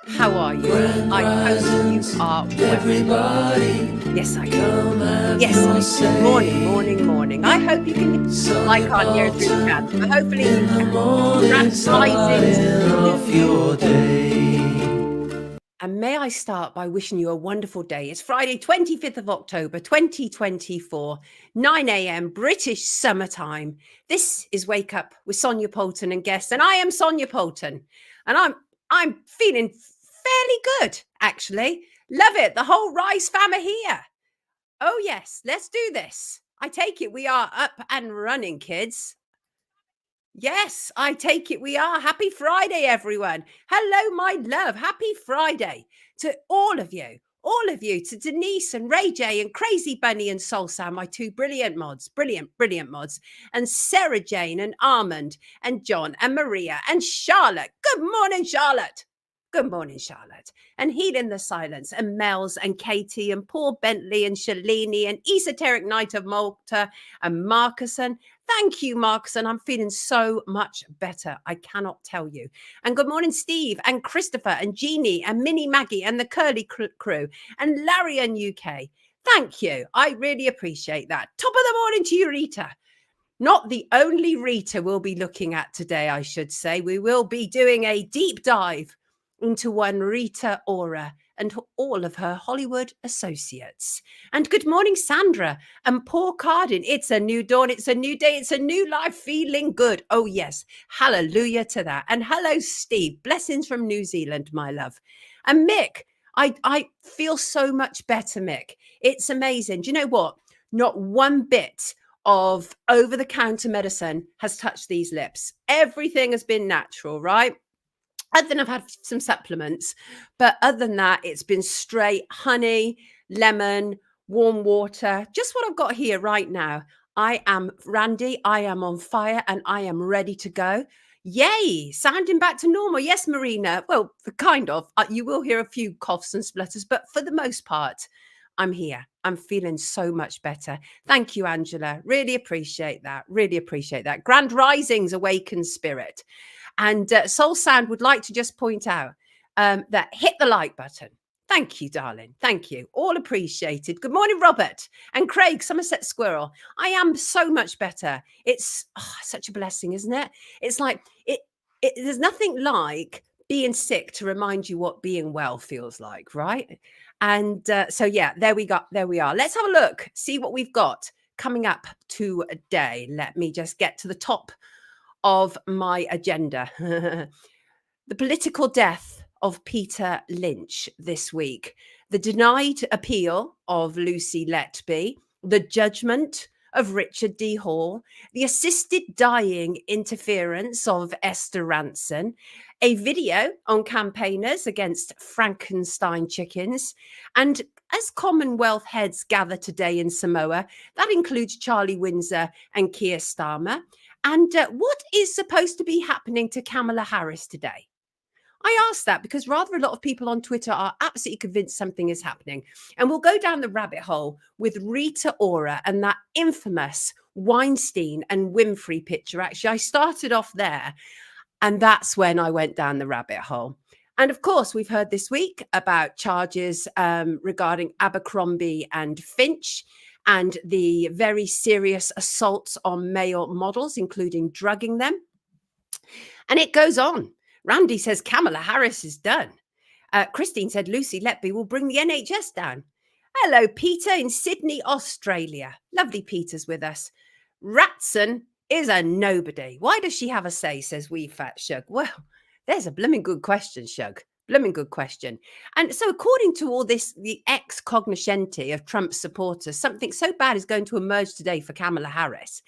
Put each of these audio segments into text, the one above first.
How are you? I hope you are well. Everybody, Yes, I can. Yes, I can. Morning. I hope you can hear. I can't hear through the chat, but hopefully you can. Grand risings of your day. And may I start by wishing you a wonderful day. It's Friday, 25th of October, 2024, 9 a.m. British summertime. This is Wake Up with Sonia Poulton and guests, and I am Sonia Poulton, and I'm feeling fairly good, actually. Love it. The whole Rise fam are here. Oh yes, let's do this. I take it we are up and running, kids. Yes, I take it we are. Happy Friday, everyone. Hello, my love. Happy Friday to all of you. All of you, to Denise and Ray J and Crazy Bunny and Soul Sam, my two brilliant mods, brilliant mods, and Sarah Jane and Armand and John and Maria and Charlotte. Good morning, Charlotte. Good morning, Charlotte. And Healing the Silence and Mel's and Katie and Paul Bentley and Shalini and Esoteric Knight of Malta and Marcuson. Thank you, Marcuson. I'm feeling so much better. I cannot tell you. And good morning, Steve and Christopher and Jeannie and Minnie Maggie and the Curly crew and Larry and UK. Thank you. I really appreciate that. Top of the morning to you, Rita. Not the only Rita we'll be looking at today, I should say. We will be doing a deep dive into one Rita Ora and all of her Hollywood associates. And good morning, Sandra and Paul Cardin. It's a new dawn. It's a new day. It's a new life, feeling good. Oh, yes. Hallelujah to that. And hello, Steve. Blessings from New Zealand, my love. And Mick, I feel so much better, Mick. It's amazing. Do you know what? Not one bit of over-the-counter medicine has touched these lips. Everything has been natural, right? Other than I've had some supplements, but other than that, it's been straight honey, lemon, warm water, just what I've got here right now. I am Randy, I am on fire and I am ready to go. Yay, sounding back to normal. Yes, Marina. Well, kind of. You will hear a few coughs and splutters, but for the most part, I'm here. I'm feeling so much better. Thank you, Angela. Really appreciate that. Grand Risings, Awakened Spirit. And Soul Sound would like to just point out that hit the like button. Thank you, darling. Thank you. All appreciated. Good morning, Robert and Craig, Somerset Squirrel. I am so much better. It's such a blessing, isn't it? It's like there's nothing like being sick to remind you what being well feels like, right? And so, yeah, there we are. Let's have a look, see what we've got coming up today. Let me just get to the top of my agenda. The political death of Peter Lynch this week, the denied appeal of Lucy Letby, the judgment of Richard D. Hall, the assisted dying interference of Esther Rantzen, a video on campaigners against Frankenstein chickens, and as Commonwealth heads gather today in Samoa, that includes Charlie Windsor and Keir Starmer. And what is supposed to be happening to Kamala Harris today? I ask that because rather a lot of people on Twitter are absolutely convinced something is happening. And we'll go down the rabbit hole with Rita Ora and that infamous Weinstein and Winfrey picture. Actually, I started off there, and that's when I went down the rabbit hole. And of course, we've heard this week about charges regarding Abercrombie and Finch and the very serious assaults on male models, including drugging them. And it goes on. Randy says Kamala Harris is done. Christine said Lucy Letby will bring the NHS down. Hello, Peter in Sydney, Australia. Lovely Peter's with us. Ratson is a nobody. Why does she have a say, says Wee Fat Shug? Well, there's a blooming good question, Shug. Blooming good question. And so according to all this, the ex-cognoscenti of Trump's supporters, something so bad is going to emerge today for Kamala Harris.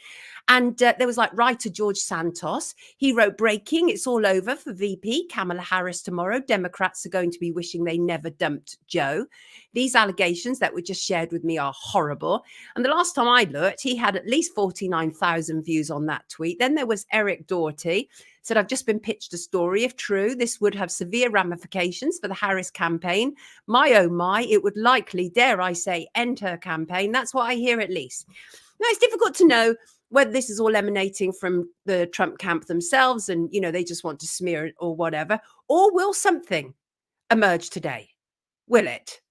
And there was like writer George Santos. He wrote, breaking, it's all over for VP Kamala Harris tomorrow. Democrats are going to be wishing they never dumped Joe. These allegations that were just shared with me are horrible. And the last time I looked, he had at least 49,000 views on that tweet. Then there was Eric Doherty, said, I've just been pitched a story. If true, this would have severe ramifications for the Harris campaign. My, oh my, it would likely, dare I say, end her campaign. That's what I hear at least. Now, it's difficult to know whether this is all emanating from the Trump camp themselves and, you know, they just want to smear it or whatever, or will something emerge today? Will it?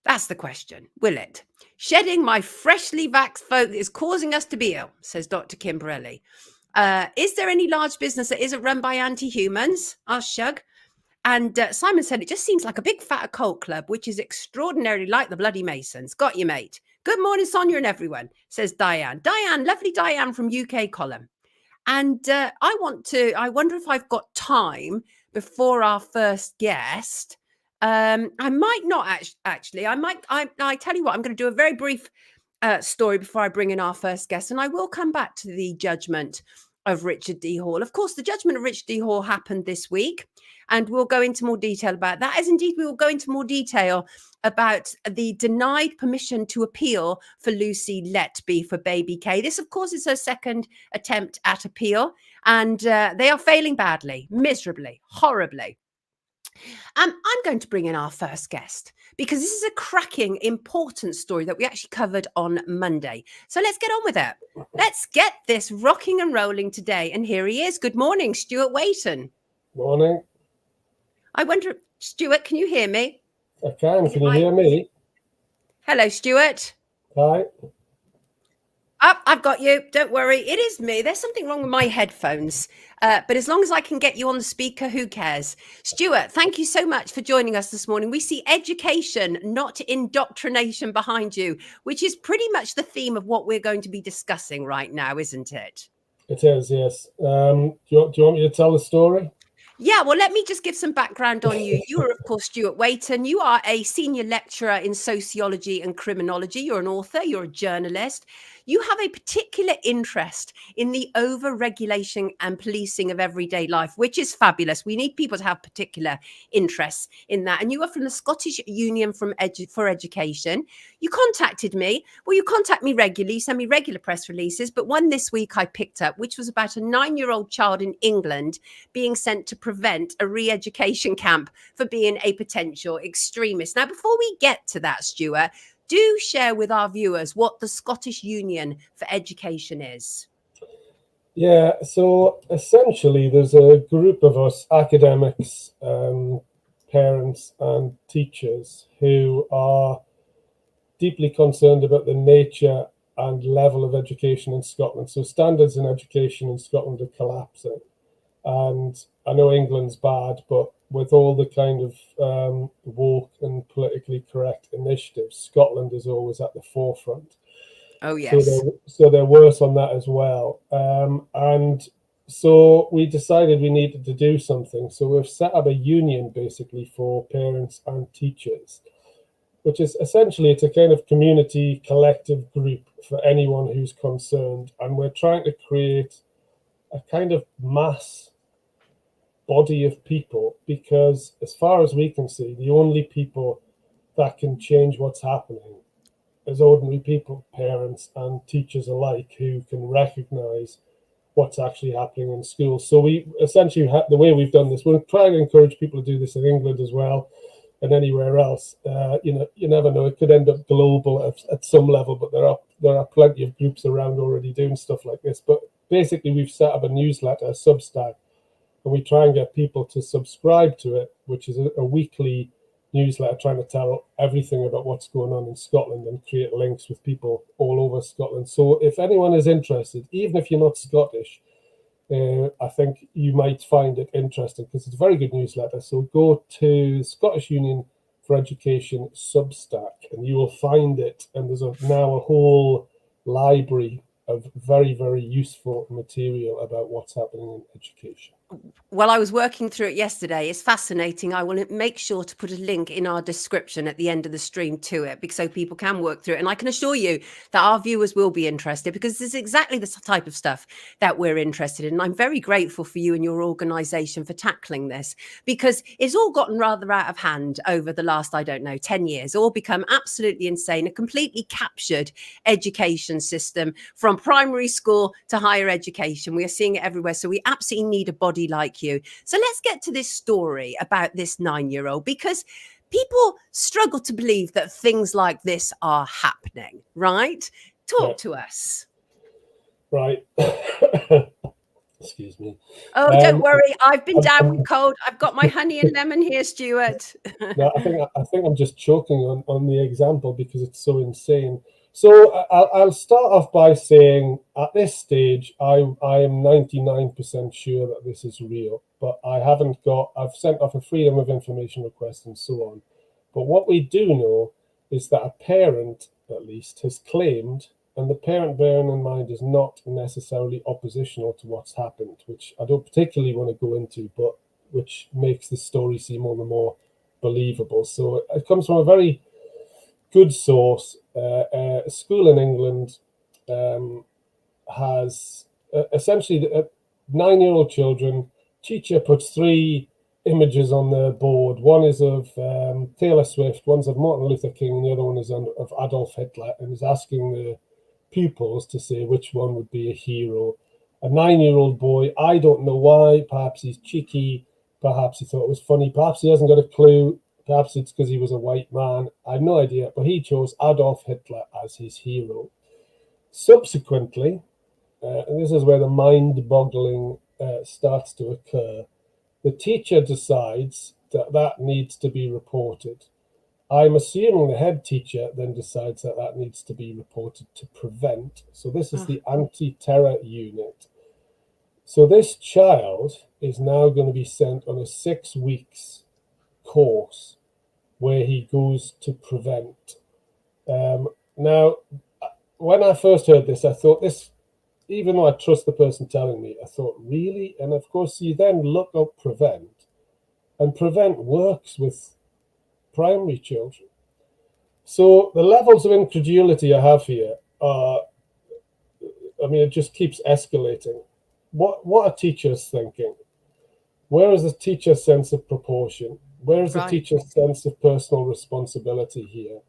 That's the question. Will it? Shedding my freshly vaxxed folk is causing us to be ill, says Dr. Kimberelli. Is there any large business that isn't run by anti-humans? Asked Shug. And Simon said, it just seems like a big fat occult club, which is extraordinarily like the Bloody Masons. Got you, mate. Good morning, Sonia and everyone, says Diane. Diane, lovely Diane from UK column. And I wonder if I've got time before our first guest. I might not actually. I tell you what, I'm going to do a very brief story before I bring in our first guest. And I will come back to the judgment of Richard D. Hall. Of course, the judgment of Richard D. Hall happened this week. And we'll go into more detail about that, as indeed we will go into more detail about the denied permission to appeal for Lucy Letby for baby K. This, of course, is her second attempt at appeal, and they are failing badly, miserably, horribly. I'm going to bring in our first guest because this is a cracking, important story that we actually covered on Monday. So let's get on with it. Let's get this rocking and rolling today. And here he is. Good morning, Stuart Waiton. Morning. I wonder, Stuart, can you hear me? I can. Can you hear me? Hello, Stuart. Hi. I've got you. Don't worry. It is me. There's something wrong with my headphones. But as long as I can get you on the speaker, who cares? Stuart, thank you so much for joining us this morning. We see education, not indoctrination behind you, which is pretty much the theme of what we're going to be discussing right now, isn't it? It is, yes. Do you want me to tell the story? Yeah, well, let me just give some background on you. You are, of course, Stuart Waiton. You are a senior lecturer in sociology and criminology. You're an author. You're a journalist. You have a particular interest in the over-regulation and policing of everyday life, which is fabulous. We need people to have particular interests in that. And you are from the Scottish Union for Education. You contacted me. Well, you contact me regularly. You send me regular press releases. But one this week I picked up, which was about a 9-year-old child in England being sent to prevent a re-education camp for being a potential extremist. Now, before we get to that, Stuart, do share with our viewers what the Scottish Union for Education is. Yeah, so essentially there's a group of us academics, parents and teachers who are deeply concerned about the nature and level of education in Scotland. So standards in education in Scotland are collapsing. And I know England's bad, but with all the kind of woke and politically correct initiatives, Scotland is always at the forefront. Oh, yes. So they're worse on that as well. And so we decided we needed to do something. So we've set up a union basically for parents and teachers, which is essentially, it's a kind of community collective group for anyone who's concerned. And we're trying to create a kind of mass body of people, because as far as we can see, the only people that can change what's happening is ordinary people, parents and teachers alike, who can recognize what's actually happening in schools. So we essentially have, the way we've done this, we're trying to encourage people to do this in England as well and anywhere else. You never know, it could end up global at some level, but there are plenty of groups around already doing stuff like this. But basically we've set up a newsletter, a Substack, and we try and get people to subscribe to it, which is a weekly newsletter trying to tell everything about what's going on in Scotland and create links with people all over Scotland. So if anyone is interested, even if you're not Scottish, I think you might find it interesting because it's a very good newsletter. So go to Scottish Union for Education Substack and you will find it. And there's now a whole library of very, very useful material about what's happening in education. Well, I was working through it yesterday. It's fascinating. I will make sure to put a link in our description at the end of the stream to it, because so people can work through it. And I can assure you that our viewers will be interested, because this is exactly the type of stuff that we're interested in. And I'm very grateful for you and your organisation for tackling this, because it's all gotten rather out of hand over the last, 10 years, all become absolutely insane, a completely captured education system from primary school to higher education. We are seeing it everywhere. So we absolutely need a body like you. So let's get to this story about this 9-year-old, because people struggle to believe that things like this are happening, right? Talk to us. Right. Excuse me. Oh, don't worry. I've been down I'm- with cold. I've got my honey and lemon here, Stuart. No, I think I'm just choking on the example because it's so insane. So I'll start off by saying at this stage I am 99% sure that this is real, but I've sent off a freedom of information request and so on. But what we do know is that a parent, at least, has claimed, and the parent, bearing in mind, is not necessarily oppositional to what's happened, which I don't particularly want to go into, but which makes the story seem all the more believable. So it comes from a very good source. A school in England has essentially 9-year-old children. Teacher puts 3 images on the board. One is of Taylor Swift, one's of Martin Luther King, and the other one is of Adolf Hitler, and is asking the pupils to say which one would be a hero. A 9-year-old boy, I don't know why, perhaps he's cheeky, perhaps he thought it was funny, perhaps he hasn't got a clue, perhaps it's because he was a white man, I have no idea, but he chose Adolf Hitler as his hero. Subsequently, and this is where the mind-boggling starts to occur, the teacher decides that that needs to be reported. I'm assuming the head teacher then decides that that needs to be reported to prevent. So this is the anti-terror unit. So this child is now going to be sent on a 6 weeks course where he goes to prevent. Now, when I first heard this, I thought this, even though I trust the person telling me, I thought, really? And of course, you then look up prevent, and prevent works with primary children. So the levels of incredulity I have here are, I mean, it just keeps escalating. What are teachers thinking? Where is the teacher's sense of proportion? Where is the teacher's sense of personal responsibility here?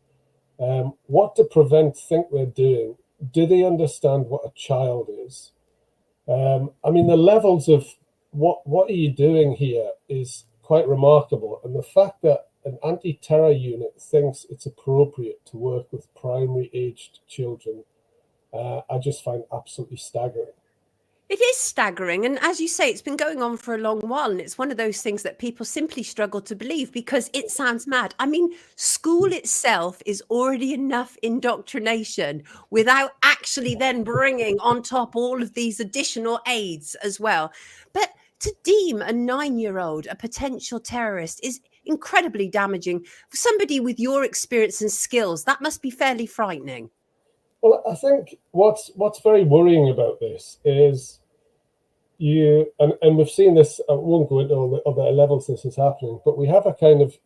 What do prevent think they're doing? Do they understand what a child is? I mean, the levels of what are you doing here is quite remarkable. And the fact that an anti-terror unit thinks it's appropriate to work with primary aged children, I just find absolutely staggering. It is staggering. And as you say, it's been going on for a long while. And it's one of those things that people simply struggle to believe because it sounds mad. I mean, school itself is already enough indoctrination without actually then bringing on top all of these additional aids as well. But to deem a 9-year-old a potential terrorist is incredibly damaging. For somebody with your experience and skills, that must be fairly frightening. Well, I think what's very worrying about this is and we've seen this, I won't go into all the other levels this is happening, but we have a kind of,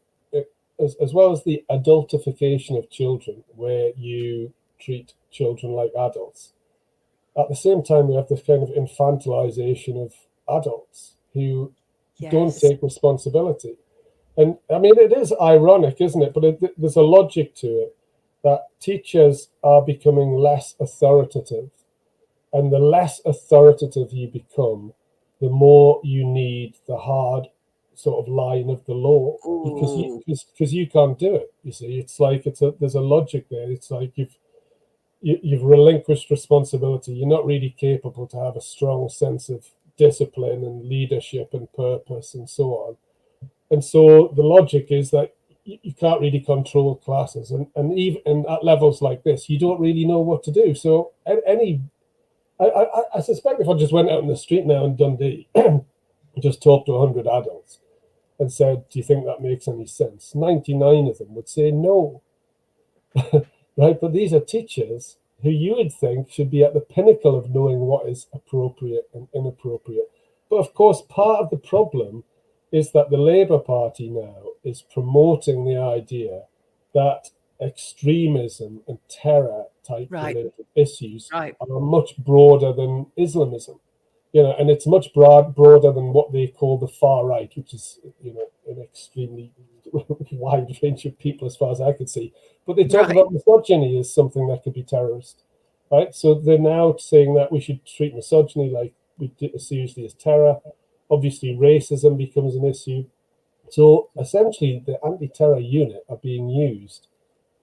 as well as the adultification of children, where you treat children like adults. At the same time, we have this kind of infantilization of adults who don't take responsibility. And I mean, it is ironic, isn't it? But there's a logic to it, that teachers are becoming less authoritative. And the less authoritative you become, the more you need the hard sort of line of the law, because you can't do it. You see, it's like there's a logic there. It's like you've relinquished responsibility. You're not really capable to have a strong sense of discipline and leadership and purpose and so on. And so the logic is that you can't really control classes, and even at levels like this, you don't really know what to do. So I suspect if I just went out in the street now in Dundee, just talked to 100 adults and said, do you think that makes any sense? 99 of them would say no. Right? But these are teachers who you would think should be at the pinnacle of knowing what is appropriate and inappropriate. But of course, part of the problem is that the Labour Party now is promoting the idea that extremism and terror type related issues are much broader than Islamism, and it's much broader than what they call the far right, which is, an extremely wide range of people as far as I could see. But they talk about misogyny as something that could be terrorist, right? So they're now saying that we should treat misogyny like as seriously as terror. Obviously, racism becomes an issue. So essentially, the anti-terror unit are being used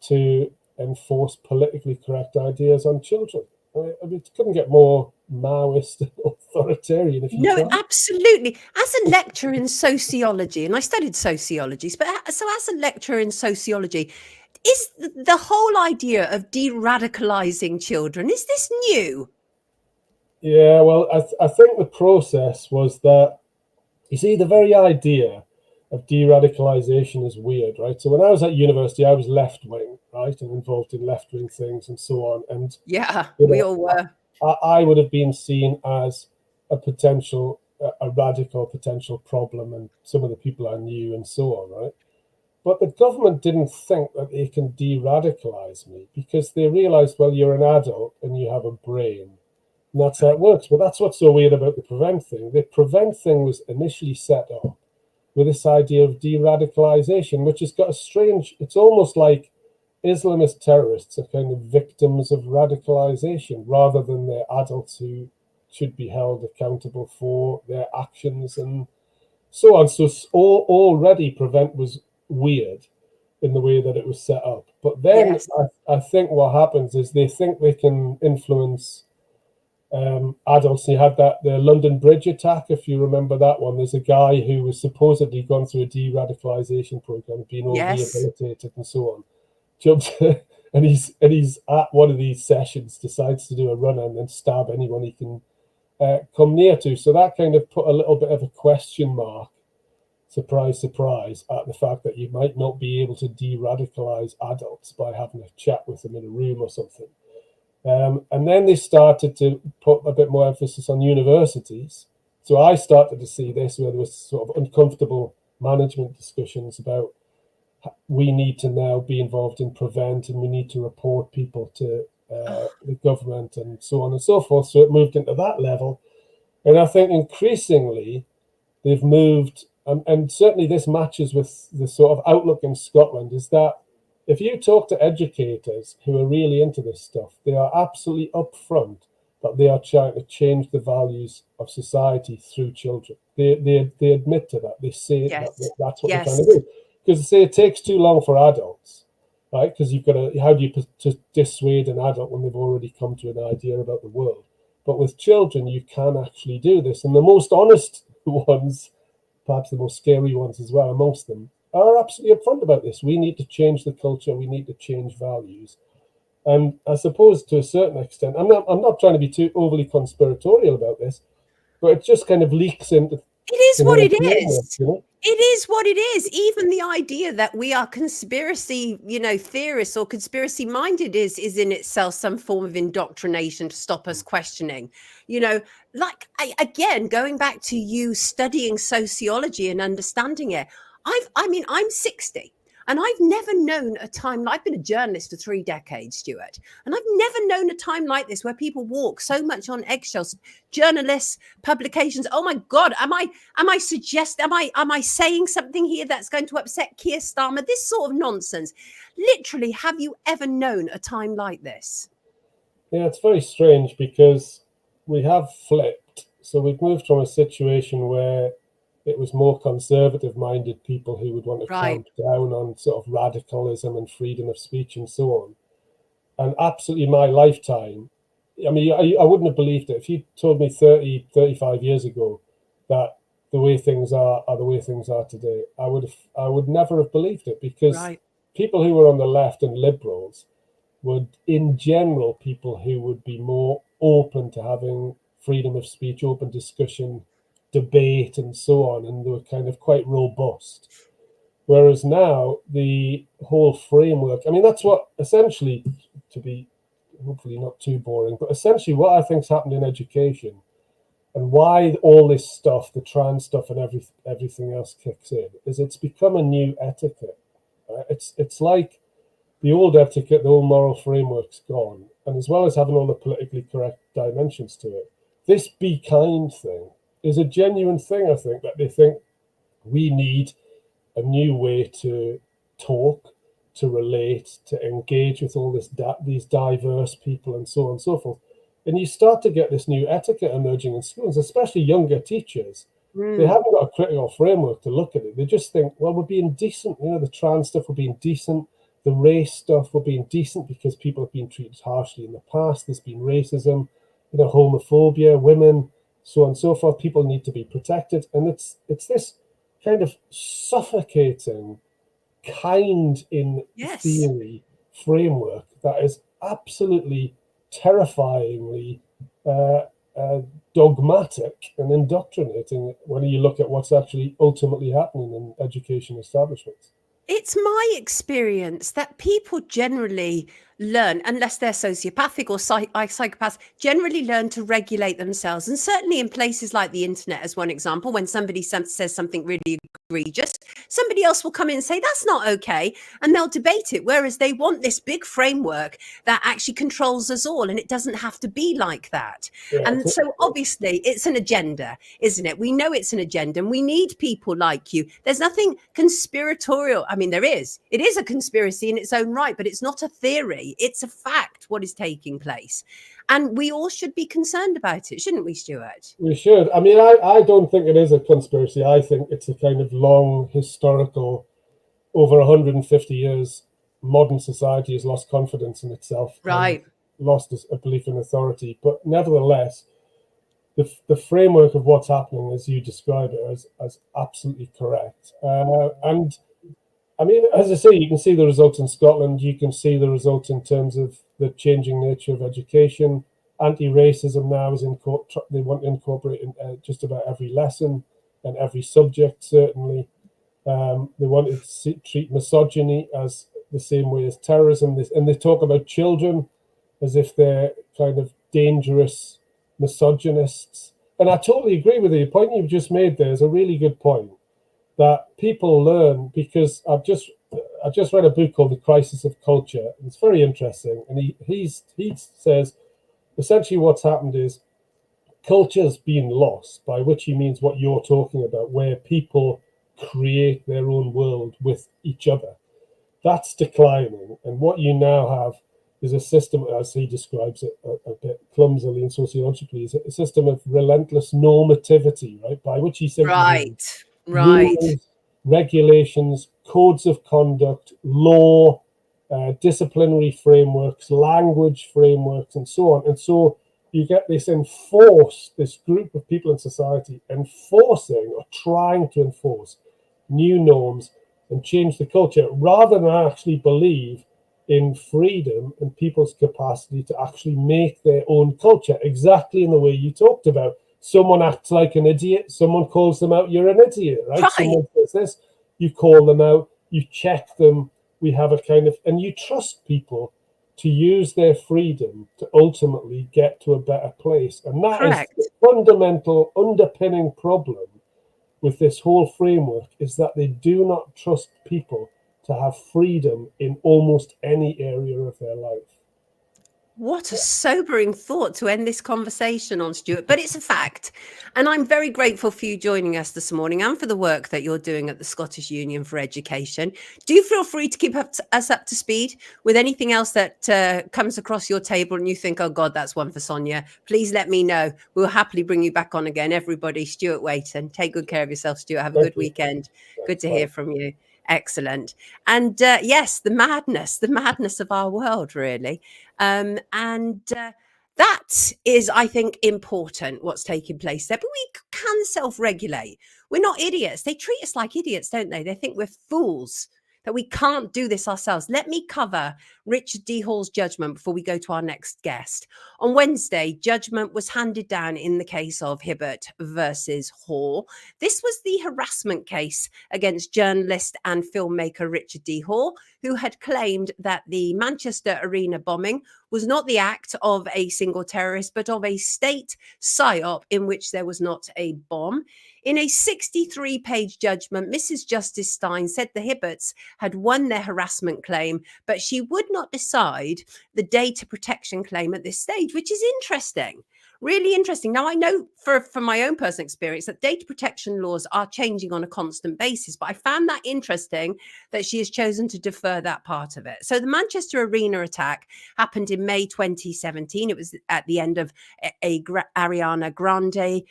to enforce politically correct ideas on children. I mean, it couldn't get more Maoist and authoritarian if you No, tried. absolutely. As a lecturer in sociology, and I studied sociology, but so as a lecturer in sociology, is the whole idea of de-radicalizing children, is this new? Yeah, well, I think the process was that, you see, the very idea of de-radicalization is weird, right? So when I was at university, I was left-wing, right, and involved in left-wing things and so on. And Yeah, you we know, all were. I would have been seen as a potential, a radical potential problem, and some of the people I knew and so on, right? But the government didn't think that they can de-radicalize me because they realized, well, you're an adult and you have a brain. And that's how it works. But that's what's so weird about the prevent thing. The prevent thing was initially set up with this idea of de-radicalization, which has got a strange, it's almost like Islamist terrorists are kind of victims of radicalization rather than they're adults who should be held accountable for their actions and so on. So already prevent was weird in the way that it was set up. But then Yes. I think what happens is they think they can influence adults. You had the London Bridge attack, if you remember that one. There's a guy who was supposedly gone through a de-radicalization program, being all Yes. rehabilitated and so on. Jumps and he's at one of these sessions, decides to do a run and then stab anyone he can come near to. So that kind of put a little bit of a question mark, surprise, surprise, at the fact that you might not be able to de-radicalize adults by having a chat with them in a room or something. And then they started to put a bit more emphasis on universities. So I started to see this where there was sort of uncomfortable management discussions about we need to now be involved in prevent and we need to report people to the government and so on and so forth. So it moved into that level. And I think increasingly they've moved, and certainly this matches with the sort of outlook in Scotland, is that if you talk to educators who are really into this stuff, they are absolutely upfront that they are trying to change the values of society through children. They admit to that. They say Yes. that that's what Yes. they're trying to do. Because they say it takes too long for adults, right? Because you've got to, how do you dissuade an adult when they've already come to an idea about the world? But with children, you can actually do this. And the most honest ones, perhaps the most scary ones as well amongst them, are absolutely upfront about this. We need to change the culture. We need to change values. And I suppose to a certain extent, I'm not trying to be too overly conspiratorial about this, but it just kind of leaks into It is what it framework, is. you know? It is what it is. Even the idea that we are conspiracy, theorists or conspiracy minded is in itself some form of indoctrination to stop us questioning. Again, going back to you studying sociology and understanding it. I'm 60. And I've never known a time, I've been a journalist for 3 decades, Stuart, and I've never known a time like this where people walk so much on eggshells. Journalists, publications. Oh my God, am I saying something here that's going to upset Keir Starmer? This sort of nonsense. Literally, have you ever known a time like this? Yeah, it's very strange because we have flipped. So we've moved from a situation where it was more conservative-minded people who would want to clamp down on sort of radicalism and freedom of speech and so on. And absolutely my lifetime, I mean, I wouldn't have believed it. If you told me 30, 35 years ago that the way things are the way things are today, I would never have believed it, because people who were on the left and liberals would, in general, people who would be more open to having freedom of speech, open discussion, debate and so on, and they were kind of quite robust. Whereas now the whole framework, I mean, that's what essentially, to be hopefully not too boring, but essentially what I think's happened in education and why all this stuff, the trans stuff and everything else kicks in, is it's become a new etiquette. Right? It's like the old etiquette, the old moral framework's gone. And as well as having all the politically correct dimensions to it, this be kind thing is a genuine thing, I think, that they think we need a new way to talk, to relate, to engage with all these diverse people and so on and so forth. And you start to get this new etiquette emerging in schools, especially younger teachers. They haven't got a critical framework to look at it. They just think, well, we're being decent. The trans stuff, we're being decent. The race stuff, we're being decent because people have been treated harshly in the past. There's been racism, homophobia, women, so on and so forth. People need to be protected. And it's this kind of suffocating, kind in theory framework that is absolutely terrifyingly dogmatic and indoctrinating when you look at what's actually ultimately happening in education establishments. It's my experience that people generally learn, unless they're sociopathic or psychopaths, generally learn to regulate themselves. And certainly in places like the internet, as one example, when somebody says something really egregious, somebody else will come in and say, that's not okay. And they'll debate it. Whereas they want this big framework that actually controls us all. And it doesn't have to be like that. Yeah, and so obviously it's an agenda, isn't it? We know it's an agenda and we need people like you. There's nothing conspiratorial. I mean, there is. It is a conspiracy in its own right, but it's not a theory. It's a fact what is taking place. And we all should be concerned about it, shouldn't we, Stuart? We should. I mean, I don't think it is a conspiracy. I think it's a kind of long, historical, over 150 years, modern society has lost confidence in itself. Right. Lost a belief in authority. But nevertheless, the framework of what's happening, as you describe it, as absolutely correct. And I mean, as I say, you can see the results in Scotland. You can see the results in terms of the changing nature of education. Anti-racism now is they want to incorporate in just about every lesson and every subject, certainly. They want to treat misogyny as the same way as terrorism. And they talk about children as if they're kind of dangerous misogynists. And I totally agree with you. The point you've just made there is a really good point, that people learn, because I just read a book called The Crisis of Culture. It's very interesting. And he says essentially what's happened is culture's been lost, by which he means what you're talking about, where people create their own world with each other. That's declining. And what you now have is a system, as he describes it a bit clumsily and sociologically, is a system of relentless normativity, right? By which he simply means rules, regulations, codes of conduct, law, disciplinary frameworks, language frameworks, and so on. And so you get this group of people in society enforcing or trying to enforce new norms and change the culture, rather than actually believe in freedom and people's capacity to actually make their own culture, exactly in the way you talked about. Someone acts like an idiot, someone calls them out, you're an idiot, right? Someone says this, you call them out, you check them. We have a kind of, and you trust people to use their freedom to ultimately get to a better place. And that is the fundamental underpinning problem with this whole framework, is that they do not trust people to have freedom in almost any area of their life. What a sobering thought to end this conversation on, Stuart, but it's a fact. And I'm very grateful for you joining us this morning and for the work that you're doing at the Scottish Union for Education. Do feel free to keep us up to speed with anything else that comes across your table and you think, oh God, that's one for Sonia. Please let me know. We'll happily bring you back on again. Everybody, Stuart Waiton, take good care of yourself, Stuart. Have a good weekend. Good to hear from you. Excellent. And yes, the madness of our world, really. That is, I think, important, what's taking place there. But we can self-regulate. We're not idiots. They treat us like idiots, don't they? They think we're fools, that we can't do this ourselves. Let me cover Richard D. Hall's judgment before we go to our next guest. On Wednesday, judgment was handed down in the case of Hibbert versus Hall. This was the harassment case against journalist and filmmaker Richard D. Hall, who had claimed that the Manchester Arena bombing was not the act of a single terrorist, but of a state psyop in which there was not a bomb. In a 63-page judgment, Mrs. Justice Stein said the Hibberts had won their harassment claim, but she would not decide the data protection claim at this stage, which is interesting. Really interesting. Now, I know from my own personal experience that data protection laws are changing on a constant basis, but I found that interesting that she has chosen to defer that part of it. So the Manchester Arena attack happened in May 2017. It was at the end of a Ariana Grande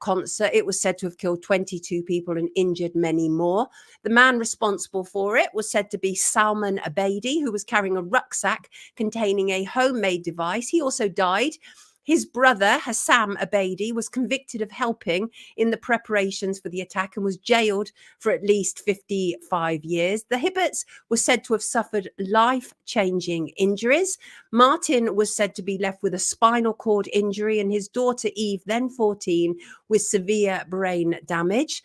concert. It was said to have killed 22 people and injured many more. The man responsible for it was said to be Salman Abedi, who was carrying a rucksack containing a homemade device. He also died. His brother, Hassam Abedi, was convicted of helping in the preparations for the attack and was jailed for at least 55 years. The Hibberts were said to have suffered life-changing injuries. Martin was said to be left with a spinal cord injury, and his daughter Eve, then 14, with severe brain damage.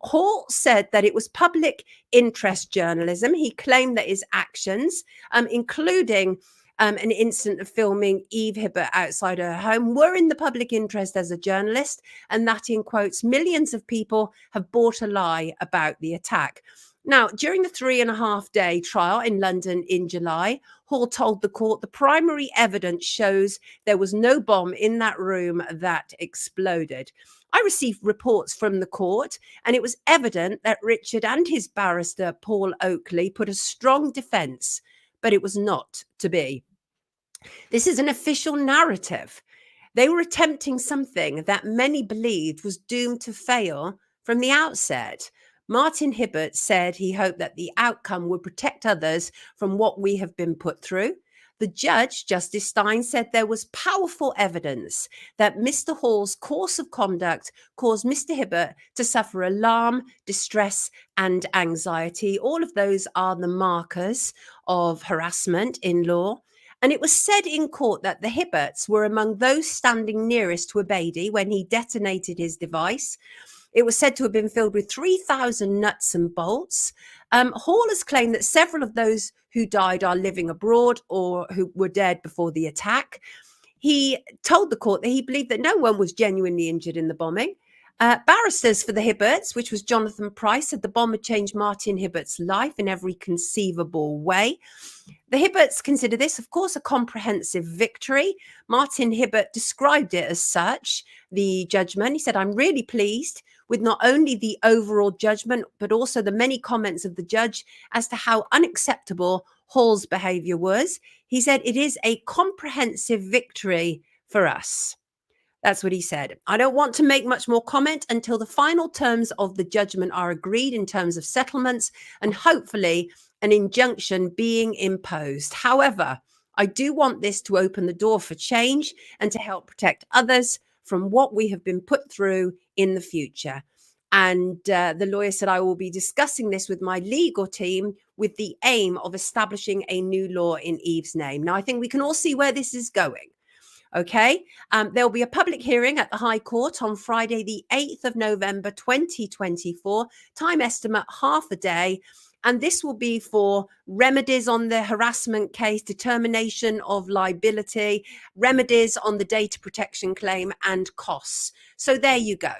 Hall said that it was public interest journalism. He claimed that his actions, including an incident of filming Eve Hibbert outside her home, were in the public interest as a journalist, and that, in quotes, millions of people have bought a lie about the attack. Now, during the 3.5-day trial in London in July, Hall told the court the primary evidence shows there was no bomb in that room that exploded. I received reports from the court, and it was evident that Richard and his barrister, Paul Oakley, put a strong defence, but it was not to be. This is an official narrative. They were attempting something that many believed was doomed to fail from the outset. Martin Hibbert said he hoped that the outcome would protect others from what we have been put through. The judge, Justice Stein, said there was powerful evidence that Mr. Hall's course of conduct caused Mr. Hibbert to suffer alarm, distress, and anxiety. All of those are the markers of harassment in law. And it was said in court that the Hibberts were among those standing nearest to Abedi when he detonated his device. It was said to have been filled with 3,000 nuts and bolts. Hall has claimed that several of those who died are living abroad or who were dead before the attack. He told the court that he believed that no one was genuinely injured in the bombing. Barristers for the Hibberts, which was Jonathan Price, said the bomb had changed Martin Hibbert's life in every conceivable way. The Hibberts consider this, of course, a comprehensive victory. Martin Hibbert described it as such, the judgment. He said, "I'm really pleased with not only the overall judgment, but also the many comments of the judge as to how unacceptable Hall's behaviour was." He said, "It is a comprehensive victory for us." That's what he said. "I don't want to make much more comment until the final terms of the judgment are agreed in terms of settlements and hopefully an injunction being imposed. However, I do want this to open the door for change and to help protect others from what we have been put through in the future." And the lawyer said, "I will be discussing this with my legal team with the aim of establishing a new law in Eve's name." Now, I think we can all see where this is going. Okay, there'll be a public hearing at the High Court on Friday, the 8th of November, 2024. Time estimate, half a day. And this will be for remedies on the harassment case, determination of liability, remedies on the data protection claim, and costs. So there you go.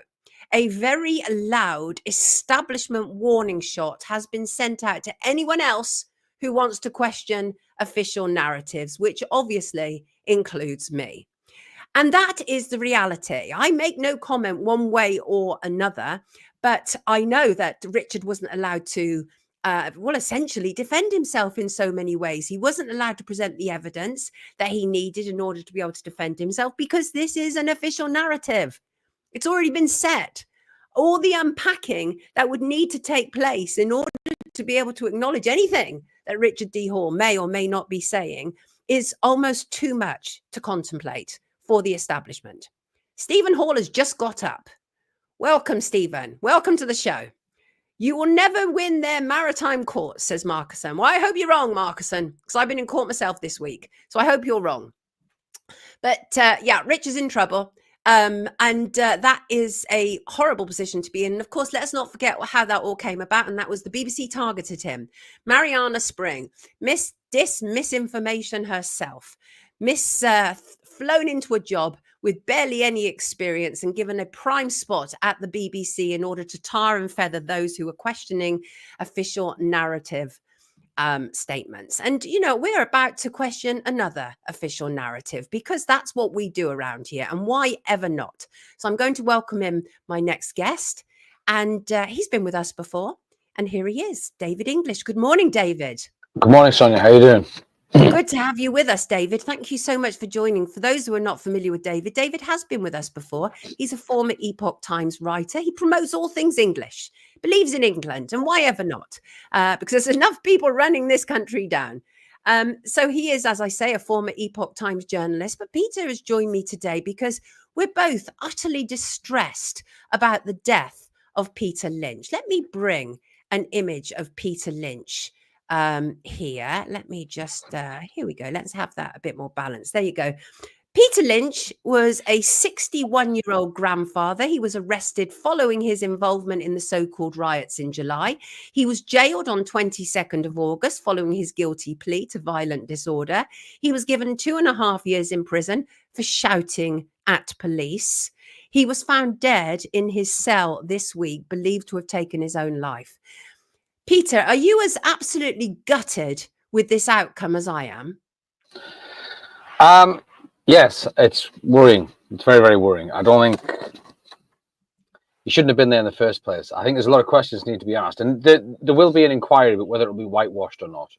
A very loud establishment warning shot has been sent out to anyone else who wants to question official narratives, which obviously includes me. And that is the reality. I make no comment one way or another, but I know that Richard wasn't allowed to, essentially defend himself in so many ways. He wasn't allowed to present the evidence that he needed in order to be able to defend himself because this is an official narrative. It's already been set. All the unpacking that would need to take place in order to be able to acknowledge anything that Richard D. Hall may or may not be saying is almost too much to contemplate for the establishment. Stephen Hall has just got up. Welcome, Stephen. Welcome to the show. "You will never win their maritime courts," says Marcuson. Well, I hope you're wrong, Marcuson, because I've been in court myself this week. So I hope you're wrong. But yeah, Rich is in trouble. That is a horrible position to be in. And of course, let's not forget how that all came about. And that was the BBC targeted him. Mariana Spring, misinformation herself, flown into a job with barely any experience and given a prime spot at the BBC in order to tar and feather those who were questioning official narrative. statements. And, you know, we're about to question another official narrative because that's what we do around here. And why ever not? So I'm going to welcome in my next guest. And he's been with us before. And here he is, David English. Good morning, David. Good morning, Sonia. How are you doing? Good to have you with us, David. Thank you so much for joining. For those who are not familiar with David, David has been with us before. He's a former Epoch Times writer. He promotes all things English, believes in England, and why ever not? Because there's enough people running this country down. So he is, as I say, a former Epoch Times journalist. But Peter has joined me today because we're both utterly distressed about the death of Peter Lynch. Let me bring an image of Peter Lynch here. Let me just here we go. Let's have that a bit more balanced. There you go. Peter Lynch was a 61-year-old grandfather. He was arrested following his involvement in the so-called riots in July. He was jailed on 22nd of August following his guilty plea to violent disorder. He was given 2.5 years in prison for shouting at police. He was found dead in his cell this week, believed to have taken his own life. Peter, are you as absolutely gutted with this outcome as I am? Yes, it's worrying. It's very, very worrying. I don't think he shouldn't have been there in the first place. I think there's a lot of questions need to be asked, and there will be an inquiry, but whether it'll be whitewashed or not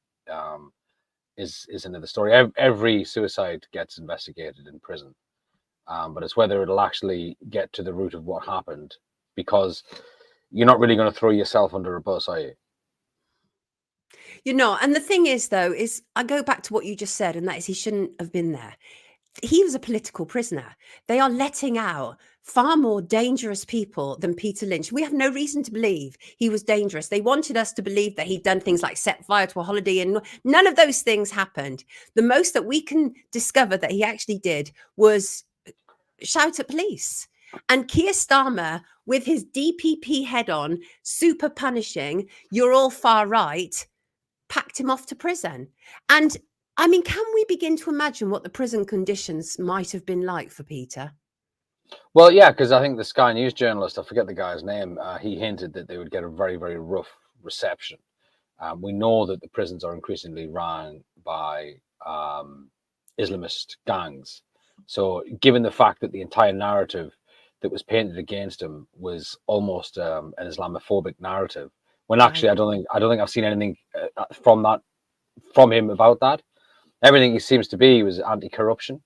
is another story. Every suicide gets investigated in prison, but it's whether it'll actually get to the root of what happened, because you're not really going to throw yourself under a bus, are you? You're not. And the thing is, though, is I go back to what you just said, and that is he shouldn't have been there. He was a political prisoner. They are letting out far more dangerous people than Peter Lynch. We have no reason to believe he was dangerous. They wanted us to believe that he'd done things like set fire to a holiday, and none of those things happened. The most that we can discover that he actually did was shout at police. And Keir Starmer, with his DPP head on, super punishing, you're all far right, packed him off to prison. And I mean, can we begin to imagine what the prison conditions might have been like for Peter? Well, yeah, because I think the Sky News journalist, I forget the guy's name, he hinted that they would get a very, very rough reception. We know that the prisons are increasingly run by Islamist gangs. So given the fact that the entire narrative that was painted against him was almost an Islamophobic narrative, when actually I don't think I've seen anything from him about that. Everything he seems to be was anti-corruption.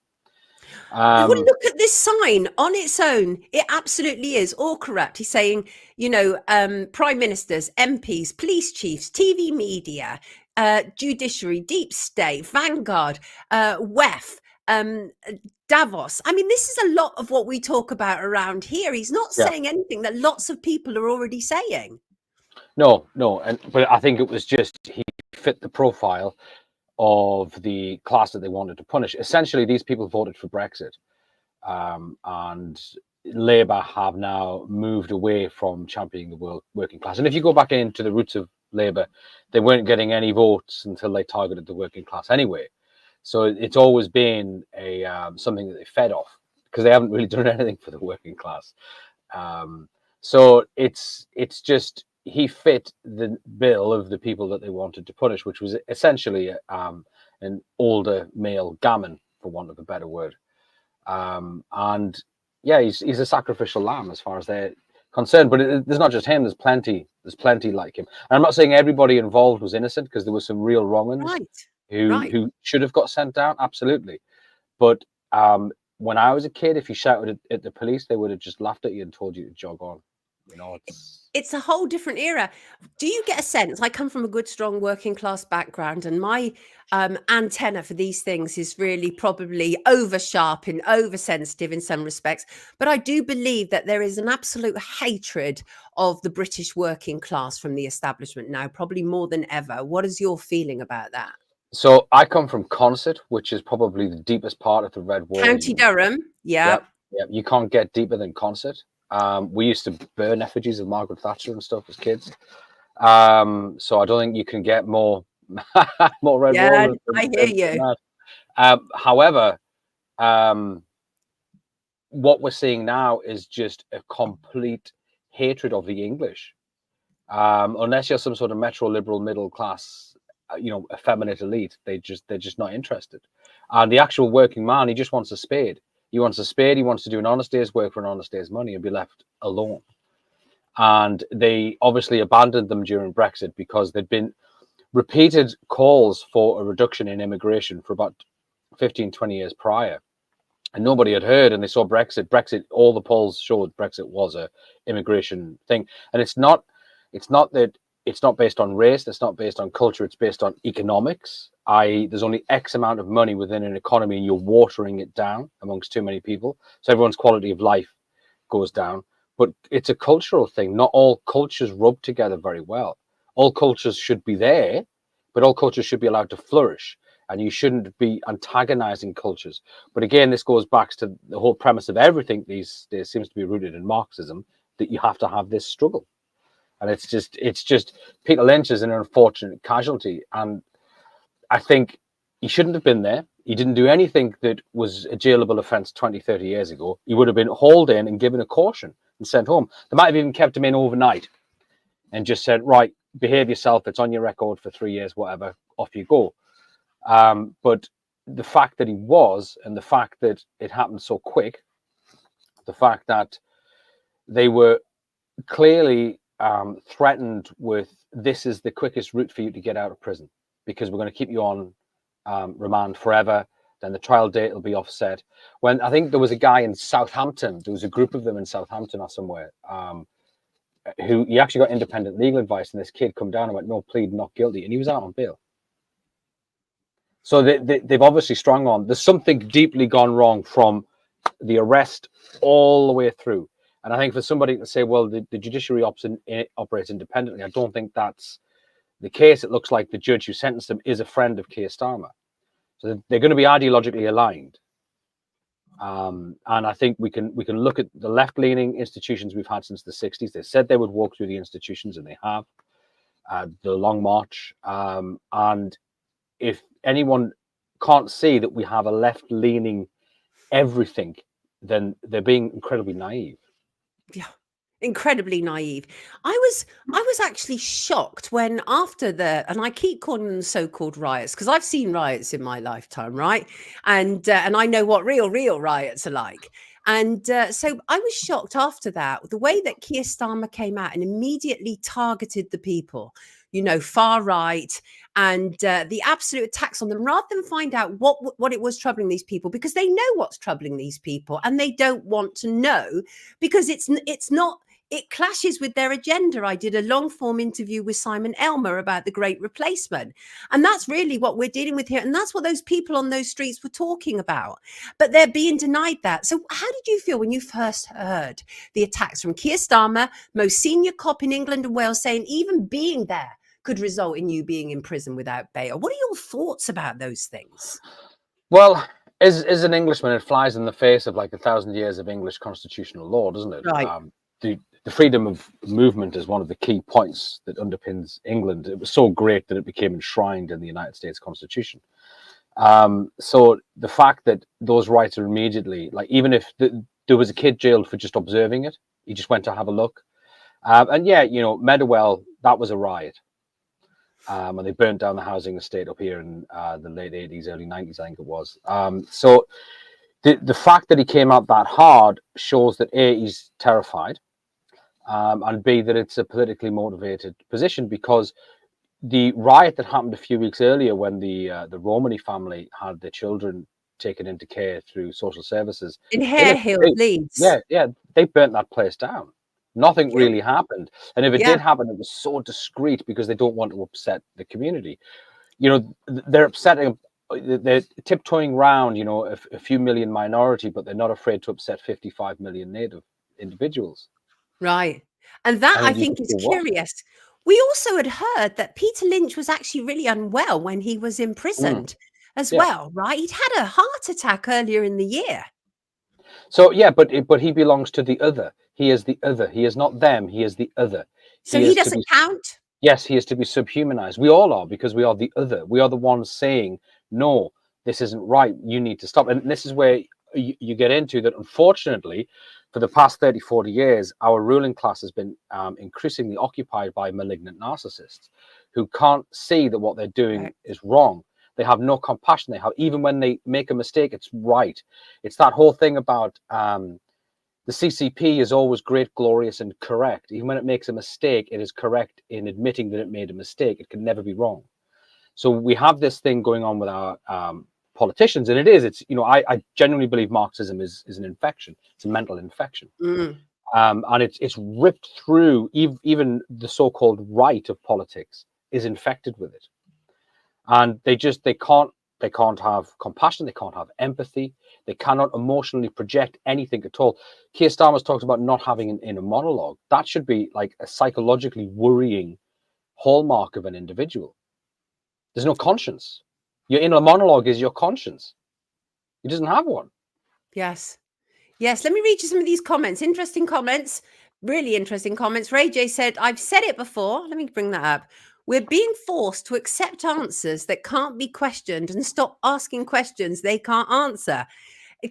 Well, look at this sign on its own. It absolutely is all corrupt. He's saying, you know, prime ministers, MPs, police chiefs, TV media, judiciary, deep state, Vanguard, WEF, Davos. I mean, this is a lot of what we talk about around here. He's not saying anything that lots of people are already saying. No, but I think it was just he fit the profile of the class that they wanted to punish. Essentially, these people voted for Brexit, and Labour have now moved away from championing the working class. And if you go back into the roots of Labour, they weren't getting any votes until they targeted the working class anyway. So it's always been a something that they fed off, because they haven't really done anything for the working class. So it's just he fit the bill of the people that they wanted to punish, which was essentially an older male gammon, for want of a better word. And yeah, he's a sacrificial lamb as far as they're concerned. But there's not just him. There's plenty like him. And I'm not saying everybody involved was innocent, because there were some real wrong-uns who should have got sent down, absolutely. But when I was a kid, if you shouted at the police, they would have just laughed at you and told you to jog on. You know, it's a whole different era. Do you get a sense? I come from a good, strong working class background, and my antenna for these things is really probably over sharp and oversensitive in some respects. But I do believe that there is an absolute hatred of the British working class from the establishment now, probably more than ever. What is your feeling about that? So I come from Consett, which is probably the deepest part of the Red Wall. County Durham, Yep. You can't get deeper than Consett. We used to burn effigies of Margaret Thatcher and stuff as kids. So I don't think you can get more Red Wall. I hear you. However, what we're seeing now is just a complete hatred of the English. Unless you're some sort of metro liberal middle class effeminate elite. They're just not interested. And the actual working man, he just wants a spade. He wants a spade. He wants to do an honest day's work for an honest day's money and be left alone. And they obviously abandoned them during Brexit because there'd been repeated calls for a reduction in immigration for about 15, 20 years prior. And nobody had heard, and they saw Brexit, all the polls showed Brexit was a immigration thing. And it's not based on race, it's not based on culture, it's based on economics, i.e. there's only X amount of money within an economy and you're watering it down amongst too many people. So everyone's quality of life goes down. But it's a cultural thing. Not all cultures rub together very well. All cultures should be there, but all cultures should be allowed to flourish. And you shouldn't be antagonizing cultures. But again, this goes back to the whole premise of everything these days seems to be rooted in Marxism, that you have to have this struggle. And it's just Peter Lynch is an unfortunate casualty. And I think he shouldn't have been there. He didn't do anything that was a jailable offense 20, 30 years ago. He would have been hauled in and given a caution and sent home. They might have even kept him in overnight and just said, right, behave yourself. It's on your record for 3 years, whatever, off you go. But the fact that he was, and the fact that it happened so quick, the fact that they were clearly threatened with, this is the quickest route for you to get out of prison because we're going to keep you on remand forever. Then the trial date will be offset. When I think there was a guy in Southampton, there was a group of them in Southampton or somewhere, who he actually got independent legal advice, and this kid come down and went, no, plead not guilty, and he was out on bail. So they've obviously strung on. There's something deeply gone wrong from the arrest all the way through. And I think for somebody to say, well, the judiciary operates independently, I don't think that's the case. It looks like the judge who sentenced them is a friend of Keir Starmer. So they're going to be ideologically aligned. And I think we can look at the left-leaning institutions we've had since the 60s. They said they would walk through the institutions, and they have. The Long March. And if anyone can't see that we have a left-leaning everything, then they're being incredibly naive. Yeah, incredibly naive. I was actually shocked when after and I keep calling them so-called riots because I've seen riots in my lifetime, right? And I know what real riots are like. And so I was shocked after that, the way that Keir Starmer came out and immediately targeted the people, far right, and the absolute attacks on them, rather than find out what it was troubling these people, because they know what's troubling these people and they don't want to know because it clashes with their agenda. I did a long form interview with Simon Elmer about the Great Replacement. And that's really what we're dealing with here. And that's what those people on those streets were talking about. But they're being denied that. So how did you feel when you first heard the attacks from Keir Starmer, most senior cop in England and Wales, saying even being there could result in you being in prison without bail? What are your thoughts about those things? Well, as an Englishman, it flies in the face of like 1,000 years of English constitutional law, doesn't it? Right. The freedom of movement is one of the key points that underpins England. It was so great that it became enshrined in the United States Constitution. So the fact that those rights are immediately, like, even if there was a kid jailed for just observing it, he just went to have a look. And yeah, Meadowell, that was a riot. And they burnt down the housing estate up here in the late 80s, early 90s, I think it was. So the fact that he came out that hard shows that A, he's terrified, and B, that it's a politically motivated position, because the riot that happened a few weeks earlier when the Romani family had their children taken into care through social services in Harehill, Leeds. Yeah, they burnt that place down. Nothing really happened. And if it did happen, it was so discreet because they don't want to upset the community. They're upsetting, they're tiptoeing around, a few million minority, but they're not afraid to upset 55 million native individuals. Right. And that, I think, is curious. We also had heard that Peter Lynch was actually really unwell when he was imprisoned as well, right? He'd had a heart attack earlier in the year. So, yeah, but he belongs to the other. He is the other. He is not them. He is the other. So he doesn't count? Yes, he is to be subhumanized. We all are, because we are the other. We are the ones saying, no, this isn't right. You need to stop. And this is where you get into that, unfortunately, for the past 30, 40 years, our ruling class has been increasingly occupied by malignant narcissists who can't see that what they're doing is wrong. They have no compassion. They have, even when they make a mistake, it's right. It's that whole thing about the CCP is always great, glorious, and correct. Even when it makes a mistake, it is correct in admitting that it made a mistake. It can never be wrong. So we have this thing going on with our politicians, and it's, you know, I genuinely believe Marxism is an infection. It's a mental infection. And it's ripped through. Even the so-called right of politics is infected with it. And they can't have compassion, they can't have empathy, they cannot emotionally project anything at all. Keir Starmer's talked about not having an inner monologue. That should be like a psychologically worrying hallmark of an individual. There's no conscience. Your inner monologue is your conscience. He doesn't have one. Yes. Yes. Let me read you some of these comments. Interesting comments. Really interesting comments. Ray J said, I've said it before. Let me bring that up. We're being forced to accept answers that can't be questioned and stop asking questions they can't answer.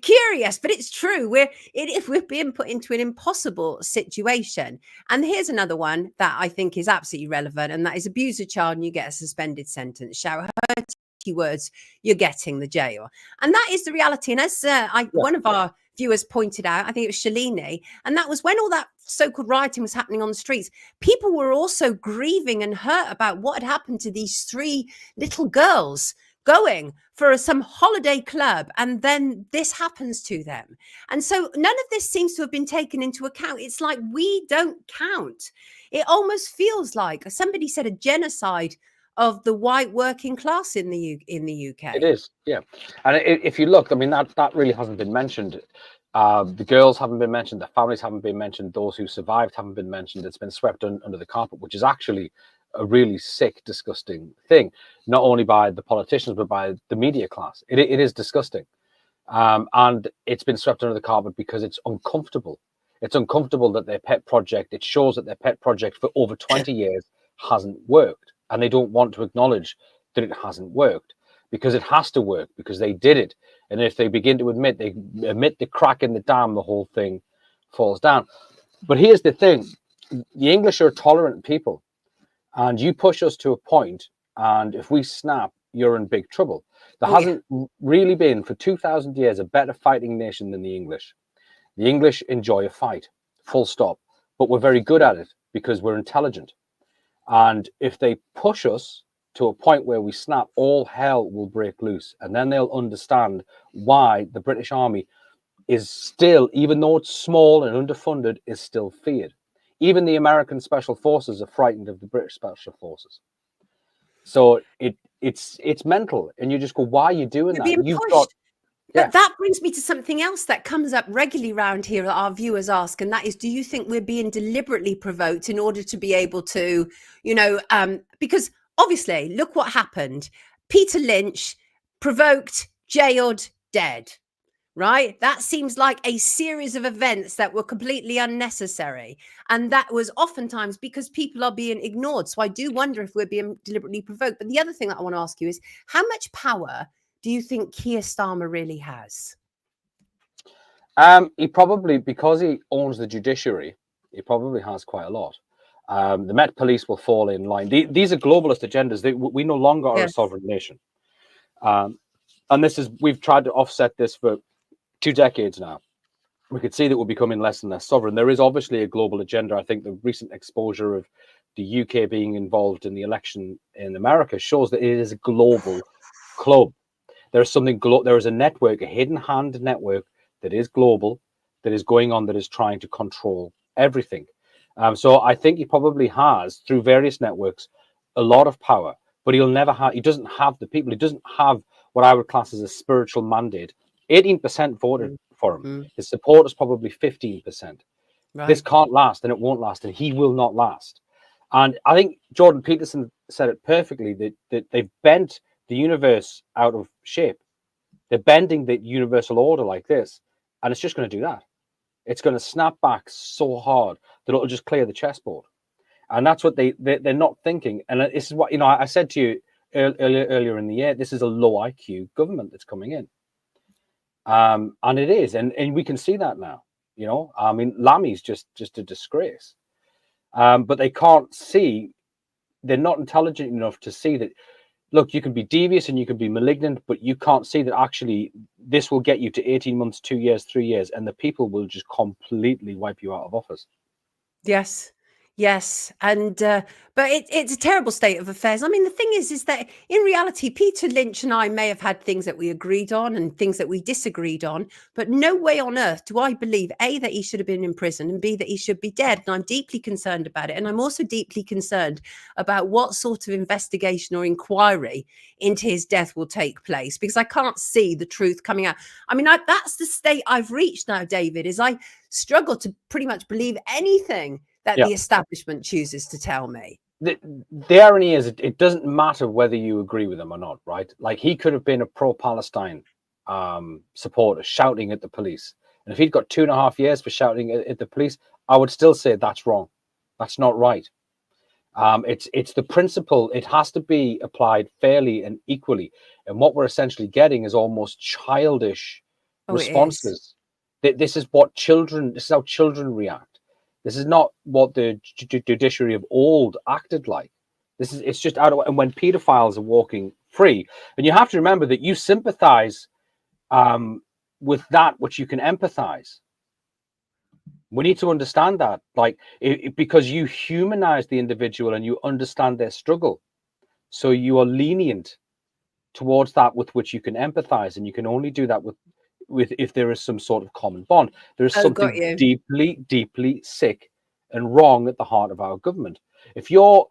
Curious, but it's true. If we're being put into an impossible situation. And here's another one that I think is absolutely relevant, and that is abuse a child and you get a suspended sentence. Shout hurty words, you're getting the jail. And that is the reality. And as one of our viewers pointed out, I think it was Shalini, and that was when all that so-called rioting was happening on the streets, people were also grieving and hurt about what had happened to these 3 little girls going for some holiday club, and then this happens to them. And so none of this seems to have been taken into account. It's like we don't count. It almost feels like, somebody said, a genocide of the white working class in the UK. It is, yeah. And if you look, I mean, that really hasn't been mentioned. The girls haven't been mentioned, the families haven't been mentioned, those who survived haven't been mentioned. It's been swept under the carpet, which is actually a really sick, disgusting thing, not only by the politicians, but by the media class. It is disgusting. And it's been swept under the carpet because it's uncomfortable. It's uncomfortable that their pet project, it shows that their pet project for over 20 years hasn't worked. And they don't want to acknowledge that it hasn't worked, because it has to work, because they did it. And if they begin to admit the crack in the dam, the whole thing falls down. But here's the thing. The English are a tolerant people. And you push us to a point, and if we snap, you're in big trouble. There hasn't really been, for 2,000 years, a better fighting nation than the English. The English enjoy a fight, full stop. But we're very good at it because we're intelligent. And if they push us to a point where we snap, all hell will break loose. And then they'll understand why the British Army is still, even though it's small and underfunded, is still feared. Even the American Special Forces are frightened of the British Special Forces. So it's mental. And you just go, why are you doing that? You've got... But that brings me to something else that comes up regularly around here that our viewers ask, and that is, do you think we're being deliberately provoked in order to be able to, because obviously, look what happened. Peter Lynch, provoked, jailed, dead, right? That seems like a series of events that were completely unnecessary. And that was oftentimes because people are being ignored. So I do wonder if we're being deliberately provoked. But the other thing that I want to ask you is, how much power do you think Keir Starmer really has? He probably, because he owns the judiciary, he probably has quite a lot. The Met Police will fall in line. These are globalist agendas. We no longer are a sovereign nation. And we've tried to offset this for 2 decades now. We could see that we're becoming less and less sovereign. There is obviously a global agenda. I think the recent exposure of the UK being involved in the election in America shows that it is a global club. There is a network, a hidden hand network that is global, that is going on, that is trying to control everything. So I think he probably has, through various networks, a lot of power, but he doesn't have the people. He doesn't have what I would class as a spiritual mandate. 18% voted for him. His support is probably 15%. Right. This can't last, and it won't last, and he will not last. And I think Jordan Peterson said it perfectly, that they've bent the universe out of shape. They're bending the universal order like this, and it's just going to do that. It's going to snap back so hard that it'll just clear the chessboard. And that's what they're not thinking. And this is what, I said to you earlier in the year, this is a low IQ government that's coming in. And it is, and we can see that now. I mean, Lammy's just a disgrace. But they can't see they're not intelligent enough to see that, look, you can be devious and you can be malignant, but you can't see that actually this will get you to 18 months, 2 years, 3 years, and the people will just completely wipe you out of office. Yes. Yes. And, but it's a terrible state of affairs. I mean, the thing is that in reality, Peter Lynch and I may have had things that we agreed on and things that we disagreed on, but no way on earth do I believe, A, that he should have been in prison, and B, that he should be dead. And I'm deeply concerned about it. And I'm also deeply concerned about what sort of investigation or inquiry into his death will take place, because I can't see the truth coming out. I mean, that's the state I've reached now, David, is I struggle to pretty much believe anything that Yeah. the establishment chooses to tell me. The irony is, it doesn't matter whether you agree with him or not, right? Like, he could have been a pro-Palestine supporter shouting at the police. And if he'd got 2.5 years for shouting at the police, I would still say that's wrong. That's not right. It's the principle. It has to be applied fairly and equally. And what we're essentially getting is almost childish responses. This is how children react. This is not what the judiciary of old acted like. It's just out of, and when pedophiles are walking free, and you have to remember that you sympathize with that which you can empathize. We need to understand that, like, because you humanize the individual and you understand their struggle. So you are lenient towards that with which you can empathize, and you can only do that with if there is some sort of common bond. There is something deeply, deeply sick and wrong at the heart of our government. If you're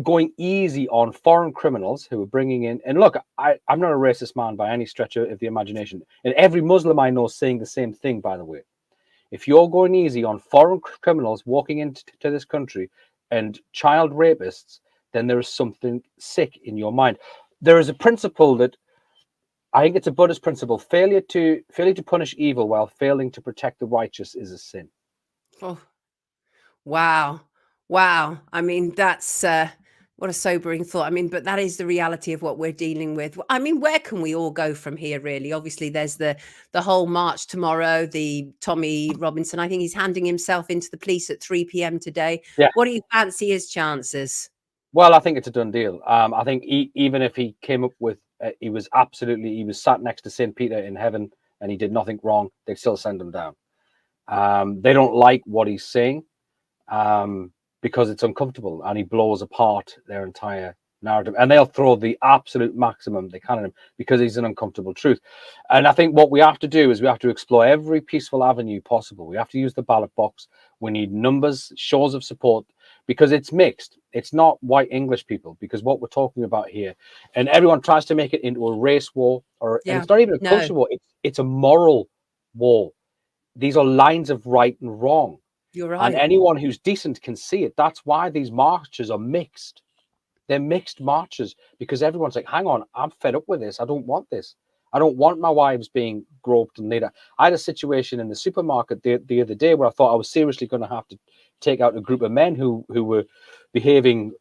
going easy on foreign criminals who are bringing in, and look, I'm not a racist man by any stretch of the imagination, and every Muslim I know is saying the same thing, by the way. If you're going easy on foreign criminals walking into this country and child rapists, then there is something sick in your mind. There is a principle that I think it's a Buddhist principle: failure to punish evil while failing to protect the righteous is a sin. Oh, wow. Wow. I mean, that's what a sobering thought. I mean, but that is the reality of what we're dealing with. I mean, where can we all go from here, really? Obviously, there's the whole march tomorrow, the Tommy Robinson. I think he's handing himself into the police at 3 p.m. today. Yeah. What do you fancy his chances? Well, I think it's a done deal. I think even if he came up with, he was sat next to St. Peter in heaven and he did nothing wrong, they'd still send him down. They don't like what he's saying because it's uncomfortable, and he blows apart their entire narrative, and they'll throw the absolute maximum they can at him because he's an uncomfortable truth. And I think what we have to do is we have to explore every peaceful avenue possible. We have to use the ballot box. We need numbers, shows of support, because it's mixed. It's not white English people, because what we're talking about here, and everyone tries to make it into a race war, and it's not even a culture war. It's a moral war. These are lines of right and wrong. You're right. And anyone who's decent can see it. That's why these marches are mixed. They're mixed marches, because everyone's like, hang on, I'm fed up with this. I don't want this. I don't want my wives being groped and laid out. I had a situation in the supermarket the other day where I thought I was seriously going to have to take out a group of men who were behaving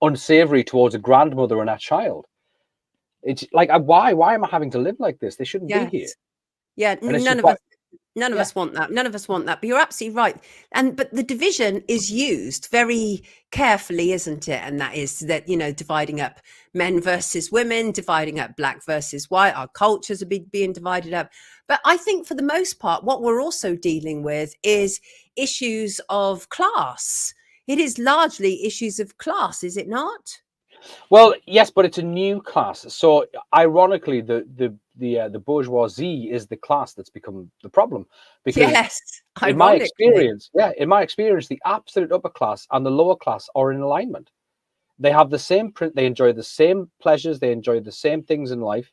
unsavory towards a grandmother and a child. It's like, why am I having to live like this? They shouldn't be here. Yeah, none of us want that. None of us want that. But you're absolutely right. But the division is used very carefully, isn't it? And that is that, dividing up men versus women, dividing up black versus white. Our cultures are being divided up. But I think for the most part, what we're also dealing with is issues of class. It is largely issues of class, is it not? Well, yes, but it's a new class. So ironically, the bourgeoisie is the class that's become the problem. Because in my experience, the absolute upper class and the lower class are in alignment. They have the same they enjoy the same pleasures, they enjoy the same things in life,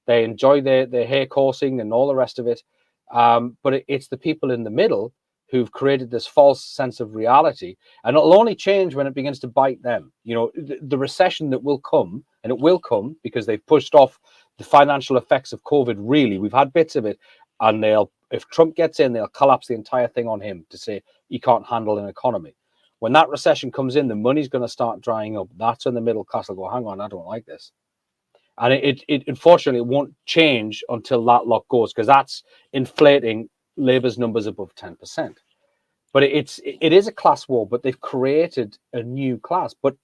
they enjoy their hair coursing and all the rest of it. But it's the people in the middle who've created this false sense of reality, and it'll only change when it begins to bite them. The recession that will come, and it will come because they've pushed off the financial effects of COVID. Really, we've had bits of it, and if Trump gets in, they'll collapse the entire thing on him to say he can't handle an economy. When that recession comes in, the money's going to start drying up. That's when the middle class will go, hang on, I don't like this. And it unfortunately won't change until that lot goes, because that's inflating Labour's numbers above 10%. But it is a class war, but they've created a new class. But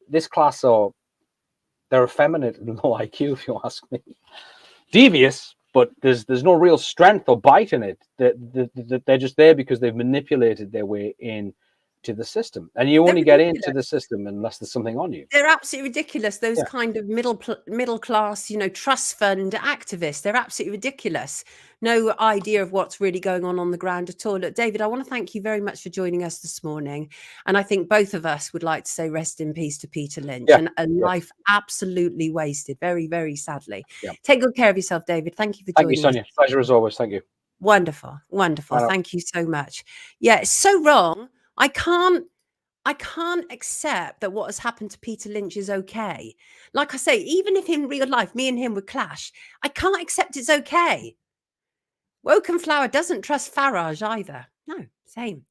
this class they're effeminate and low IQ, if you ask me. Devious, but there's no real strength or bite in it. They're just there because they've manipulated their way in to the system, and you only get into the system unless there's something on you. They're absolutely ridiculous. Those kind of middle class, trust fund activists. They're absolutely ridiculous. No idea of what's really going on the ground at all. Look, David, I want to thank you very much for joining us this morning. And I think both of us would like to say rest in peace to Peter Lynch, and a life absolutely wasted, very, very sadly. Take good care of yourself, David. Thank you for joining us. Thank you, Sonia. Pleasure as always. Thank you. Wonderful. Thank you so much. Yeah, it's so wrong. I can't accept that what has happened to Peter Lynch is okay. Like I say, even if in real life, me and him would clash, I can't accept it's okay. Woken Flower doesn't trust Farage either. No, same.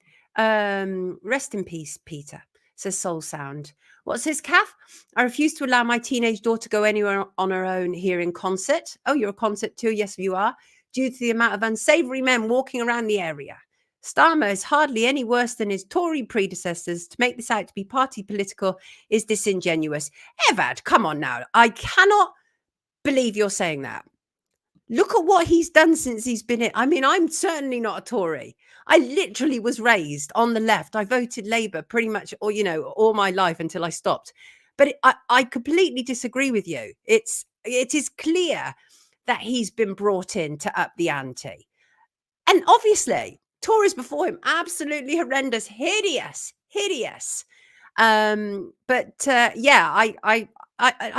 Rest in peace, Peter, says Soul Sound. What's his calf? I refuse to allow my teenage daughter to go anywhere on her own here in concert. Oh, you're a concert too? Yes, you are. Due to the amount of unsavory men walking around the area. Starmer is hardly any worse than his Tory predecessors. To make this out to be party political is disingenuous. Evad, come on now. I cannot believe you're saying that. Look at what he's done since he's been in. I mean, I'm certainly not a Tory. I literally was raised on the left. I voted Labour pretty much, all my life until I stopped. But I completely disagree with you. It is clear that he's been brought in to up the ante. And obviously, Tories before him, absolutely horrendous, hideous. I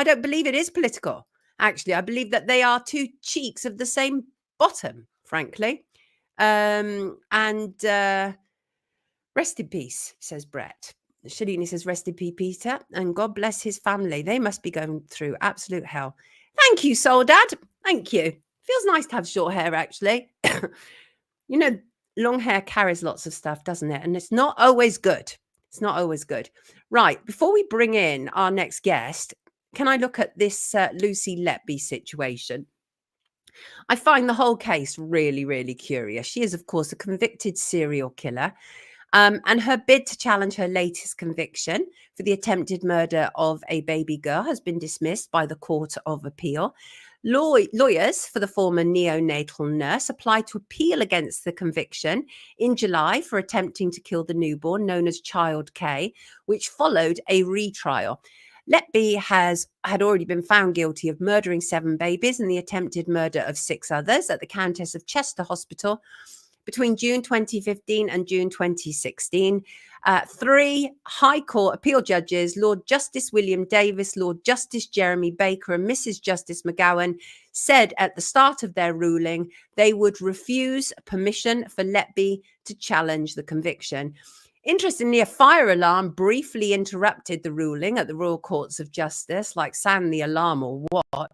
don't believe it is political. Actually, I believe that they are two cheeks of the same bottom, frankly. Rest in peace, says Brett. Shalini says, rest in peace, Peter, and God bless his family. They must be going through absolute hell. Thank you, Soul Dad. Thank you. Feels nice to have short hair, actually. Long hair carries lots of stuff, doesn't it? And it's not always good. Right. Before we bring in our next guest, can I look at this Lucy Letby situation? I find the whole case really, really curious. She is, of course, a convicted serial killer. And her bid to challenge her latest conviction for the attempted murder of a baby girl has been dismissed by the Court of Appeal. Lawyers for the former neonatal nurse applied to appeal against the conviction in July for attempting to kill the newborn, known as Child K, which followed a retrial. Letby had already been found guilty of murdering 7 babies and the attempted murder of 6 others at the Countess of Chester Hospital between June 2015 and June 2016. 3 High Court appeal judges, Lord Justice William Davis, Lord Justice Jeremy Baker, and Mrs. Justice McGowan, said at the start of their ruling they would refuse permission for Letby to challenge the conviction. Interestingly, a fire alarm briefly interrupted the ruling at the Royal Courts of Justice, like sound the alarm or what.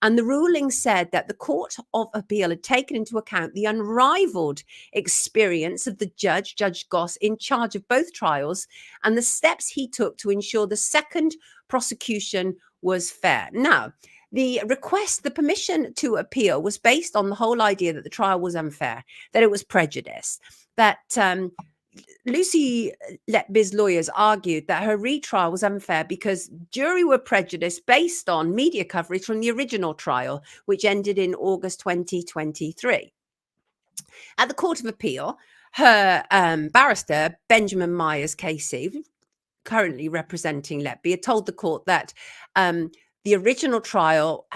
And the ruling said that the Court of Appeal had taken into account the unrivaled experience of the judge, Judge Goss, in charge of both trials, and the steps he took to ensure the second prosecution was fair. Now, the permission to appeal was based on the whole idea that the trial was unfair, that it was prejudiced, that Lucy Letby's lawyers argued that her retrial was unfair because jury were prejudiced based on media coverage from the original trial, which ended in August 2023. At the Court of Appeal, her barrister, Benjamin Myers-Casey, currently representing Letby, had told the court that the original trial...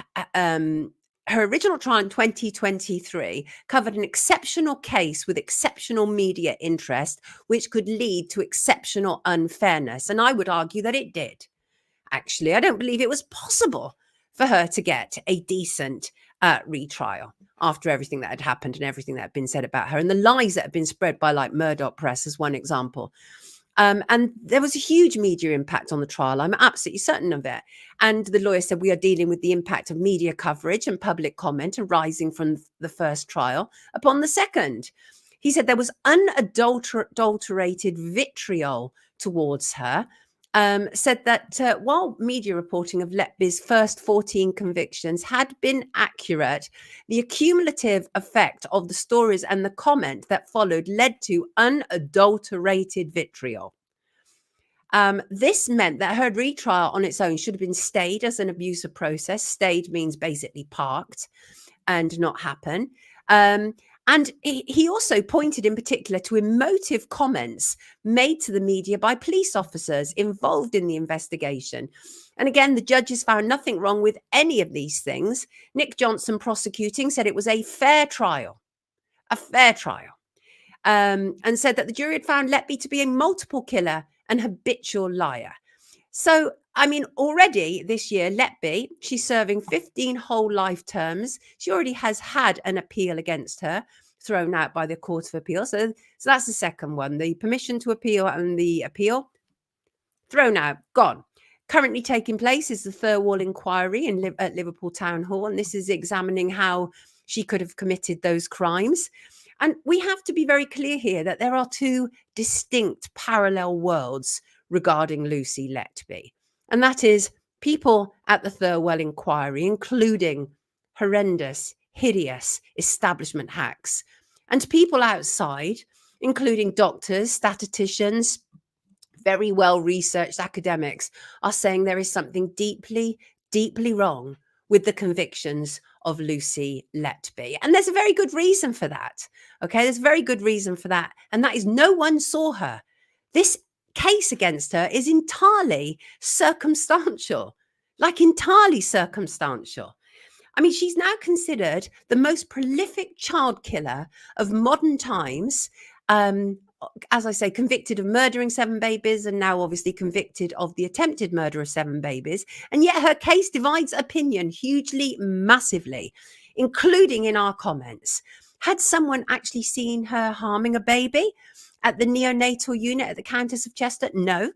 her original trial in 2023 covered an exceptional case with exceptional media interest, which could lead to exceptional unfairness. And I would argue that it did. Actually, I don't believe it was possible for her to get a decent retrial after everything that had happened and everything that had been said about her and the lies that had been spread by like Murdoch Press as one example. And there was a huge media impact on the trial. I'm absolutely certain of it. And the lawyer said, we are dealing with the impact of media coverage and public comment arising from the first trial upon the second. He said there was unadulterated vitriol towards her said that while media reporting of Letby's first 14 convictions had been accurate, the accumulative effect of the stories and the comment that followed led to unadulterated vitriol. This meant that her retrial on its own should have been stayed as an abusive process. Stayed means basically parked and not happen. And he also pointed in particular to emotive comments made to the media by police officers involved in the investigation. And again, the judges found nothing wrong with any of these things. Nick Johnson, prosecuting, said it was a fair trial, and said that the jury had found Letby to be a multiple killer and habitual liar. So, I mean, already this year, Letby, she's serving 15 whole life terms. She already has had an appeal against her thrown out by the Court of Appeal. So that's the second one. The permission to appeal and the appeal thrown out, gone. Currently taking place is the Thirlwall inquiry at Liverpool Town Hall. And this is examining how she could have committed those crimes. And we have to be very clear here that there are two distinct parallel worlds regarding Lucy Letby. And that is people at the Thirlwall inquiry, including horrendous, hideous establishment hacks, and people outside, including doctors, statisticians, very well-researched academics, are saying there is something deeply, deeply wrong with the convictions of Lucy Letby. And there's a very good reason for that. Okay, there's a very good reason for that. And that is no one saw her. This case against her is entirely circumstantial, like entirely circumstantial. I mean, she's now considered the most prolific child killer of modern times. As I say, convicted of murdering 7 babies and now obviously convicted of the attempted murder of 7 babies. And yet her case divides opinion hugely, massively, including in our comments. Had someone actually seen her harming a baby at the neonatal unit at the Countess of Chester? No.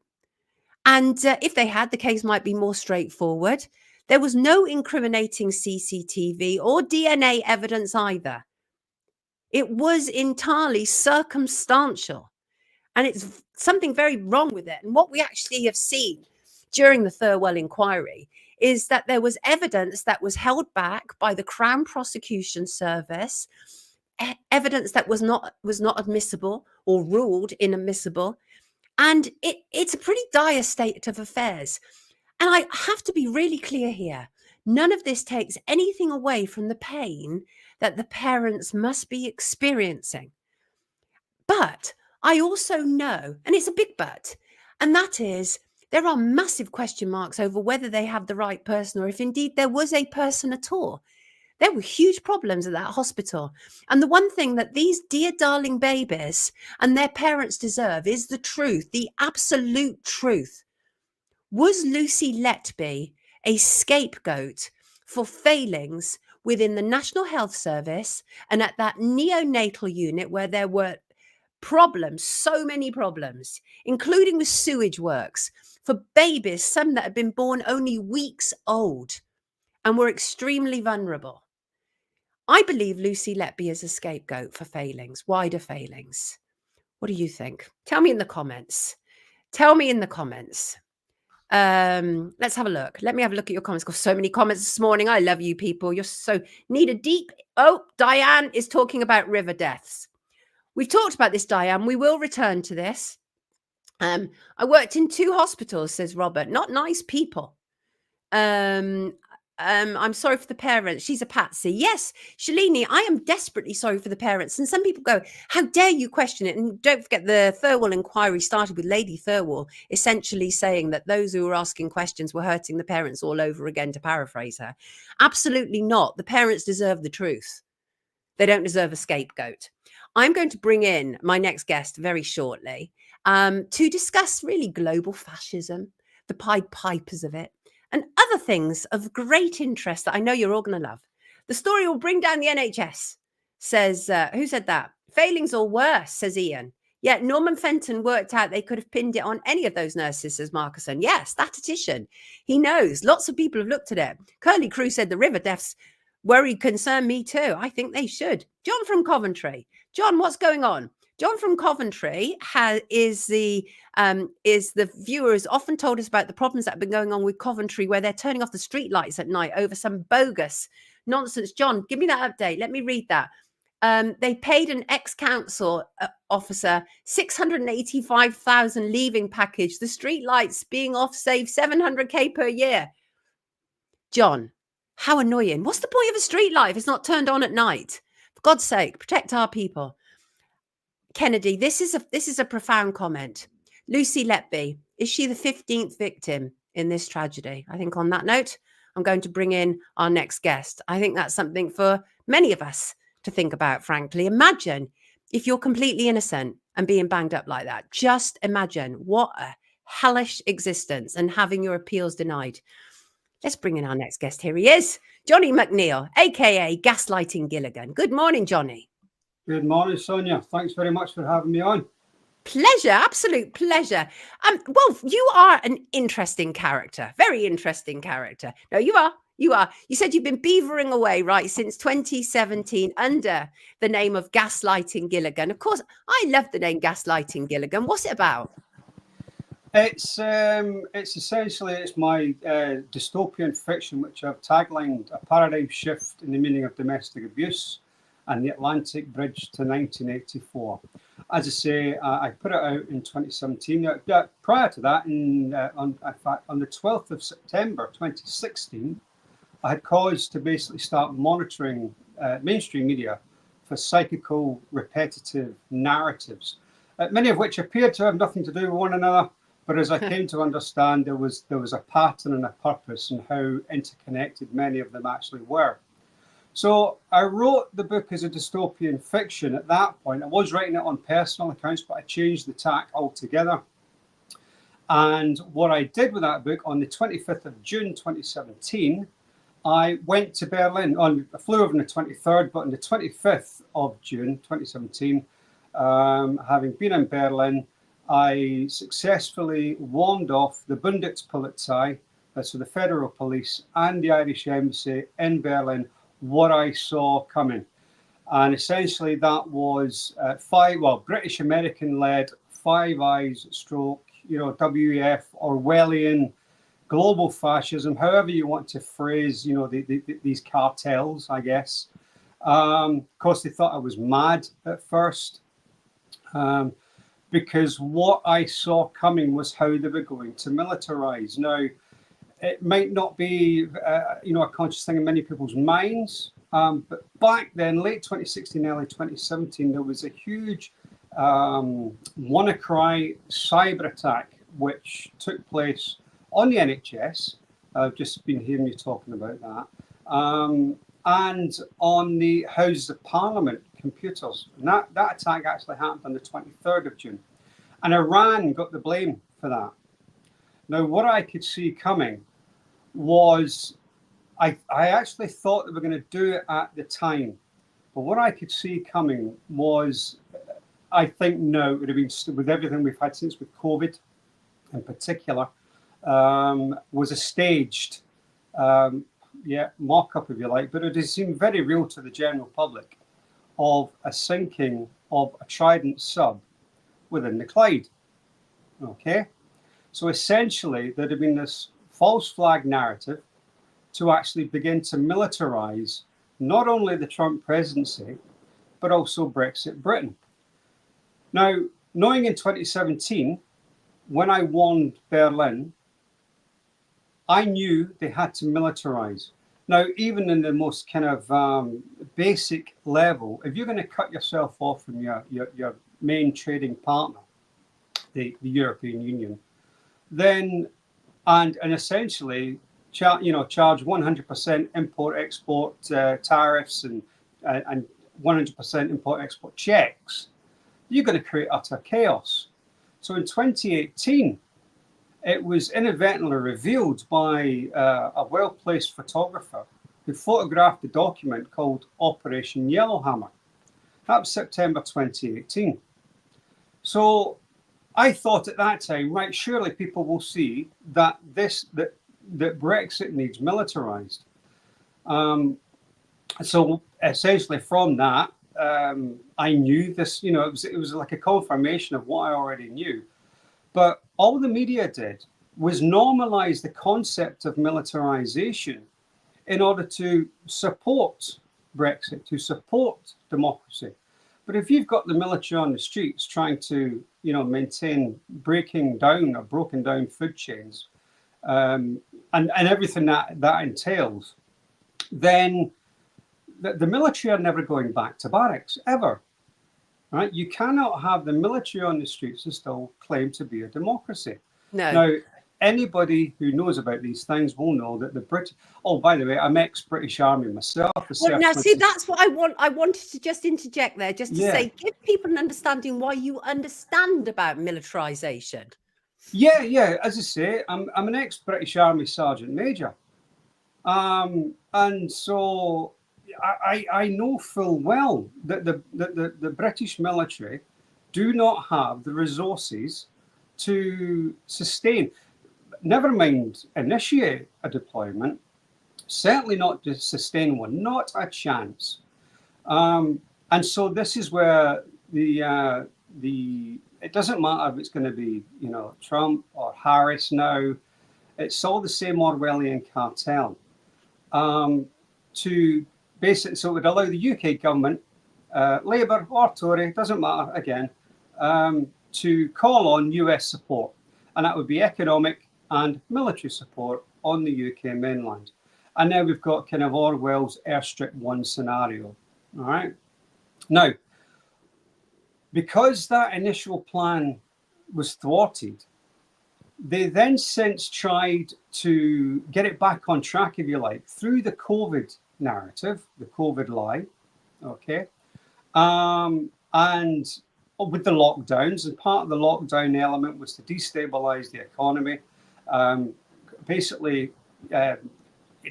And if they had, the case might be more straightforward. There was no incriminating CCTV or DNA evidence either. It was entirely circumstantial, and it's something very wrong with it. And what we actually have seen during the Thirlwall inquiry is that there was evidence that was held back by the Crown Prosecution Service, evidence that was not admissible or ruled inadmissible. And it's a pretty dire state of affairs. And I have to be really clear here. None of this takes anything away from the pain that the parents must be experiencing. But I also know, and it's a big but, and that is there are massive question marks over whether they have the right person or if indeed there was a person at all. There were huge problems at that hospital. And the one thing that these dear darling babies and their parents deserve is the truth, the absolute truth. Was Lucy Letby a scapegoat for failings within the National Health Service and at that neonatal unit where there were problems, so many problems, including with sewage works for babies, some that had been born only weeks old and were extremely vulnerable? I believe Lucy Letby is a scapegoat for failings, wider failings. What do you think? Tell me in the comments. Tell me in the comments. Let's have a look. Let me have a look at your comments. Got so many comments this morning. I love you people. You're so need a deep. Oh, Diane is talking about river deaths. We've talked about this, Diane. We will return to this. I worked in 2 hospitals, says Robert. Not nice people. I'm sorry for the parents. She's a patsy. Yes, Shalini, I am desperately sorry for the parents. And some people go, how dare you question it? And don't forget the Thirlwall inquiry started with Lady Thirlwall essentially saying that those who were asking questions were hurting the parents all over again, to paraphrase her. Absolutely not. The parents deserve the truth. They don't deserve a scapegoat. I'm going to bring in my next guest very shortly to discuss really global fascism, the Pied Pipers of it, and other things of great interest that I know you're all going to love. The story will bring down the NHS, says, who said that? Failings or worse, says Ian. Yet Norman Fenton worked out they could have pinned it on any of those nurses, says Marcuson. Yeah, statistician. He knows. Lots of people have looked at it. Curly Crew said the river deaths concern me too. I think they should. John from Coventry. John, what's going on? John from Coventry is the viewer who's often told us about the problems that have been going on with Coventry, where they're turning off the street lights at night over some bogus nonsense. John, give me that update. Let me read that. They paid an ex-council officer 685,000 leaving package. The street lights being off save 700k per year. John, how annoying. What's the point of a street light if it's not turned on at night? For God's sake, protect our people. Kennedy, this is a profound comment. Lucy Letby, is she the 15th victim in this tragedy? I think on that note, I'm going to bring in our next guest. I think that's something for many of us to think about, frankly. Imagine if you're completely innocent and being banged up like that. Just imagine what a hellish existence and having your appeals denied. Let's bring in our next guest. Here he is, Johnny McNeill, aka Gaslighting Gilligan. Good morning, Johnny. Good morning, Sonia. Thanks very much for having me on. Pleasure, absolute pleasure. Well, you are an interesting character, very interesting character. No, you are. You said you've been beavering away, right, since 2017 under the name of Gaslighting Gilligan. Of course, I love the name Gaslighting Gilligan. What's it about? It's essentially my dystopian fiction, which I've taglined a paradigm shift in the meaning of domestic abuse and the Atlantic Bridge to 1984. As I say, I put it out in 2017. Prior to that, on the 12th of September 2016, I had cause to basically start monitoring mainstream media for psychical, repetitive narratives, many of which appeared to have nothing to do with one another. But as I came to understand, there was a pattern and a purpose in how interconnected many of them actually were. So I wrote the book as a dystopian fiction at that point. I was writing it on personal accounts, but I changed the tack altogether. And what I did with that book on the 25th of June 2017, I went to Berlin. I flew over on the 23rd, but on the 25th of June 2017, having been in Berlin, I successfully warned off the Bundespolizei, so the federal police, and the Irish embassy in Berlin what I saw coming. And essentially that was British American led Five Eyes stroke, WEF, Orwellian, global fascism, however you want to phrase, these cartels, I guess. Of course, they thought I was mad at first, because what I saw coming was how they were going to militarize. Now, it might not be, a conscious thing in many people's minds, but back then, late 2016, early 2017, there was a huge WannaCry cyber attack which took place on the NHS. I've just been hearing you talking about that, and on the Houses of Parliament computers. And that attack actually happened on the 23rd of June, and Iran got the blame for that. Now, what I could see coming was, I actually thought they were going to do it at the time, but what I could see coming was, I think now it would have been, with everything we've had since with COVID in particular, was a staged mock-up, if you like, but it seemed very real to the general public of a sinking of a Trident sub within the Clyde. Okay, so essentially there'd have been this false flag narrative to actually begin to militarize not only the Trump presidency, but also Brexit Britain. Now, knowing in 2017, when I warned Berlin, I knew they had to militarize. Now, even in the most kind of basic level, if you're going to cut yourself off from your main trading partner, the European Union, then and essentially charge 100% import-export tariffs and 100% import-export checks, you're going to create utter chaos. So in 2018, it was inadvertently revealed by a well-placed photographer who photographed a document called Operation Yellowhammer. That was September 2018. So I thought at that time, right, surely people will see that that Brexit needs militarized. So essentially from that, I knew this, you know, it was like a confirmation of what I already knew. But all the media did was normalize the concept of militarization in order to support Brexit, to support democracy. But if you've got the military on the streets trying to, you know, maintain broken down food chains, and everything that entails, then the military are never going back to barracks, ever. Right? You cannot have the military on the streets and still claim to be a democracy. No. Now, anybody who knows about these things will know that the British... Oh, by the way, I'm ex-British Army myself. Well, now, see, that's what I wanted to just interject there, just to say, give people an understanding why you understand about militarization. Yeah. As I say, I'm an ex-British Army Sergeant Major. And so I know full well that the British military do not have the resources to sustain, never mind initiate a deployment, certainly not to sustain one, not a chance. And so this is where it doesn't matter if it's going to be, you know, Trump or Harris now, it's all the same Orwellian cartel. To basically, so it would allow the UK government, Labour or Tory, doesn't matter again, to call on US support. And that would be economic and military support on the UK mainland. And now we've got kind of Orwell's Airstrip 1 scenario. All right. Now, because that initial plan was thwarted, they then since tried to get it back on track, if you like, through the COVID narrative, the COVID lie, okay? And with the lockdowns, and part of the lockdown element was to destabilize the economy, basically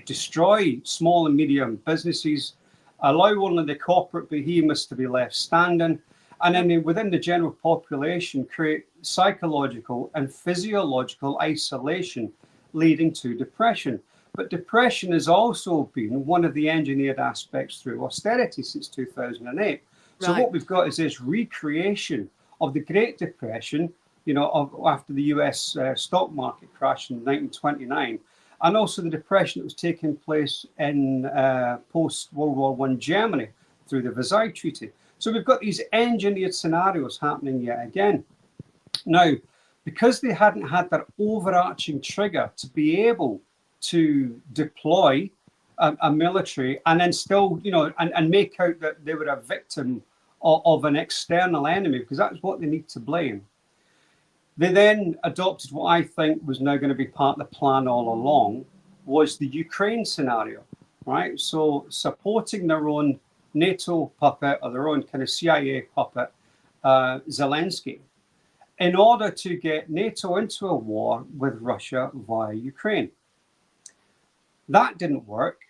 destroy small and medium businesses, allow only the corporate behemoths to be left standing, and then within the general population create psychological and physiological isolation leading to depression. But depression has also been one of the engineered aspects through austerity since 2008. So what we've got is this recreation of the Great Depression, you know, after the US stock market crash in 1929, and also the depression that was taking place in post-World War I Germany through the Versailles Treaty. So we've got these engineered scenarios happening yet again. Now, because they hadn't had that overarching trigger to be able to deploy a military and then still, you know, and make out that they were a victim of an external enemy, because that's what they need to blame. They then adopted what I think was now going to be part of the plan all along, was the Ukraine scenario, right? So supporting their own NATO puppet or their own kind of CIA puppet, Zelensky, in order to get NATO into a war with Russia via Ukraine. That didn't work.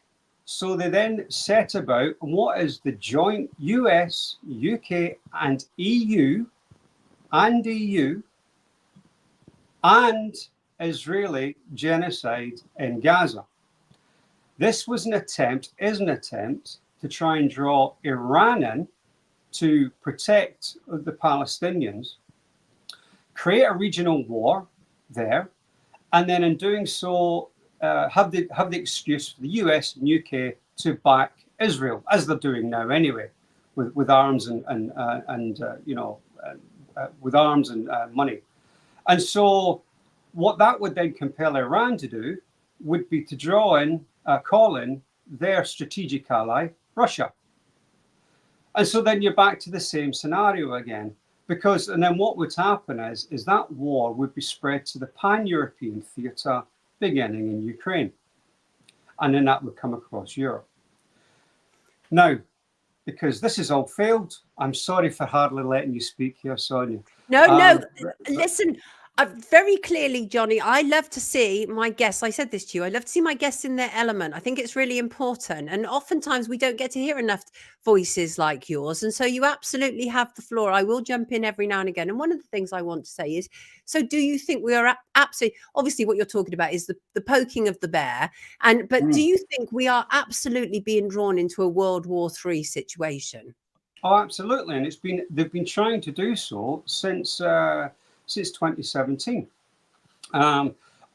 So they then set about what is the joint US, UK, and EU and Israeli genocide in Gaza. This was is an attempt to try and draw Iran in to protect the Palestinians, create a regional war there, and then in doing so, have the excuse for the US and UK to back Israel, as they're doing now anyway, with arms and with arms and money. And so, what that would then compel Iran to do would be to call in their strategic ally, Russia. And so then you're back to the same scenario again, and then what would happen is that war would be spread to the pan-European theatre, beginning in Ukraine. And then that would come across Europe. Now, because this has all failed, I'm sorry for hardly letting you speak here, Sonia. No, listen, very clearly, Johnny, I love to see my guests. I said this to you. I love to see my guests in their element. I think it's really important. And oftentimes we don't get to hear enough voices like yours. And so you absolutely have the floor. I will jump in every now and again. And one of the things I want to say is, so do you think we are absolutely, obviously what you're talking about is the poking of the bear. But do you think we are absolutely being drawn into a World War III situation? Oh, absolutely, and they've been trying to do so since 2017.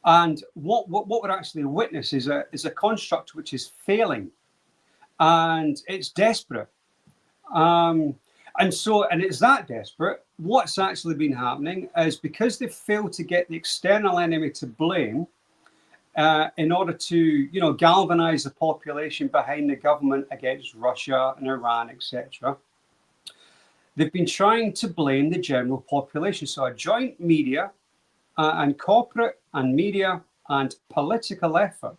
And what we're actually witness is a construct which is failing, and it's desperate. And it's that desperate. What's actually been happening is because they've failed to get the external enemy to blame, in order to, galvanize the population behind the government against Russia and Iran, etc. They've been trying to blame the general population. So a joint media and corporate and media and political effort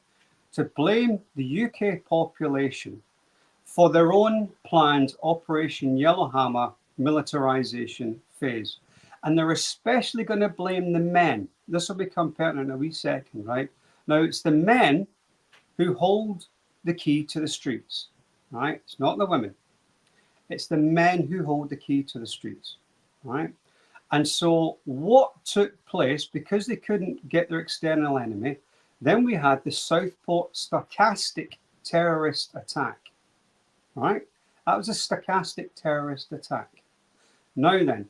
to blame the UK population for their own planned Operation Yellowhammer militarization phase. And they're especially going to blame the men. This will become pertinent in a wee second, right? Now, it's the men who hold the key to the streets, right? It's not the women. It's the men who hold the key to the streets, right? And so what took place, because they couldn't get their external enemy, then we had the Southport stochastic terrorist attack, right? That was a stochastic terrorist attack. Now then,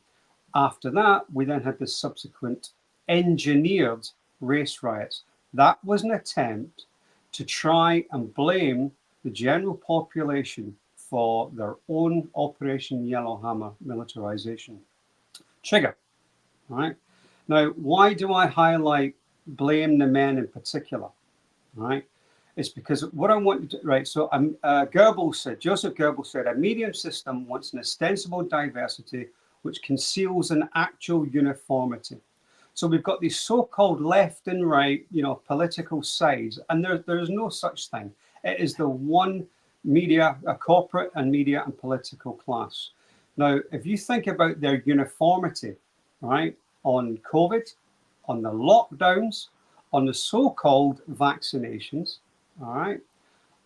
after that, we then had the subsequent engineered race riots. That was an attempt to try and blame the general population for their own Operation Yellowhammer militarization trigger, right? Now, why do I highlight blame the men in particular, right? It's because what I want to do, right? So Joseph Goebbels said, a medium system wants an ostensible diversity which conceals an actual uniformity. So we've got these so-called left and right, political sides, and there's no such thing. It is the one media, a corporate and media and political class. Now, if you think about their uniformity, right, on COVID, on the lockdowns, on the so-called vaccinations, all right,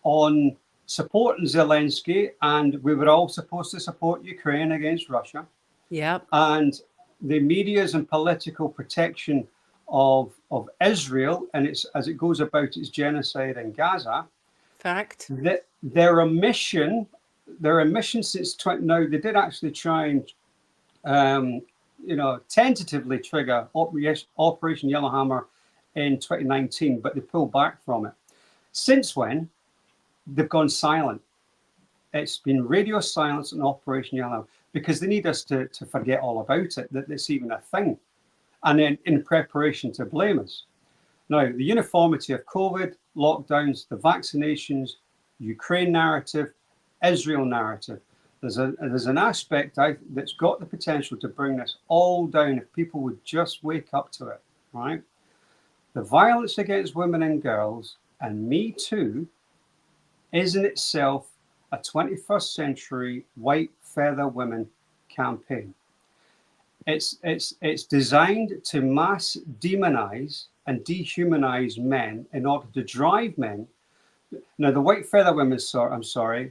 on supporting Zelensky, and we were all supposed to support Ukraine against Russia. Yeah. And the media's and political protection of Israel and its as it goes about its genocide in Gaza. Fact. Their omission since now they did actually try and tentatively trigger Operation Yellowhammer in 2019, but they pulled back from it. Since when, they've gone silent. It's been radio silence on Operation Yellowhammer because they need us to forget all about it, that it's even a thing, and then in preparation to blame us. Now, the uniformity of COVID, lockdowns, the vaccinations, Ukraine narrative, Israel narrative. There's an aspect that's got the potential to bring this all down if people would just wake up to it, right? The violence against women and girls and Me Too is in itself a 21st century white feather women campaign. It's designed to mass demonize and dehumanize men in order to drive men. Now, the white feather women,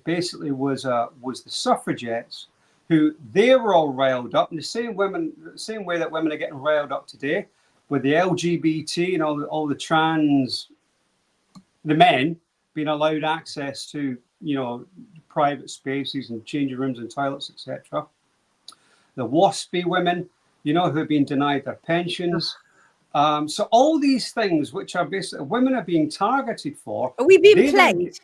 basically was the suffragettes who they were all riled up in the same way that women are getting riled up today with the LGBT and all the trans, the men being allowed access to private spaces and changing rooms and toilets, etc. The waspy women, who have been denied their pensions. So all these things, which are basically women are being targeted for. Are we being played?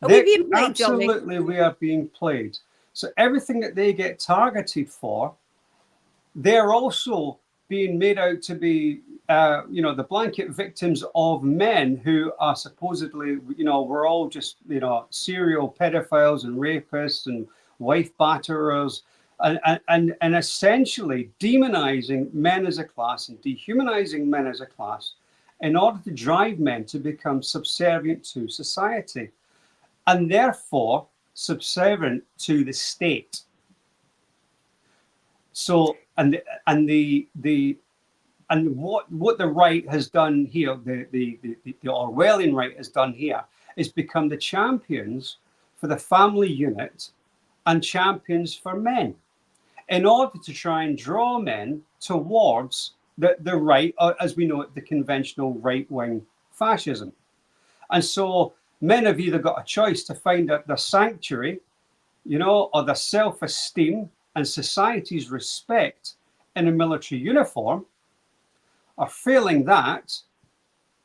Are we being played, absolutely, Johnny? we are being played. So everything that they get targeted for, they're also being made out to be, the blanket victims of men who are supposedly, we're all just, serial pedophiles and rapists and wife batterers, and essentially demonizing men as a class and dehumanizing men as a class in order to drive men to become subservient to society and therefore subservient to the state. So, and what the right has done here, the Orwellian right has done here, is become the champions for the family unit and champions for men, in order to try and draw men towards the right, as we know it, the conventional right-wing fascism. And so men have either got a choice to find the sanctuary, you know, or their self-esteem and society's respect in a military uniform, are failing that,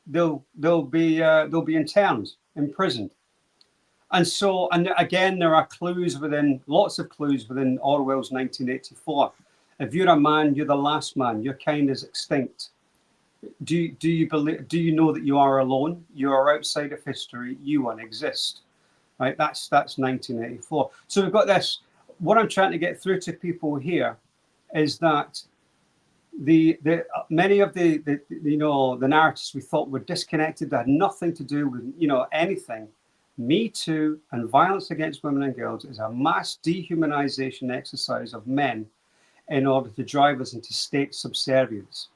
they'll be interned, imprisoned. And so, and again, there are clues within, lots of clues within Orwell's 1984. If you're a man, you're the last man. Your kind is extinct. Do you believe? Do you know that you are alone? You are outside of history. You won't exist. Right? That's 1984. So we've got this. What I'm trying to get through to people here is that the many of the you know, the narratives we thought were disconnected, that had nothing to do with, you know, anything. Me Too and violence against women and girls is a mass dehumanization exercise of men in order to drive us into state subservience.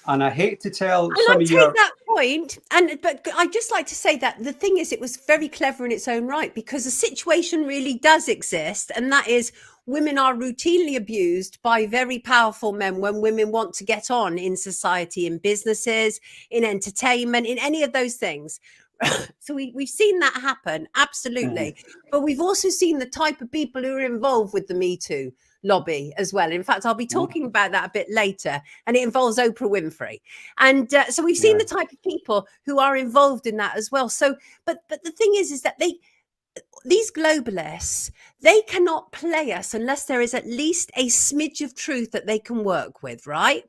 And I hate to tell some of you. I take that point, but I'd just like to say that the thing is, it was very clever in its own right, because the situation really does exist, and that is women are routinely abused by very powerful men when women want to get on in society, in businesses, in entertainment, in any of those things. So we've seen that happen, absolutely. But we've also seen the type of people who are involved with the Me Too lobby as well. In fact, I'll be talking about that a bit later, and it involves Oprah Winfrey. And so we've seen the type of people who are involved in that as well. So, but the thing is that these globalists, they cannot play us unless there is at least a smidge of truth that they can work with, right?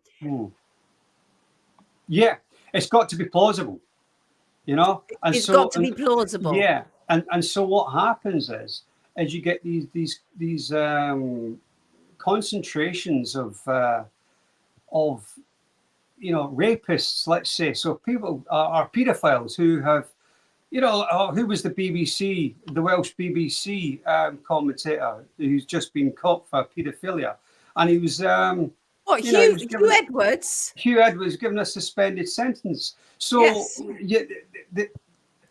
Yeah, it's got to be plausible. You know, and it's got to be plausible. Yeah, and so what happens is you get these concentrations of you know, rapists, let's say. So people are pedophiles who have, you know, who was the BBC, the Welsh BBC commentator who's just been caught for paedophilia, and he was what, Hugh Edwards? Hugh Edwards given a suspended sentence. So yes.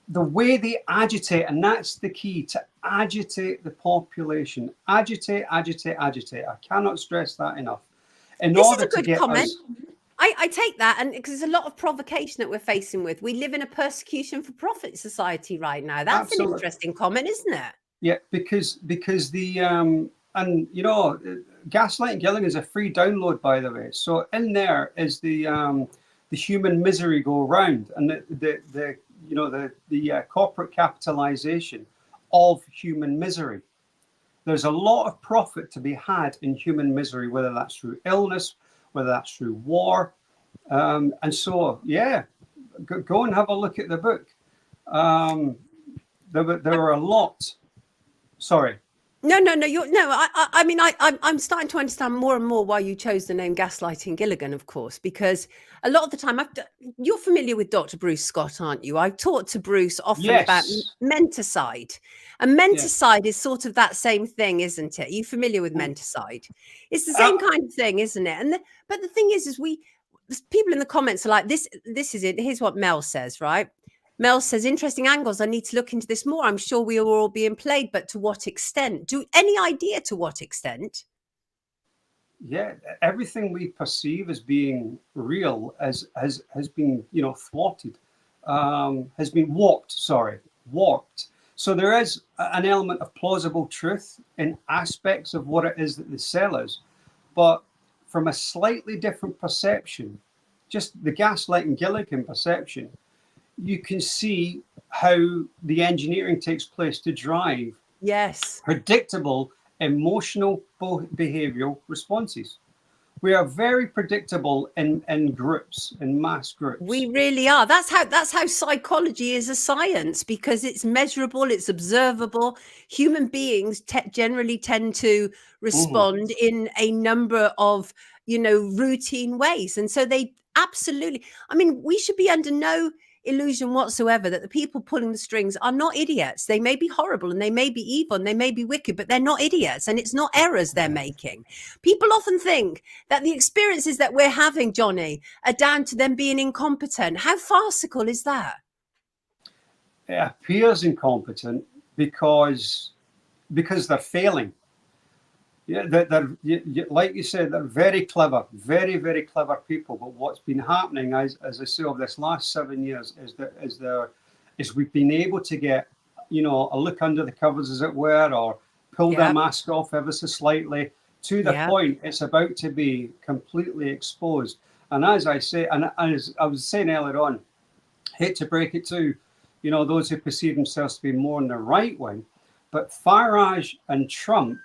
The way they agitate, and that's the key, to agitate the population. Agitate. I cannot stress that enough. This is a good comment. I take that, and because there's a lot of provocation that we're facing with. We live in a persecution for profit society right now. That's Absolutely. An interesting comment, isn't it? Yeah, because the and you know, Gaslighting Gillian is a free download, by the way. So in there is the human misery go round, and the you know, the corporate capitalization of human misery. There's a lot of profit to be had in human misery, whether that's through illness, whether that's through war, and so yeah, go and have a look at the book. There were a lot. Sorry. No. I mean, I'm starting to understand more and more why you chose the name Gaslighting Gilligan, of course, because a lot of the time, you're familiar with Dr. Bruce Scott, aren't you? I've talked to Bruce often about menticide, and menticide is sort of that same thing, isn't it? Are you familiar with menticide? It's the same kind of thing, isn't it? But the thing is people in the comments are like, this is it. Here's what Mel says, right? Mel says, interesting angles. I need to look into this more. I'm sure we are all being played, but to what extent? Any idea to what extent? Yeah, everything we perceive as being real has been, you know, thwarted, has been warped. So there is an element of plausible truth in aspects of what it is that they sell us, but from a slightly different perception, just the Gaslighting Gilligan perception, you can see how the engineering takes place to drive predictable emotional behavioral responses. We are very predictable in groups, in mass groups. We really are. That's how psychology is a science, because it's measurable, it's observable. Human beings generally tend to respond in a number of, you know, routine ways, and so they absolutely. I mean, we should be under no illusion whatsoever that the people pulling the strings are not idiots. They may be horrible and they may be evil and they may be wicked, but they're not idiots, and it's not errors they're making. People often think that the experiences that we're having, Johnny, are down to them being incompetent. How farcical is that? It appears incompetent because they're failing. Yeah, they're like you said, they're very clever, very, very clever people. But what's been happening, as I say, over this last 7 years, is we've been able to get, you know, a look under the covers, as it were, or pull their Yep. mask off ever so slightly, to the Yep. point it's about to be completely exposed. And as I say, and as I was saying earlier on, hate to break it to, you know, those who perceive themselves to be more on the right wing, but Farage and Trump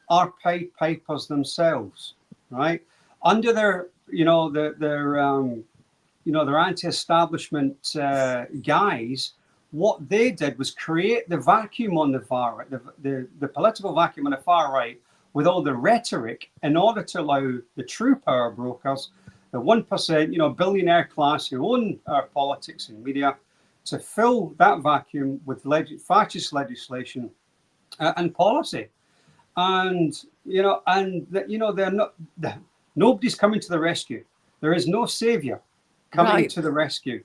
are Pied Pipers themselves, right? Under their, you know, their anti-establishment guise, what they did was create the vacuum on the far right, the political vacuum on the far right, with all the rhetoric, in order to allow the true power brokers, the 1%, you know, billionaire class who own our politics and media, to fill that vacuum with fascist legislation and policy. And they're not. Nobody's coming to the rescue. There is no savior coming to the rescue.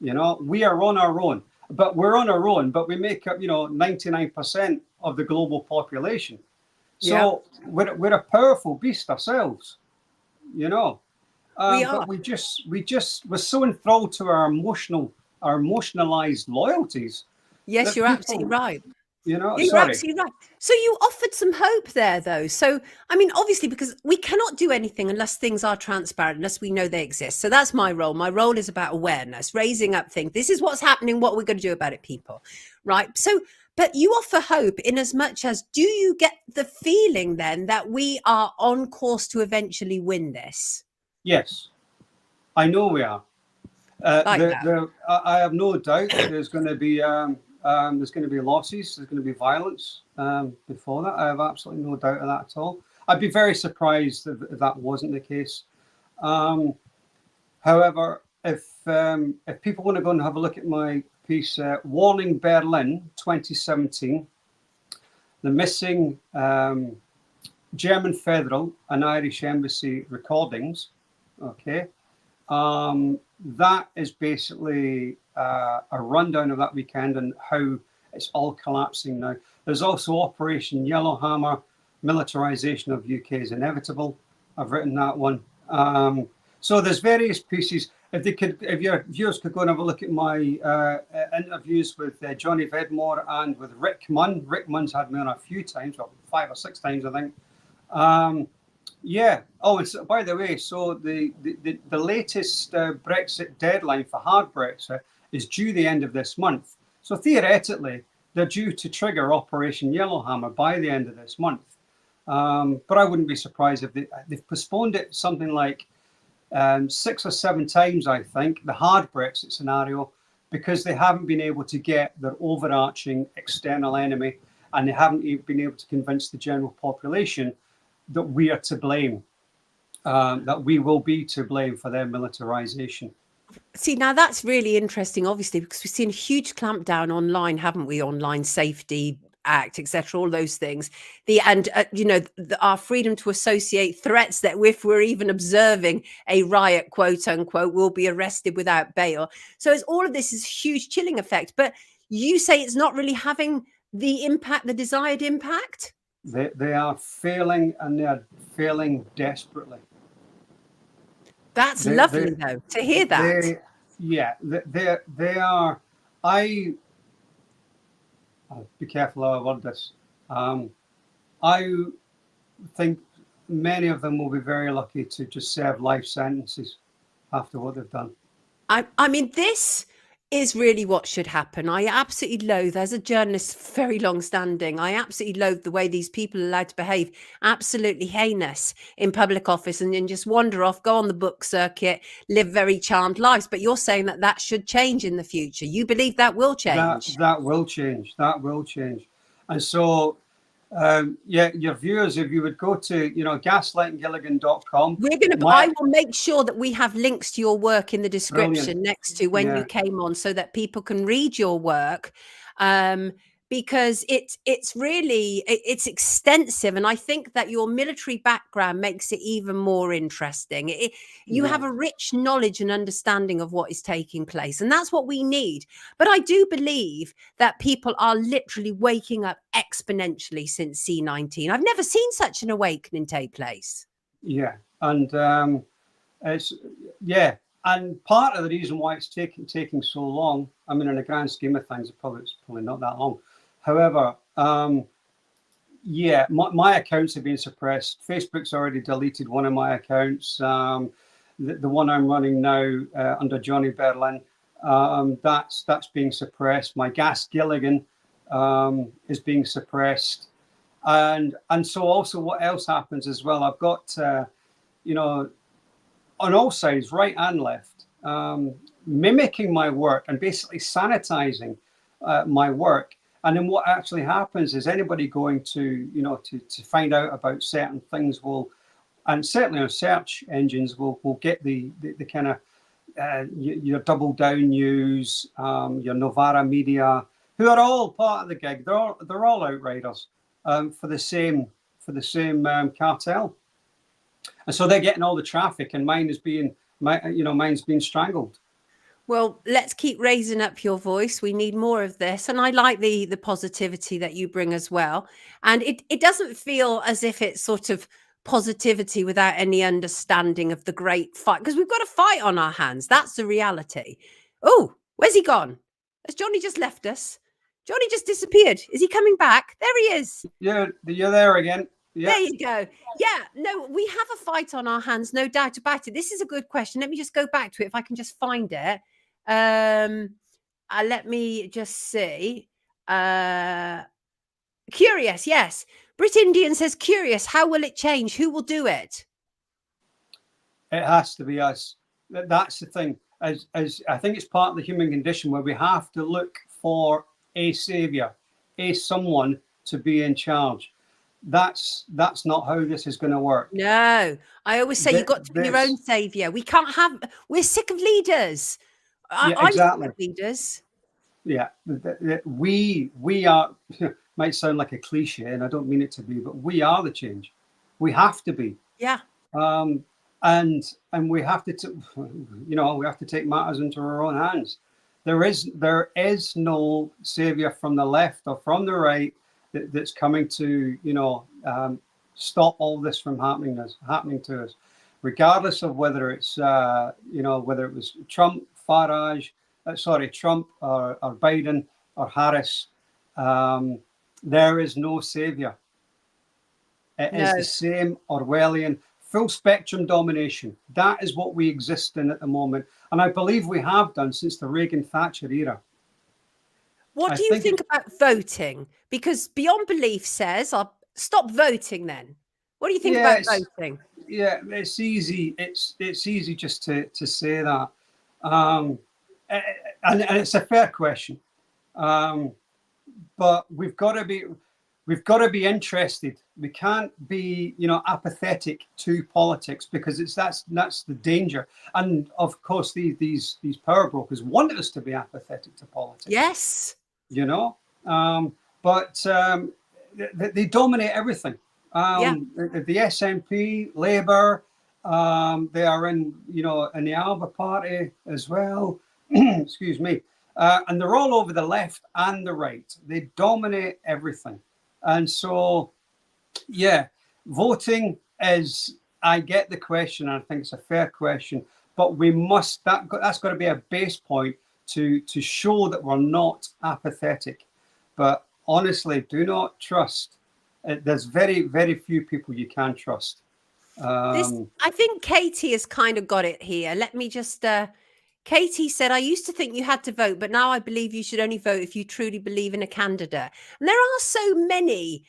You know, we are on our own, but we're on our own. But we make up, 99% of the global population. So we're a powerful beast ourselves. You know, We are. but we're so enthralled to our emotionalized loyalties. Yes, you're absolutely right. You know, You're sorry. absolutely right. So you offered some hope there, though. So, I mean, obviously, because we cannot do anything unless things are transparent, unless we know they exist. So that's my role. My role is about awareness, raising up things. This is what's happening, what we're going to do about it, people. Right. So, but you offer hope in as much as, do you get the feeling then that we are on course to eventually win this? Yes, I know we are. I have no doubt there's going to be losses. There's going to be violence before that. I have absolutely no doubt of that at all. I'd be very surprised if that wasn't the case. However, if people want to go and have a look at my piece, Warning Berlin 2017, the missing German federal and Irish embassy recordings. Okay. That is basically a rundown of that weekend and how it's all collapsing now. There's also Operation Yellowhammer, militarization of UK is inevitable. I've written that one. So there's various pieces. If your viewers could go and have a look at my interviews with Johnny Vedmore and with Rick Munn. Rick Munn's had me on a few times, well, 5 or 6 times, I think. Yeah. Oh, and so, by the way, so the latest Brexit deadline for hard Brexit is due the end of this month. So theoretically, they're due to trigger Operation Yellowhammer by the end of this month. But I wouldn't be surprised if they've postponed it something like 6 or 7 times, I think, the hard Brexit scenario, because they haven't been able to get their overarching external enemy, and they haven't been able to convince the general population that we are to blame, that we will be to blame for their militarization. See, now that's really interesting, obviously, because we've seen a huge clampdown online, haven't we? Online Safety Act, etc., all those things. Our freedom to associate, threats that if we're even observing a riot, quote unquote, we'll be arrested without bail. So it's all of this is huge chilling effect. But you say it's not really having the impact, the desired impact? They are failing, and they are failing desperately. That's lovely, though, to hear that. They are. I'll be careful how I word this. I think many of them will be very lucky to just serve life sentences after what they've done. I mean, this is really what should happen. I absolutely loathe, as a journalist, very long standing, I absolutely loathe the way these people are allowed to behave. Absolutely heinous in public office, and then just wander off, go on the book circuit, live very charmed lives. But you're saying that should change in the future. You believe that will change? That will change. That will change. And so, your viewers, if you would go to, gaslightinggilligan.com. I will make sure that we have links to your work in the description next to when you came on, so that people can read your work, because it's really extensive, and I think that your military background makes it even more interesting. You have a rich knowledge and understanding of what is taking place, and that's what we need. But I do believe that people are literally waking up exponentially since C19. I've never seen such an awakening take place. Yeah, and and part of the reason why it's taking so long, I mean, in the grand scheme of things, it's probably not that long. However, Yeah, my accounts have been suppressed. Facebook's already deleted one of my accounts. The one I'm running now under Johnny Berlin, that's being suppressed. My Gillian is being suppressed, and so also what else happens as well? I've got on all sides, right and left, mimicking my work and basically sanitizing my work. And then what actually happens is anybody going to to find out about certain things will, and certainly on search engines will get the kind of your Double Down News, your Novara Media, who are all part of the gig. They're all outriders for the same cartel, and so they're getting all the traffic, and mine's being strangled. Well, let's keep raising up your voice. We need more of this. And I like the positivity that you bring as well. And it doesn't feel as if it's sort of positivity without any understanding of the great fight, because we've got a fight on our hands. That's the reality. Oh, where's he gone? Has Johnny just left us? Johnny just disappeared. Is he coming back? There he is. Yeah, you're there again. Yeah. There you go. Yeah, no, we have a fight on our hands, no doubt about it. This is a good question. Let me just go back to it if I can just find it. Let me just see. Curious, yes. Brit Indian says, curious, how will it change? Who will do it? It has to be us. That's the thing. As I think it's part of the human condition where we have to look for a savior, someone to be in charge. That's not how this is going to work. No, I always say you've got to be your own savior. We can't have. We're sick of leaders. Yeah, exactly. I'm sick of leaders. Yeah, we are. Might sound like a cliche, and I don't mean it to be, but we are the change. We have to be. Yeah. And we have to, we have to take matters into our own hands. There is no savior from the left or from the right that's coming to, stop all this from happening to us, regardless of whether it's, whether it was Trump, Trump or Biden or Harris. There is no savior. It is the same Orwellian full spectrum domination. That is what we exist in at the moment. And I believe we have done since the Reagan-Thatcher era. What do you think about voting? Because Beyond Belief says, I'll stop voting then. What do you think about voting? Yeah, it's easy. It's easy just to say that. And it's a fair question. But we've got to be interested. We can't be, apathetic to politics, because that's the danger. And of course, these power brokers wanted us to be apathetic to politics. Yes. But they dominate everything. The SNP, Labour, they are in the Alba Party as well. Excuse me. And they're all over the left and the right. They dominate everything. And so, voting is, I get the question, and I think it's a fair question, but we must, that's got to be a base point to show that we're not apathetic. But honestly, do not trust. There's very, very few people you can trust. I think Katie has kind of got it here. Let me just... Katie said, I used to think you had to vote, but now I believe you should only vote if you truly believe in a candidate. And there are so many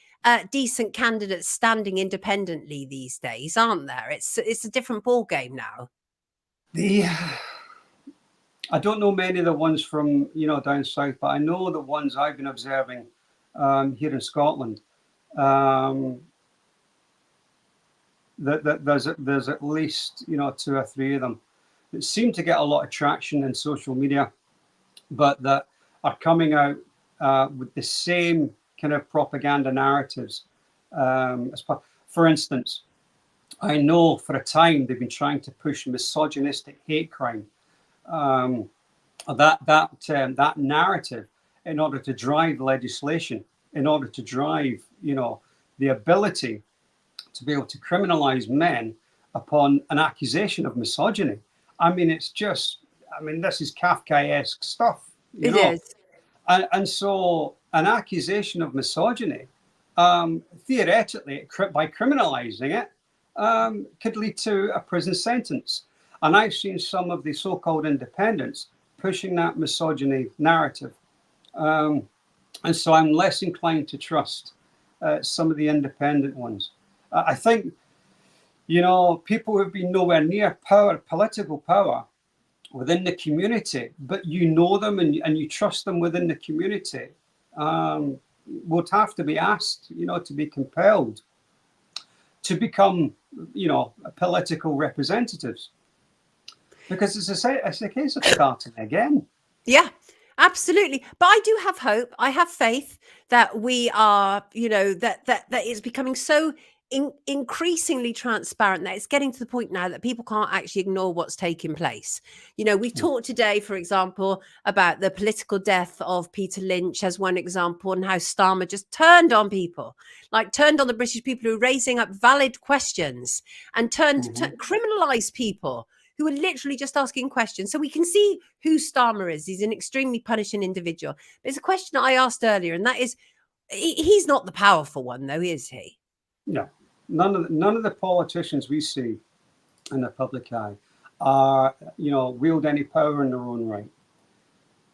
decent candidates standing independently these days, aren't there? It's a different ball game now. I don't know many of the ones from, down south, but I know the ones I've been observing here in Scotland. There's at least, 2 or 3 of them that seem to get a lot of traction in social media, but that are coming out with the same kind of propaganda narratives. For instance, I know for a time they've been trying to push misogynistic hate crime, that narrative, in order to drive legislation, in order to drive, the ability to be able to criminalize men upon an accusation of misogyny. I mean, it's just, this is Kafkaesque stuff. It is. And so an accusation of misogyny theoretically, by criminalizing it, could lead to a prison sentence. And I've seen some of the so-called independents pushing that misogyny narrative. And so I'm less inclined to trust some of the independent ones. I think, you know, people who have been nowhere near power, political power within the community, but you know them and you trust them within the community, would have to be asked, you know, to be compelled to become, you know, political representatives. Because it's a case of starting again. Yeah, absolutely. But I do have hope. I have faith that we are, you know, that it's becoming so increasingly transparent that it's getting to the point now that people can't actually ignore what's taking place. You know, we've talked today, for example, about the political death of Peter Lynch as one example, and how Starmer just turned on people, like turned on the British people who are raising up valid questions and turned to criminalize people who are literally just asking questions. So we can see who Starmer is. He's an extremely punishing individual. But it's a question I asked earlier, and that is, he's not the powerful one, though, is he? No, none of the politicians we see in the public eye are, you know, wield any power in their own right.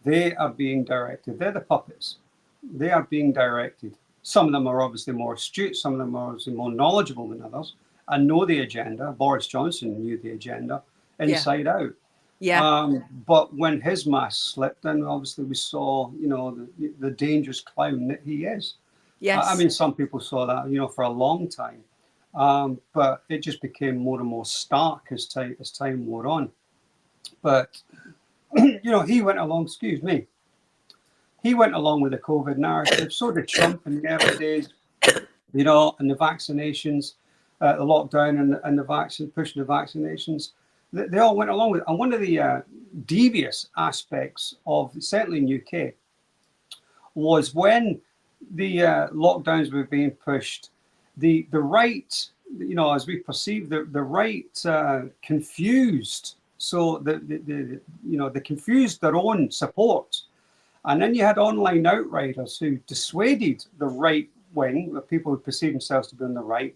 They are being directed. They're the puppets. They are being directed. Some of them are obviously more astute. Some of them are obviously more knowledgeable than others and know the agenda. Boris Johnson knew the agenda inside out. Yeah. But when his mask slipped, then obviously we saw, you know, the dangerous clown that he is. Yes. I mean, some people saw that, you know, for a long time, but it just became more and more stark as time wore on. But you know, he went along. Excuse me. He went along with the COVID narrative. So did Trump in the early days. You know, and the vaccinations, the lockdown and the vaccine, pushing the vaccinations. They all went along with it. And one of the devious aspects of, certainly in UK, was when the lockdowns were being pushed, the right, you know, as we perceive the right confused. So they confused their own support. And then you had online outriders who dissuaded the right wing, the people who perceive themselves to be on the right,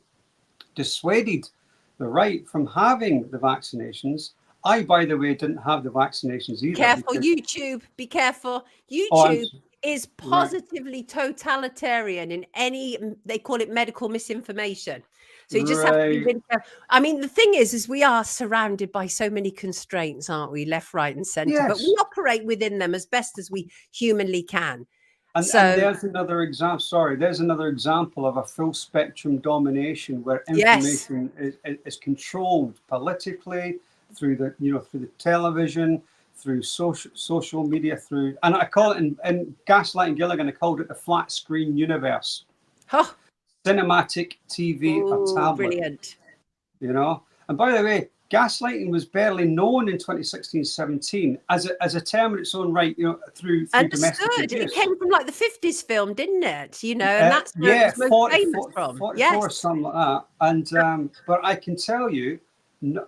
dissuaded the right from having the vaccinations. I, by the way, didn't have the vaccinations either. Careful, YouTube. Be careful. YouTube is positively totalitarian in any, they call it medical misinformation. So you just have to be really careful. I mean, the thing is we are surrounded by so many constraints, aren't we? Left, right, and centre. Yes. But we operate within them as best as we humanly can. And there's another example. Sorry, there's another example of a full spectrum domination where information is controlled politically through the, you know, through the television, through social media, through, and I call it in Gaslighting Gilligan, I called it the flat screen universe. Huh. Cinematic TV or tablet. Brilliant. You know, and by the way, gaslighting was barely known in 2016-17 as a term in its own right, you know, through domestic abuse. It came from like the 50s film, didn't it? You know, and that's where it was most famous from. 44, something like that. And but I can tell you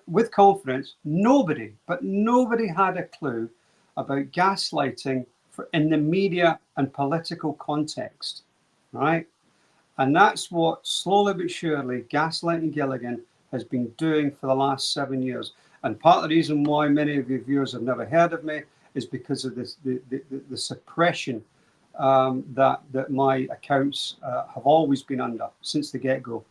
with confidence, nobody had a clue about gaslighting in the media and political context, right? And that's what slowly but surely Gaslighting Gilligan has been doing for the last 7 years. And part of the reason why many of your viewers have never heard of me is because of this, the suppression that my accounts have always been under since the get-go.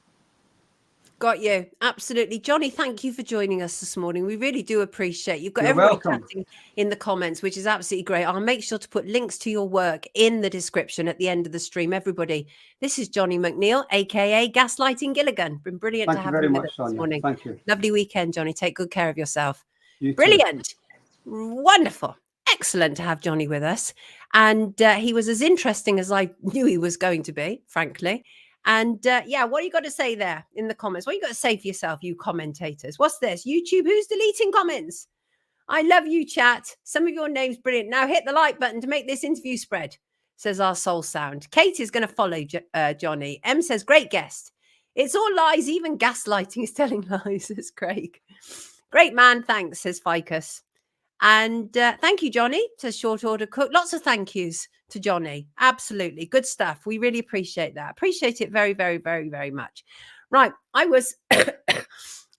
Got you. Absolutely. Johnny, thank you for joining us this morning. We really do appreciate you've got everybody chatting in the comments, which is absolutely great. I'll make sure to put links to your work in the description at the end of the stream. Everybody, this is Johnny McNeill, aka Gaslighting Gilligan. Been brilliant to have you with us this morning. Thank you. Lovely weekend, Johnny. Take good care of yourself. You Brilliant. Wonderful. Excellent to have Johnny with us. And he was as interesting as I knew he was going to be, frankly. And yeah, what you got to say there in the comments? What you got to say for yourself, you commentators? What's this? YouTube, who's deleting comments? I love you, chat. Some of your names brilliant. Now hit the like button to make this interview spread, says our soul sound. Kate is going to follow Johnny. M says, great guest. It's all lies. Even gaslighting is telling lies, says Craig. Great man, thanks, says Ficus. And thank you, Johnny, says Short Order Cook. Lots of thank yous to Johnny. Absolutely. Good stuff. We really appreciate that. Appreciate it very, very, very, very much. Right. I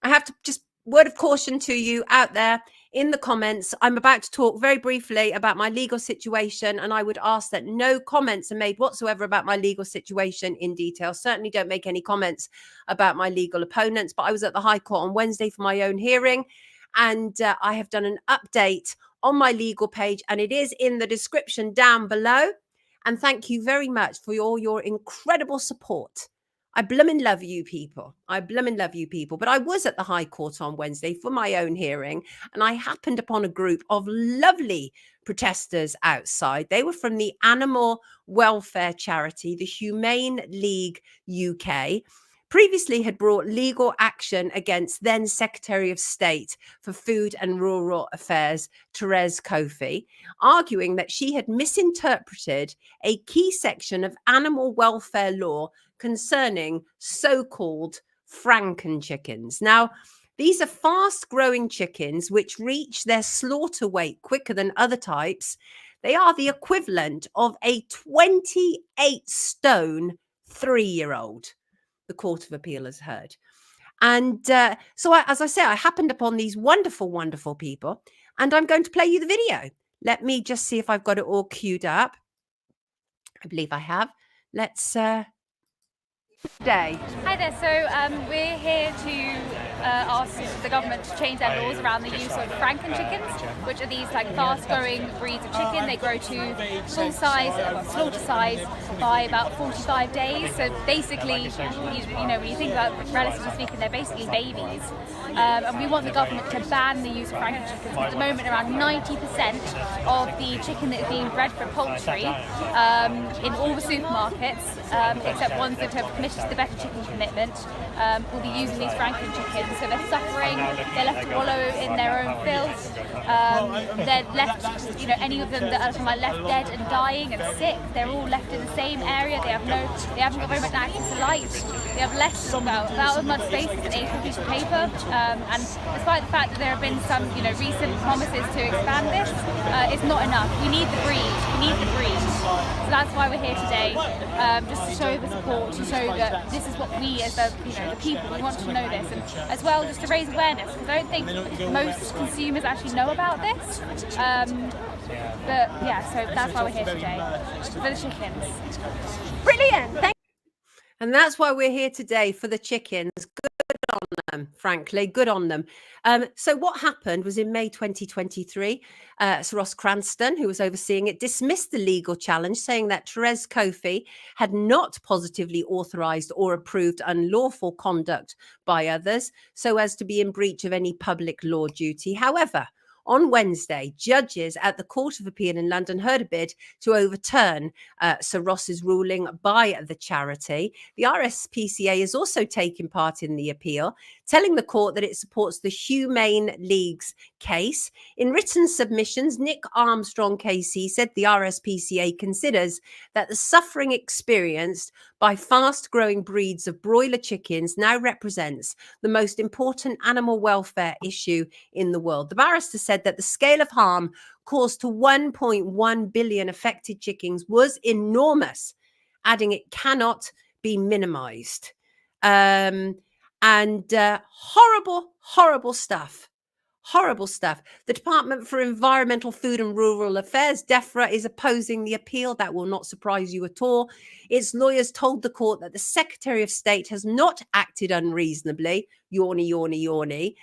have to just word of caution to you out there in the comments. I'm about to talk very briefly about my legal situation, and I would ask that no comments are made whatsoever about my legal situation in detail. Certainly don't make any comments about my legal opponents. But I was at the High Court on Wednesday for my own hearing, and I have done an update on my legal page, and it is in the description down below. And thank you very much for all your incredible support. I bloomin' love you people. I bloomin' love you people. But I was at the High Court on Wednesday for my own hearing, and I happened upon a group of lovely protesters outside. They were from the animal welfare charity, the Humane League UK. Previously had brought legal action against then Secretary of State for Food and Rural Affairs, Therese Coffey, arguing that she had misinterpreted a key section of animal welfare law concerning so-called Franken chickens. Now, these are fast-growing chickens which reach their slaughter weight quicker than other types. They are the equivalent of a 28-stone 3-year-old. The Court of Appeal has heard. And as I say, I happened upon these wonderful, wonderful people, and I'm going to play you the video. Let me just see if I've got it all queued up. I believe I have. Let's day. Hi there, so we're here to ask the government to change their laws around the use of Franken chickens, which are these like fast-growing breeds of chicken. They grow to full size, slaughter size, by about 45 days. So basically, you know, when you think about relatively speaking, they're basically babies. And we want the government to ban the use of Franken chickens. At the moment, around 90% of the chicken that is being bred for poultry in all the supermarkets, except ones that have committed to the Better Chicken Commitment, will be using these Franken chickens. So they're suffering, they're left to wallow in their own filth, they're left, you know, any of them that are kind of left dead and dying and sick, they're all left in the same area. They haven't got very much access to light. They have less, about as much space as an A4 piece of paper. And despite the fact that there have been some, you know, recent promises to expand this, it's not enough. We need the breed. We need the breed. So that's why we're here today, just to show the support, to show that this is what we as the, you know, the people, we want to know this, and as well just to raise awareness, because I don't think most consumers actually know about this. But yeah, so that's why we're here today, for the chickens. Brilliant. And that's why we're here today, for the chickens. Good on them, frankly, good on them. So what happened was in May 2023, Sir Ross Cranston, who was overseeing it, dismissed the legal challenge, saying that Therese Coffey had not positively authorised or approved unlawful conduct by others, so as to be in breach of any public law duty. However, on Wednesday, judges at the Court of Appeal in London heard a bid to overturn Sir Ross's ruling by the charity. The RSPCA is also taking part in the appeal, telling the court that it supports the Humane League's case. In written submissions, Nick Armstrong KC said the RSPCA considers that the suffering experienced by fast-growing breeds of broiler chickens now represents the most important animal welfare issue in the world. The barrister said that the scale of harm caused to 1.1 billion affected chickens was enormous, adding it cannot be minimized. Horrible, horrible stuff. Horrible stuff. The Department for Environmental, Food and Rural Affairs, DEFRA, is opposing the appeal. That will not surprise you at all. Its lawyers told the court that the Secretary of State has not acted unreasonably. Yawny, yawny, yawny.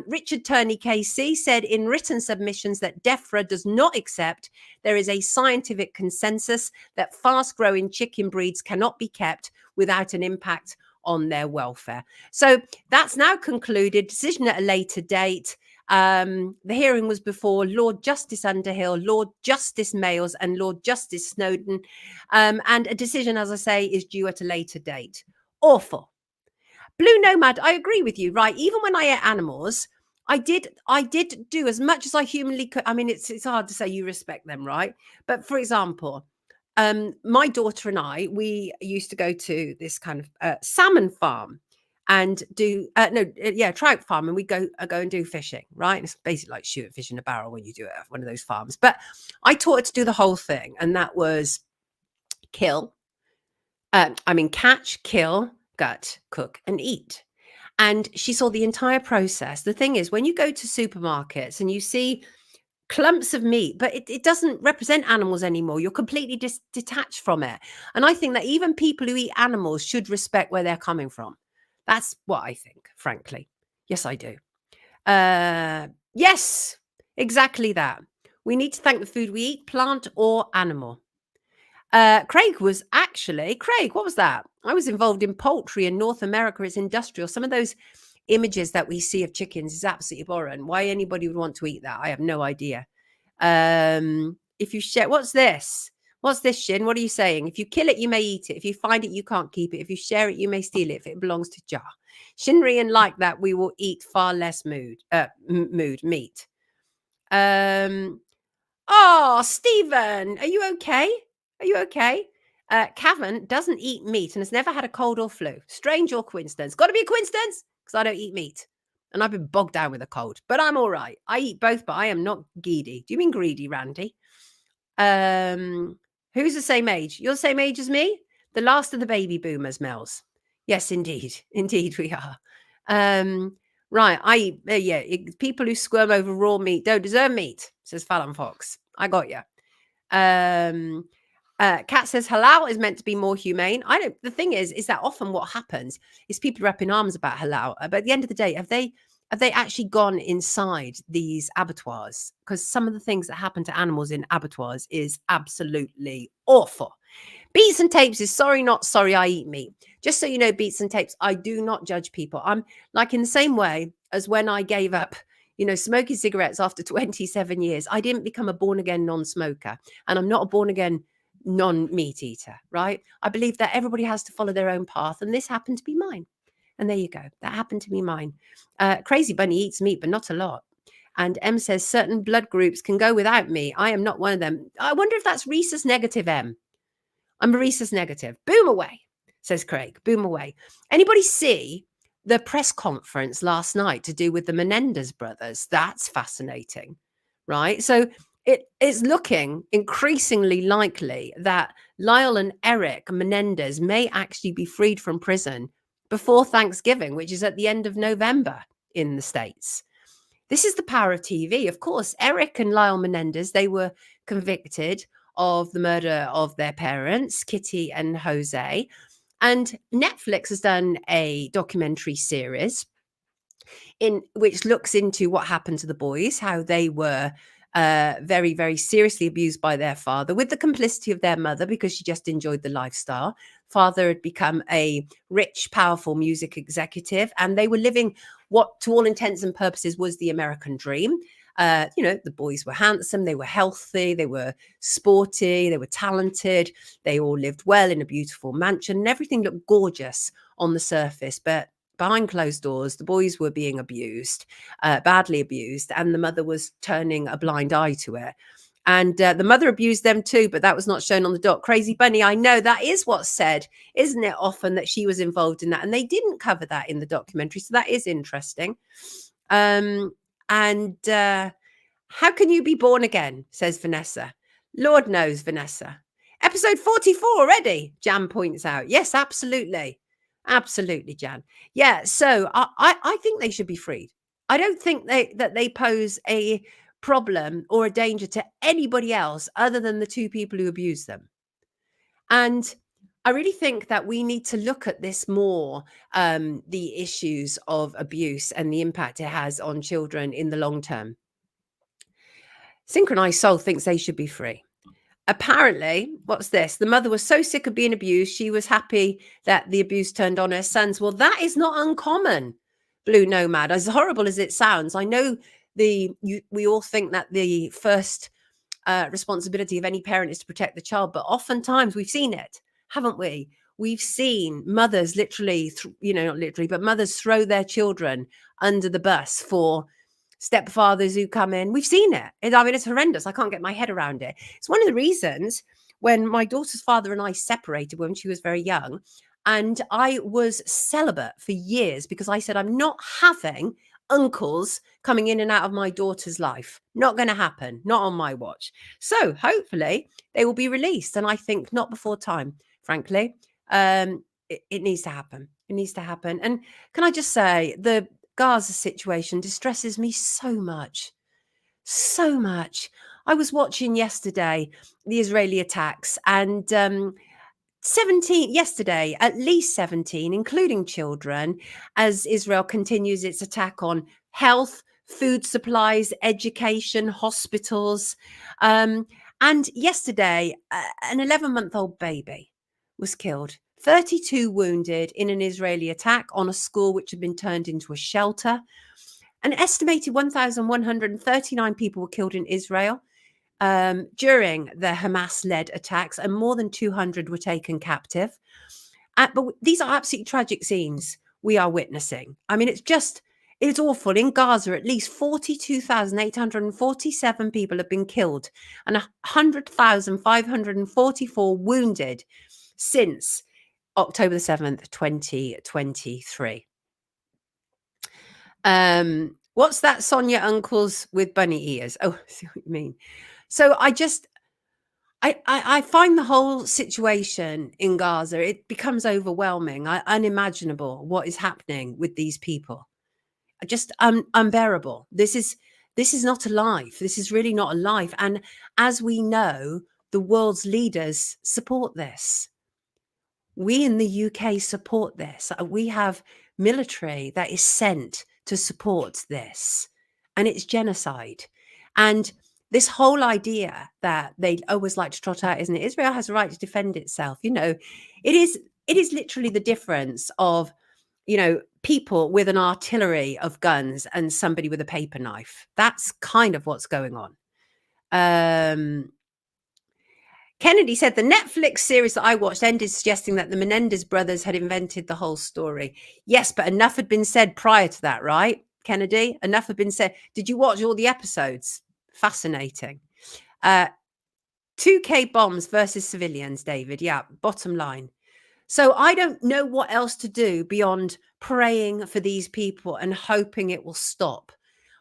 Richard Turney KC said in written submissions that DEFRA does not accept there is a scientific consensus that fast-growing chicken breeds cannot be kept without an impact on their welfare. So that's now concluded. Decision at a later date. The hearing was before Lord Justice Underhill, Lord Justice Mayles and Lord Justice Snowden. And a decision, as I say, is due at a later date. Awful. Blue Nomad, I agree with you, right? Even when I ate animals, I did do as much as I humanly could. I mean, it's hard to say you respect them, right? But for example, my daughter and I, we used to go to this kind of salmon farm. and do trout farm, and we go and do fishing, right? It's basically like shoot a fish in a barrel when you do it at one of those farms. But I taught her to do the whole thing, and that was catch, kill, gut, cook, and eat. And she saw the entire process. The thing is, when you go to supermarkets and you see clumps of meat, but it doesn't represent animals anymore, you're completely detached from it. And I think that even people who eat animals should respect where they're coming from. That's what I think, frankly. Yes, I do. Yes, exactly that. We need to thank the food we eat, plant or animal. Craig, what was that? I was involved in poultry in North America. It's industrial. Some of those images that we see of chickens is absolutely abhorrent. Why anybody would want to eat that, I have no idea. If you share, what's this, Shin? What are you saying? If you kill it, you may eat it. If you find it, you can't keep it. If you share it, you may steal it. If it belongs to Jar. Shinrian like that, we will eat far less meat. Oh, Stephen, are you okay? Cavan doesn't eat meat and has never had a cold or flu. Strange or coincidence? Got to be a coincidence, because I don't eat meat. And I've been bogged down with a cold. But I'm all right. I eat both, but I am not greedy. Do you mean greedy, Randy? Who's the same age? You're the same age as me? The last of the baby boomers, Mel's. Yes, indeed. Indeed we are. Right. People who squirm over raw meat don't deserve meat, says Fallon Fox. I got you. Kat says halal is meant to be more humane. The thing is that often what happens is people are up in arms about halal, but at the end of the day, have they actually gone inside these abattoirs? Because some of the things that happen to animals in abattoirs is absolutely awful. Beats and Tapes is sorry, not sorry, I eat meat. Just so you know, Beats and Tapes, I do not judge people. I'm like in the same way as when I gave up, smoking cigarettes after 27 years. I didn't become a born-again non-smoker, and I'm not a born-again non-meat eater, right? I believe that everybody has to follow their own path, and this happened to be mine. And there you go. That happened to be mine. Crazy Bunny eats meat, but not a lot. And M says certain blood groups can go without me. I am not one of them. I wonder if that's rhesus negative, M. I'm a rhesus negative. Boom away, says Craig. Boom away. Anybody see the press conference last night to do with the Menendez brothers? That's fascinating, right? So it is looking increasingly likely that Lyle and Eric Menendez may actually be freed from prison before Thanksgiving, which is at the end of November in the States. This is the power of TV. Of course, Eric and Lyle Menendez, they were convicted of the murder of their parents, Kitty and Jose. And Netflix has done a documentary series in which looks into what happened to the boys, how they were very, very seriously abused by their father with the complicity of their mother, because she just enjoyed the lifestyle. Father had become a rich, powerful music executive, and they were living what, to all intents and purposes, was the American dream. The boys were handsome, they were healthy, they were sporty, they were talented, they all lived well in a beautiful mansion, and everything looked gorgeous on the surface. But behind closed doors, the boys were being abused, badly abused, and the mother was turning a blind eye to it. And the mother abused them too, but that was not shown on the doc. Crazy Bunny, I know that is what's said, isn't it, often, that she was involved in that, and they didn't cover that in the documentary, so that is interesting. How can you be born again, says Vanessa. Lord knows, Vanessa. Episode 44 already, Jan points out. Yes, absolutely. Absolutely, Jan. Yeah, so I think they should be freed. I don't think that they pose a problem or a danger to anybody else other than the two people who abuse them. And I really think that we need to look at this more, the issues of abuse and the impact it has on children in the long term. Synchronized Soul thinks they should be free. Apparently, what's this? The mother was so sick of being abused, she was happy that the abuse turned on her sons. Well, that is not uncommon, Blue Nomad. As horrible as it sounds, I know we all think that the first responsibility of any parent is to protect the child, but oftentimes we've seen it, haven't we? We've seen mothers literally, not literally, but mothers throw their children under the bus for stepfathers who come in. We've seen it. I mean, it's horrendous. I can't get my head around it. It's one of the reasons when my daughter's father and I separated when she was very young, And I was celibate for years because I said, I'm not having uncles coming in and out of my daughter's life. Not going to happen. Not on my watch. So hopefully they will be released. And I think not before time, frankly. It needs to happen. It needs to happen. And can I just say, the Gaza situation distresses me so much. So much. I was watching yesterday the Israeli attacks, and 17 yesterday, at least 17, including children, as Israel continues its attack on health, food supplies, education, hospitals. And yesterday, an 11-month-old baby was killed, 32 wounded in an Israeli attack on a school which had been turned into a shelter. An estimated 1,139 people were killed in Israel during the Hamas-led attacks, and more than 200 were taken captive. But these are absolutely tragic scenes we are witnessing. I mean, it's awful. In Gaza, at least 42,847 people have been killed and 100,544 wounded since October the 7th, 2023. What's that, Sonia? Uncles with bunny ears. Oh, I see what you mean. So I find the whole situation in Gaza, it becomes overwhelming, unimaginable what is happening with these people. Just unbearable. This is not a life. This is really not a life. And as we know, the world's leaders support this. We in the UK support this. We have military that is sent to support this, and it's genocide. And this whole idea that they always like to trot out, isn't it? Israel has a right to defend itself. You know, it is literally the difference of, you know, people with an artillery of guns and somebody with a paper knife. That's kind of what's going on. Kennedy said the Netflix series that I watched ended suggesting that the Menendez brothers had invented the whole story. Yes, but enough had been said prior to that, right, Kennedy? Enough had been said. Did you watch all the episodes? Fascinating. 2K bombs versus civilians, David. Yeah, bottom line. So I don't know what else to do beyond praying for these people and hoping it will stop.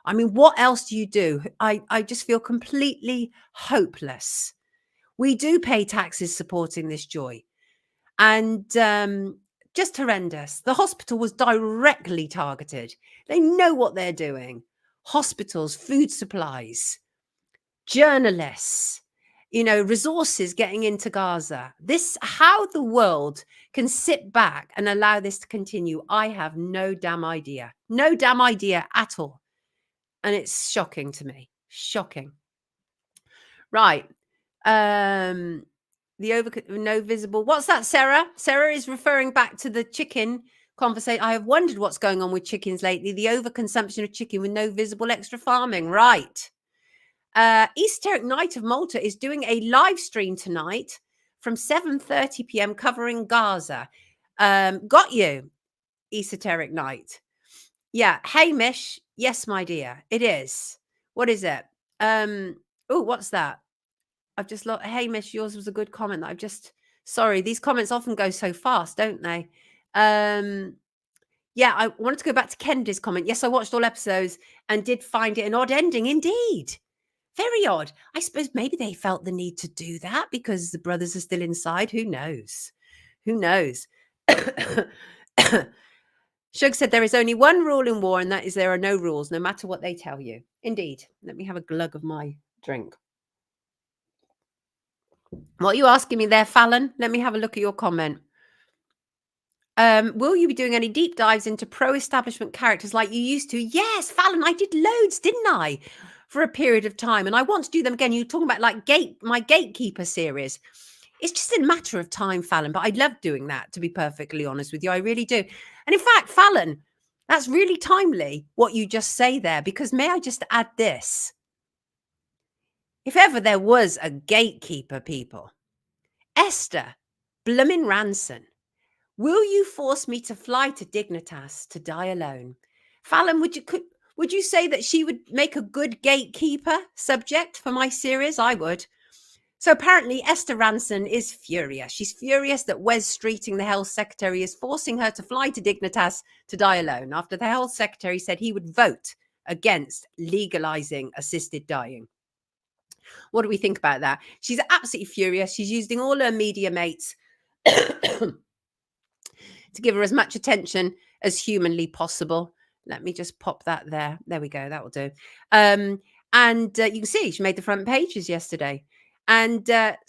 I mean, what else do you do? I just feel completely hopeless. We do pay taxes supporting this joy. And just horrendous. The hospital was directly targeted. They know what they're doing. Hospitals, food supplies, journalists, you know, resources getting into Gaza. How the world can sit back and allow this to continue, I have no damn idea. No damn idea at all. And it's shocking to me. Shocking. Right. No visible. What's that, Sarah? Sarah is referring back to the chicken conversation. I have wondered what's going on with chickens lately. The overconsumption of chicken with no visible extra farming. Right. Esoteric Night of Malta is doing a live stream tonight from 7:30 p.m. covering Gaza. Got you, Esoteric Night. Yeah. Hamish. Yes, my dear. It is. What is it? Oh, what's that? I've just looked. Hamish, yours was a good comment that sorry, these comments often go so fast, don't they? Yeah, I wanted to go back to Kennedy's comment. Yes, I watched all episodes and did find it an odd ending indeed. Very odd. I suppose maybe they felt the need to do that because the brothers are still inside. Who knows? Who knows? Shug said there is only one rule in war, and that is there are no rules, no matter what they tell you. Indeed. Let me have a glug of my drink. What are you asking me there, Fallon? Let me have a look at your comment. Will you be doing any deep dives into pro-establishment characters like you used to? Yes, Fallon, I did loads, didn't I? For a period of time. And I want to do them again. You're talking about like my Gatekeeper series. It's just a matter of time, Fallon. But I love doing that, to be perfectly honest with you. I really do. And in fact, Fallon, that's really timely what you just say there. Because may I just add this? If ever there was a gatekeeper, people, Esther bloomin' Rantzen, will you force me to fly to Dignitas to die alone? Fallon, would you say that she would make a good gatekeeper subject for my series? I would. So apparently Esther Rantzen is furious. She's furious that Wes Streeting, the health secretary, is forcing her to fly to Dignitas to die alone after the health secretary said he would vote against legalising assisted dying. What do we think about that? She's absolutely furious. She's using all her media mates to give her as much attention as humanly possible. Let me just pop that there. There we go. That will do. And you can see she made the front pages yesterday. And but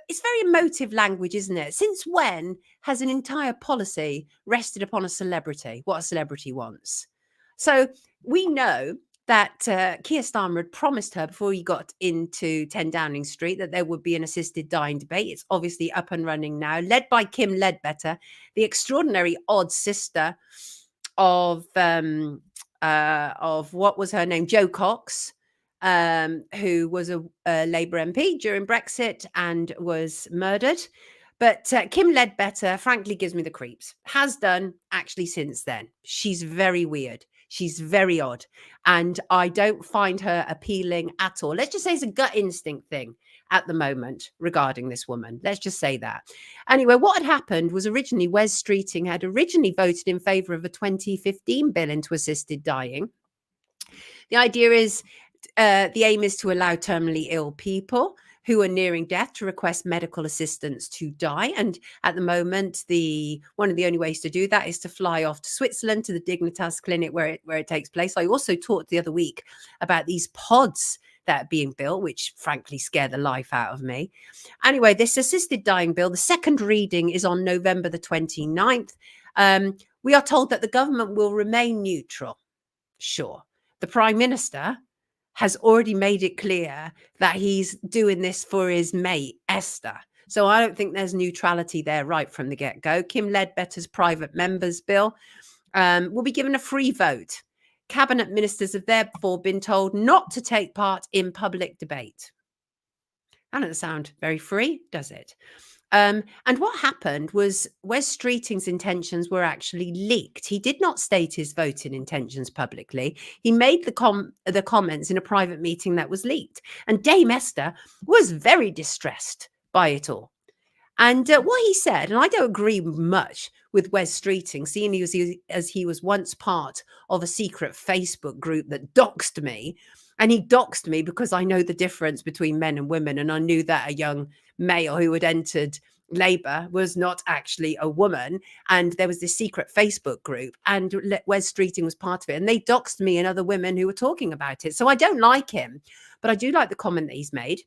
it's very emotive language, isn't it? Since when has an entire policy rested upon a celebrity, what a celebrity wants? So we know that Keir Starmer had promised her before he got into 10 Downing Street that there would be an assisted dying debate. It's obviously up and running now, led by Kim Ledbetter, the extraordinary odd sister of what was her name, Jo Cox, who was a Labour MP during Brexit and was murdered. But Kim Ledbetter, frankly, gives me the creeps. Has done actually since then. She's very weird. She's very odd. And I don't find her appealing at all. Let's just say it's a gut instinct thing at the moment regarding this woman. Let's just say that. Anyway, what had happened was originally Wes Streeting had originally voted in favour of a 2015 bill into assisted dying. The idea is, the aim is to allow terminally ill people who are nearing death to request medical assistance to die. And at the moment, one of the only ways to do that is to fly off to Switzerland to the Dignitas clinic where it takes place. I also talked the other week about these pods that are being built, which frankly scare the life out of me. Anyway, this assisted dying bill, the second reading is on November the 29th. We are told that the government will remain neutral. Sure. The Prime Minister has already made it clear that he's doing this for his mate, Esther. So I don't think there's neutrality there right from the get-go. Kim Ledbetter's private members bill will be given a free vote. Cabinet ministers have therefore been told not to take part in public debate. That doesn't sound very free, does it? And what happened was Wes Streeting's intentions were actually leaked. He did not state his voting intentions publicly. He made the comments in a private meeting that was leaked. And Dame Esther was very distressed by it all. And what he said, and I don't agree much with Wes Streeting, seeing as he was once part of a secret Facebook group that doxed me. And he doxed me because I know the difference between men and women. And I knew that a young male who had entered Labour was not actually a woman. And there was this secret Facebook group and Wes Streeting was part of it. And they doxed me and other women who were talking about it. So I don't like him, but I do like the comment that he's made.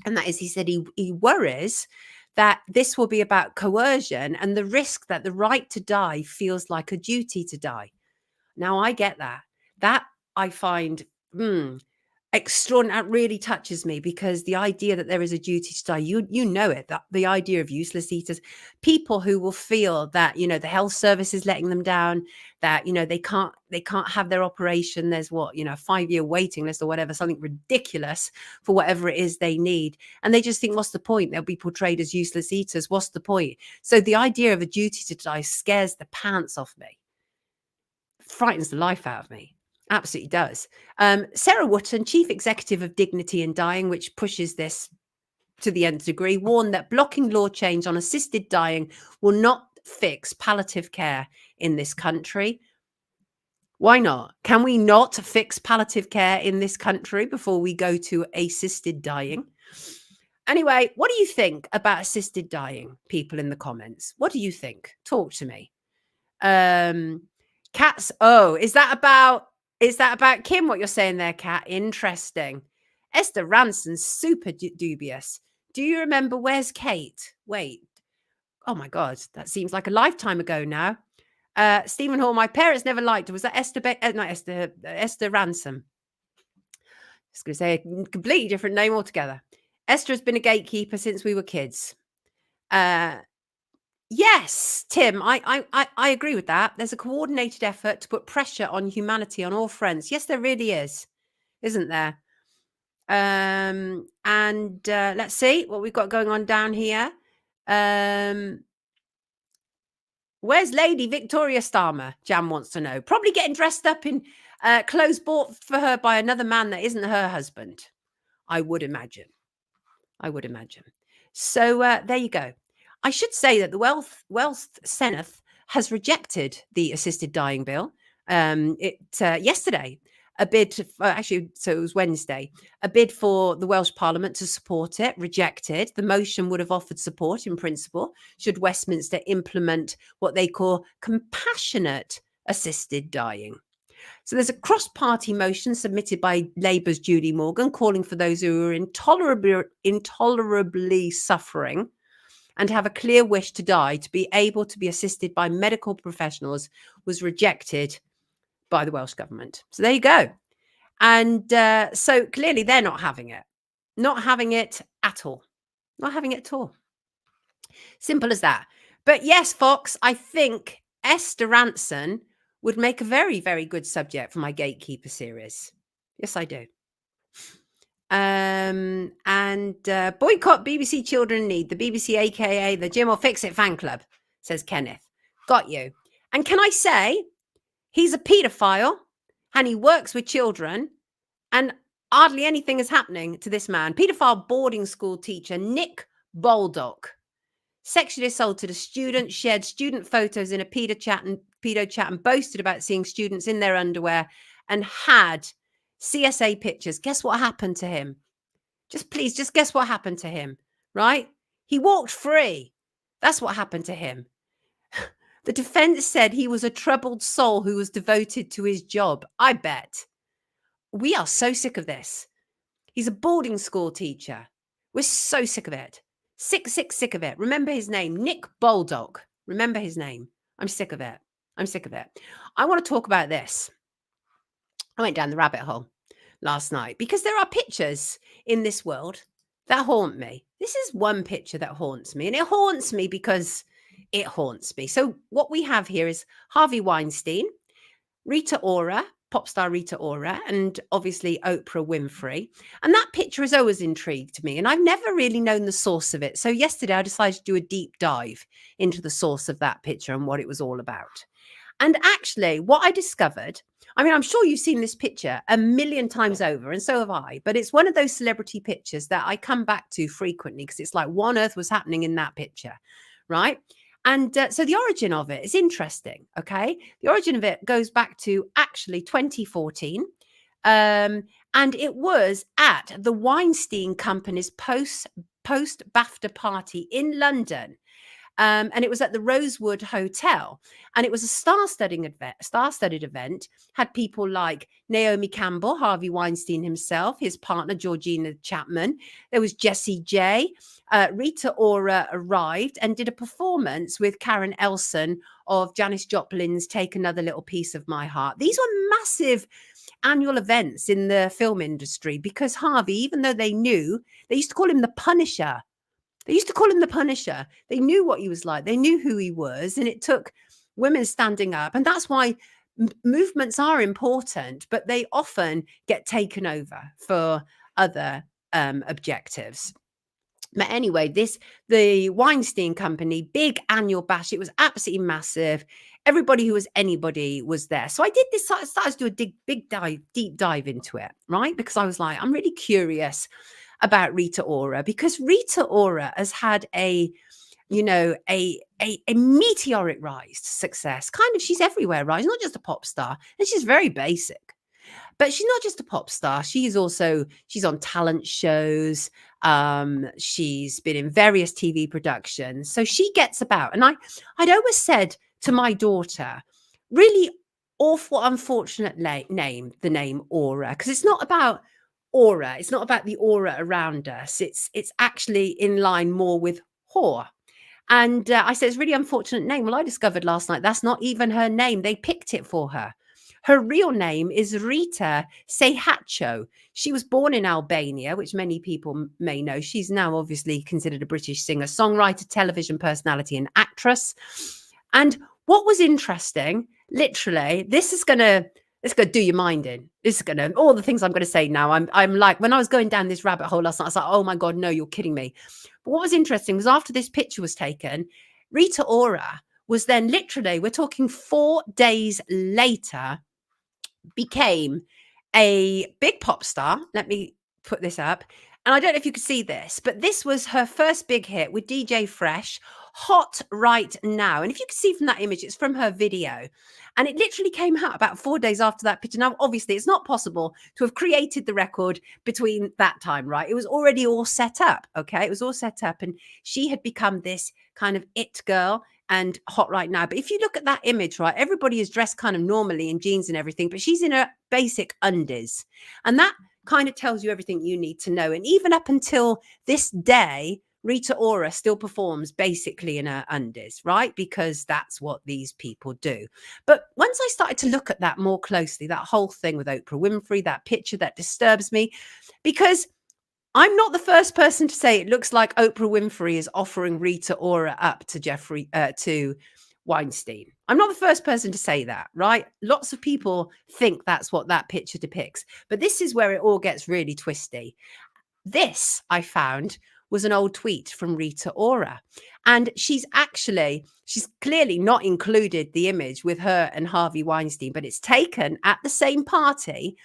And that is, he said he worries that this will be about coercion and the risk that the right to die feels like a duty to die. Now, I get that. That I find extraordinary. That really touches me, because the idea that there is a duty to die, you know it, that the idea of useless eaters, people who will feel that, the health service is letting them down, that, they can't have their operation. There's a 5-year waiting list or whatever, something ridiculous for whatever it is they need. And they just think, what's the point? They'll be portrayed as useless eaters. What's the point? So the idea of a duty to die scares the pants off me. Frightens the life out of me. Absolutely does. Sarah Wootton, chief executive of Dignity in Dying, which pushes this to the nth degree, warned that blocking law change on assisted dying will not fix palliative care in this country. Why not? Can we not fix palliative care in this country before we go to assisted dying? Anyway, what do you think about assisted dying, people in the comments? What do you think? Talk to me. Cats. Oh, is that about Kim, what you're saying there, Kat? Interesting. Esther Ranson's super dubious. Do you remember Where's Kate? Wait. Oh, my God. That seems like a lifetime ago now. Stephen Hall, my parents never liked her. Was that Esther Rantzen? Just going to say a completely different name altogether. Esther has been a gatekeeper since we were kids. Yes, Tim, I agree with that. There's a coordinated effort to put pressure on humanity on all fronts. Yes, there really is, isn't there? And let's see what we've got going on down here. Where's Lady Victoria Starmer? Jam wants to know. Probably getting dressed up in clothes bought for her by another man that isn't her husband, I would imagine. I would imagine. So there you go. I should say that the Welsh Senate has rejected the assisted dying bill. Yesterday, a bid, actually, so it was Wednesday, a bid for the Welsh Parliament to support it, rejected. The motion would have offered support in principle should Westminster implement what they call compassionate assisted dying. So there's a cross-party motion submitted by Labour's Judy Morgan calling for those who are intolerably suffering and have a clear wish to die to be able to be assisted by medical professionals, was rejected by the Welsh government. So there you go. And so clearly they're not having it. Not having it at all. Not having it at all. Simple as that. But yes, Fox, I think Esther Rantzen would make a very, very good subject for my Gatekeeper series. Yes, I do. And boycott BBC Children in Need, the BBC, aka the Jim or Fix It fan club, says Kenneth. Got you. And can I say, he's a paedophile and he works with children and hardly anything is happening to this man. Paedophile boarding school teacher Nick Baldock sexually assaulted a student, shared student photos in a pedo chat and boasted about seeing students in their underwear and had CSA pictures. Guess what happened to him? Just guess what happened to him, right? He walked free. That's what happened to him. The defense said he was a troubled soul who was devoted to his job. I bet. We are so sick of this. He's a boarding school teacher. We're so sick of it. Sick of it. Remember his name, Nick Baldock. Remember his name. I'm sick of it. I'm sick of it. I want to talk about this. I went down the rabbit hole last night because there are pictures in this world that haunt me. This is one picture that haunts me, and it haunts me because it haunts me. So what we have here is Harvey Weinstein, Rita Ora, pop star Rita Ora, and obviously Oprah Winfrey. And that picture has always intrigued me, and I've never really known the source of it. So yesterday I decided to do a deep dive into the source of that picture and what it was all about. And actually, what I discovered, I mean, I'm sure you've seen this picture a million times over, and so have I, but it's one of those celebrity pictures that I come back to frequently because it's like, what on earth was happening in that picture, right? And so the origin of it is interesting, okay? The origin of it goes back to actually 2014, and it was at the Weinstein Company's post-BAFTA party in London. And it was at the Rosewood Hotel, and it was a star-studded event. Had people like Naomi Campbell, Harvey Weinstein himself, his partner Georgina Chapman. There was Jessie J. Rita Ora arrived and did a performance with Karen Elson of Janis Joplin's "Take Another Little Piece of My Heart." These were massive annual events in the film industry because Harvey, even though they used to call him the Punisher. They used to call him the Punisher. They knew what he was like. They knew who he was. And it took women standing up. And that's why movements are important, but they often get taken over for other objectives. But anyway, the Weinstein Company, big annual bash. It was absolutely massive. Everybody who was anybody was there. So I did this. I started to do a deep dive into it, right? Because I was like, I'm really curious about Rita Ora, because Rita Ora has had a meteoric rise to success. Kind of, she's everywhere, right? She's not just a pop star, and she's very basic. But she's not just a pop star. She's on talent shows. She's been in various TV productions. So she gets about. And I'd always said to my daughter, really awful, unfortunate name, the name Ora, because it's not about aura. It's not about the aura around us. It's actually in line more with whore. And I said, it's a really unfortunate name. Well, I discovered last night that's not even her name. They picked it for her. Her real name is Rita Sehacho. She was born in Albania, which many people may know. She's now obviously considered a British singer, songwriter, television personality, and actress. And what was interesting, literally, this is going to do your mind in. This is going to, all the things I'm going to say now. I'm like, when I was going down this rabbit hole last night, I was like, oh my God, no, you're kidding me. But what was interesting was after this picture was taken, Rita Ora was then literally, we're talking 4 days later, became a big pop star. Let me put this up. And I don't know if you could see this, but this was her first big hit with DJ Fresh, Hot Right Now. And if you can see from that image, it's from her video. And it literally came out about 4 days after that picture. Now, obviously, it's not possible to have created the record between that time, right? It was already all set up, okay? It was all set up. And she had become this kind of it girl and Hot Right Now. But if you look at that image, right, everybody is dressed kind of normally in jeans and everything, but she's in her basic undies. And that kind of tells you everything you need to know. And even up until this day, Rita Ora still performs basically in her undies, right? Because that's what these people do. But once I started to look at that more closely, that whole thing with Oprah Winfrey, that picture, that disturbs me, because I'm not the first person to say it looks like Oprah Winfrey is offering Rita Ora up to to Weinstein. I'm not the first person to say that, right? Lots of people think that's what that picture depicts. But this is where it all gets really twisty. This, I found, was an old tweet from Rita Ora. And she's clearly not included the image with her and Harvey Weinstein, but it's taken at the same party.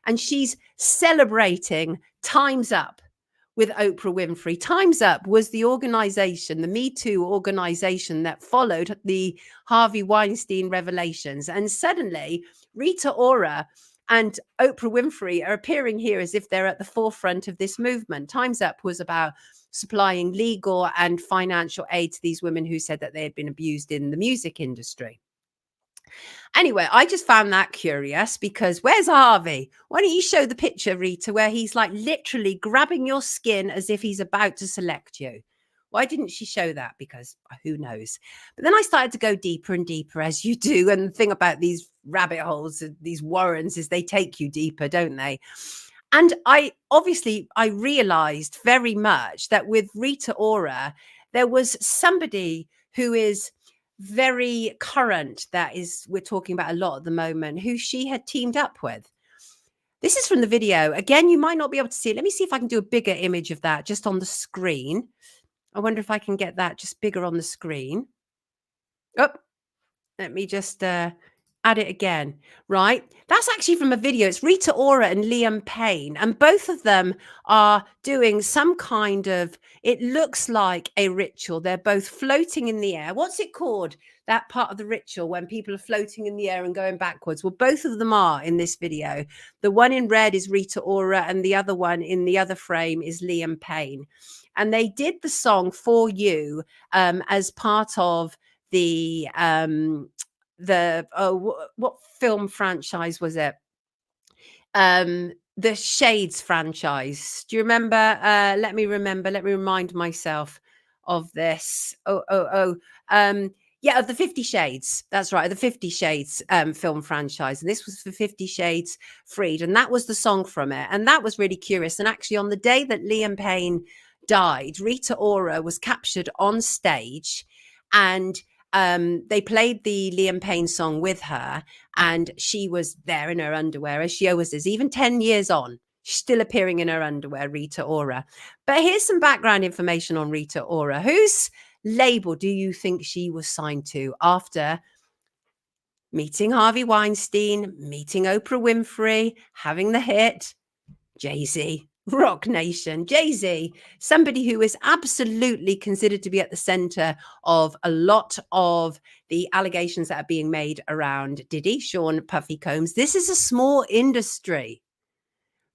And she's celebrating Time's Up with Oprah Winfrey. Time's Up was the organization, the Me Too organization that followed the Harvey Weinstein revelations. And suddenly Rita Ora and Oprah Winfrey are appearing here as if they're at the forefront of this movement. Time's Up was about supplying legal and financial aid to these women who said that they had been abused in the music industry. Anyway, I just found that curious because where's Harvey? Why don't you show the picture, Rita, where he's like literally grabbing your skin as if he's about to select you? Why didn't she show that? Because who knows? But then I started to go deeper and deeper, as you do. And the thing about these rabbit holes, these warrens, is they take you deeper, don't they? And I realized very much that with Rita Ora, there was somebody who is very current, that is, we're talking about a lot at the moment, who she had teamed up with. This is from the video. Again, you might not be able to see it. Let me see if I can do a bigger image of that just on the screen. I wonder if I can get that just bigger on the screen. Oh, let me just add it again. Right. That's actually from a video. It's Rita Ora and Liam Payne. And both of them are doing some kind of, it looks like a ritual. They're both floating in the air. What's it called? That part of the ritual when people are floating in the air and going backwards. Well, both of them are in this video. The one in red is Rita Ora and the other one in the other frame is Liam Payne. And they did the song For You as part of the what film franchise was it? The Shades franchise. Do you remember? Let me remind myself of this. Yeah, of the 50 Shades. That's right, the 50 Shades film franchise. And this was for 50 Shades Freed. And that was the song from it. And that was really curious. And actually, on the day that Liam Payne died, Rita Ora was captured on stage, and they played the Liam Payne song with her, and she was there in her underwear, as she always is, even 10 years on. She's still appearing in her underwear, Rita Ora. But here's some background information on Rita Ora. Whose label do you think she was signed to after meeting Harvey Weinstein, meeting Oprah Winfrey, having the hit? Jay-Z. Rock Nation. Jay-Z, somebody who is absolutely considered to be at the center of a lot of the allegations that are being made around Diddy, Sean Puffy Combs. This is a small industry,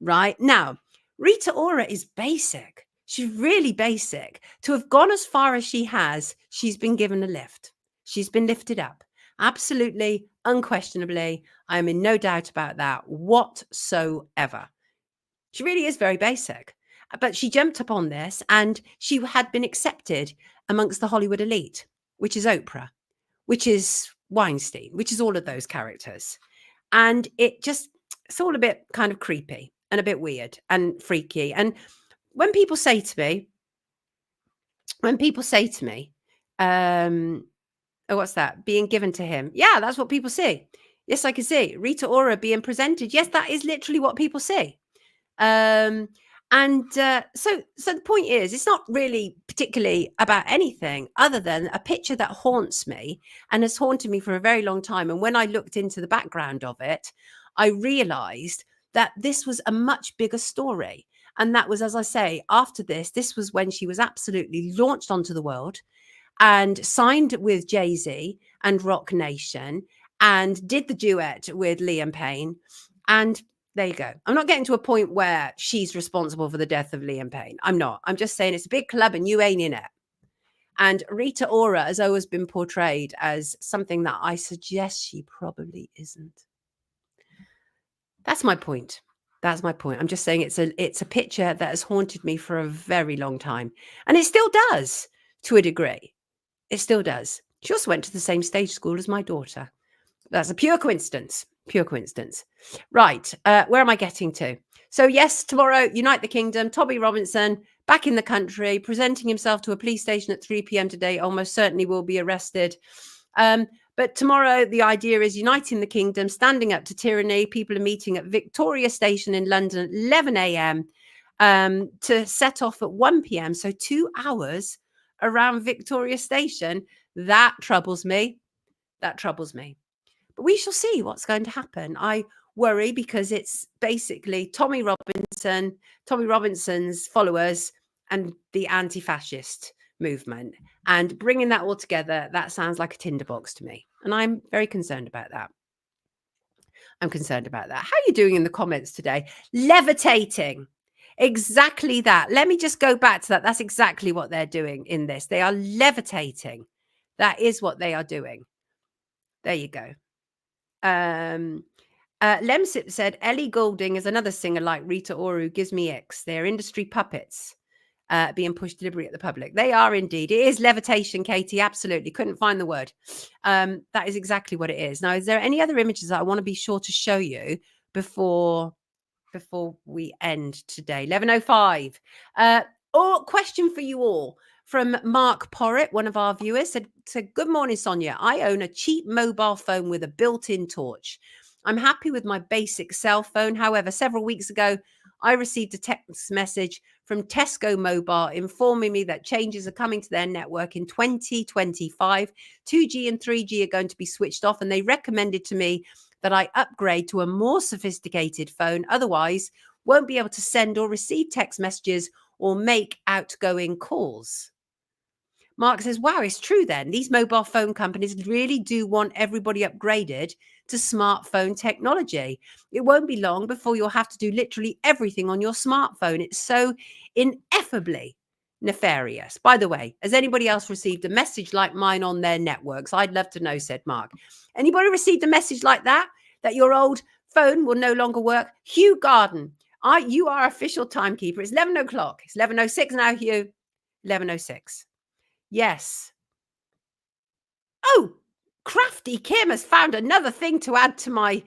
right? Now, Rita Ora is basic. She's really basic. To have gone as far as she has, she's been given a lift. She's been lifted up. Absolutely, unquestionably. I am in no doubt about that whatsoever. She really is very basic, but she jumped up on this, and she had been accepted amongst the Hollywood elite, which is Oprah, which is Weinstein, which is all of those characters. And it's all a bit kind of creepy and a bit weird and freaky. And when people say to me, oh, what's that? Being given to him. Yeah, that's what people see. Yes, I can see Rita Ora being presented. Yes, that is literally what people see. So the point is, it's not really particularly about anything other than a picture that haunts me and has haunted me for a very long time. And when I looked into the background of it, I realized that this was a much bigger story. And that was, as I say, after this was when she was absolutely launched onto the world and signed with Jay-Z and Rock Nation and did the duet with Liam Payne. And there you go. I'm not getting to a point where she's responsible for the death of Liam Payne. I'm not. I'm just saying it's a big club and you ain't in it. And Rita Ora has always been portrayed as something that I suggest she probably isn't. That's my point. That's my point. I'm just saying it's a picture that has haunted me for a very long time. And it still does to a degree. It still does. She also went to the same stage school as my daughter. That's a pure coincidence. Pure coincidence. Right. Where am I getting to? So yes, tomorrow, Unite the Kingdom, Tommy Robinson back in the country, presenting himself to a police station at 3 p.m. today, almost certainly will be arrested. But tomorrow, the idea is uniting the kingdom, standing up to tyranny. People are meeting at Victoria Station in London at 11 a.m. To set off at 1 p.m. So 2 hours around Victoria Station. That troubles me. That troubles me. But we shall see what's going to happen. I worry because it's basically Tommy Robinson's followers and the anti-fascist movement. And bringing that all together, that sounds like a tinderbox to me. And I'm very concerned about that. I'm concerned about that. How are you doing in the comments today? Levitating. Exactly that. Let me just go back to that. That's exactly what they're doing in this. They are levitating. That is what they are doing. There you go. Lemsip said, Ellie Goulding is another singer like Rita Ora who gives me icks. They're industry puppets being pushed deliberately at the public. They are indeed. It is levitation, Katie. Absolutely. Couldn't find the word. That is exactly what it is. Now, is there any other images that I want to be sure to show you before we end today? 11:05. Question for you all from Mark Porritt, one of our viewers, said, good morning, Sonia. I own a cheap mobile phone with a built-in torch. I'm happy with my basic cell phone. However, several weeks ago, I received a text message from Tesco Mobile informing me that changes are coming to their network in 2025. 2G and 3G are going to be switched off, and they recommended to me that I upgrade to a more sophisticated phone. Otherwise, won't be able to send or receive text messages or make outgoing calls. Mark says, wow, it's true then. These mobile phone companies really do want everybody upgraded to smartphone technology. It won't be long before you'll have to do literally everything on your smartphone. It's so ineffably nefarious. By the way, has anybody else received a message like mine on their networks? I'd love to know, said Mark. Anybody received a message like that your old phone will no longer work? Hugh Garden, you are official timekeeper. It's 11 o'clock. It's 11:06 now, Hugh. 11:06. Yes. Oh, Crafty Kim has found another thing to add to my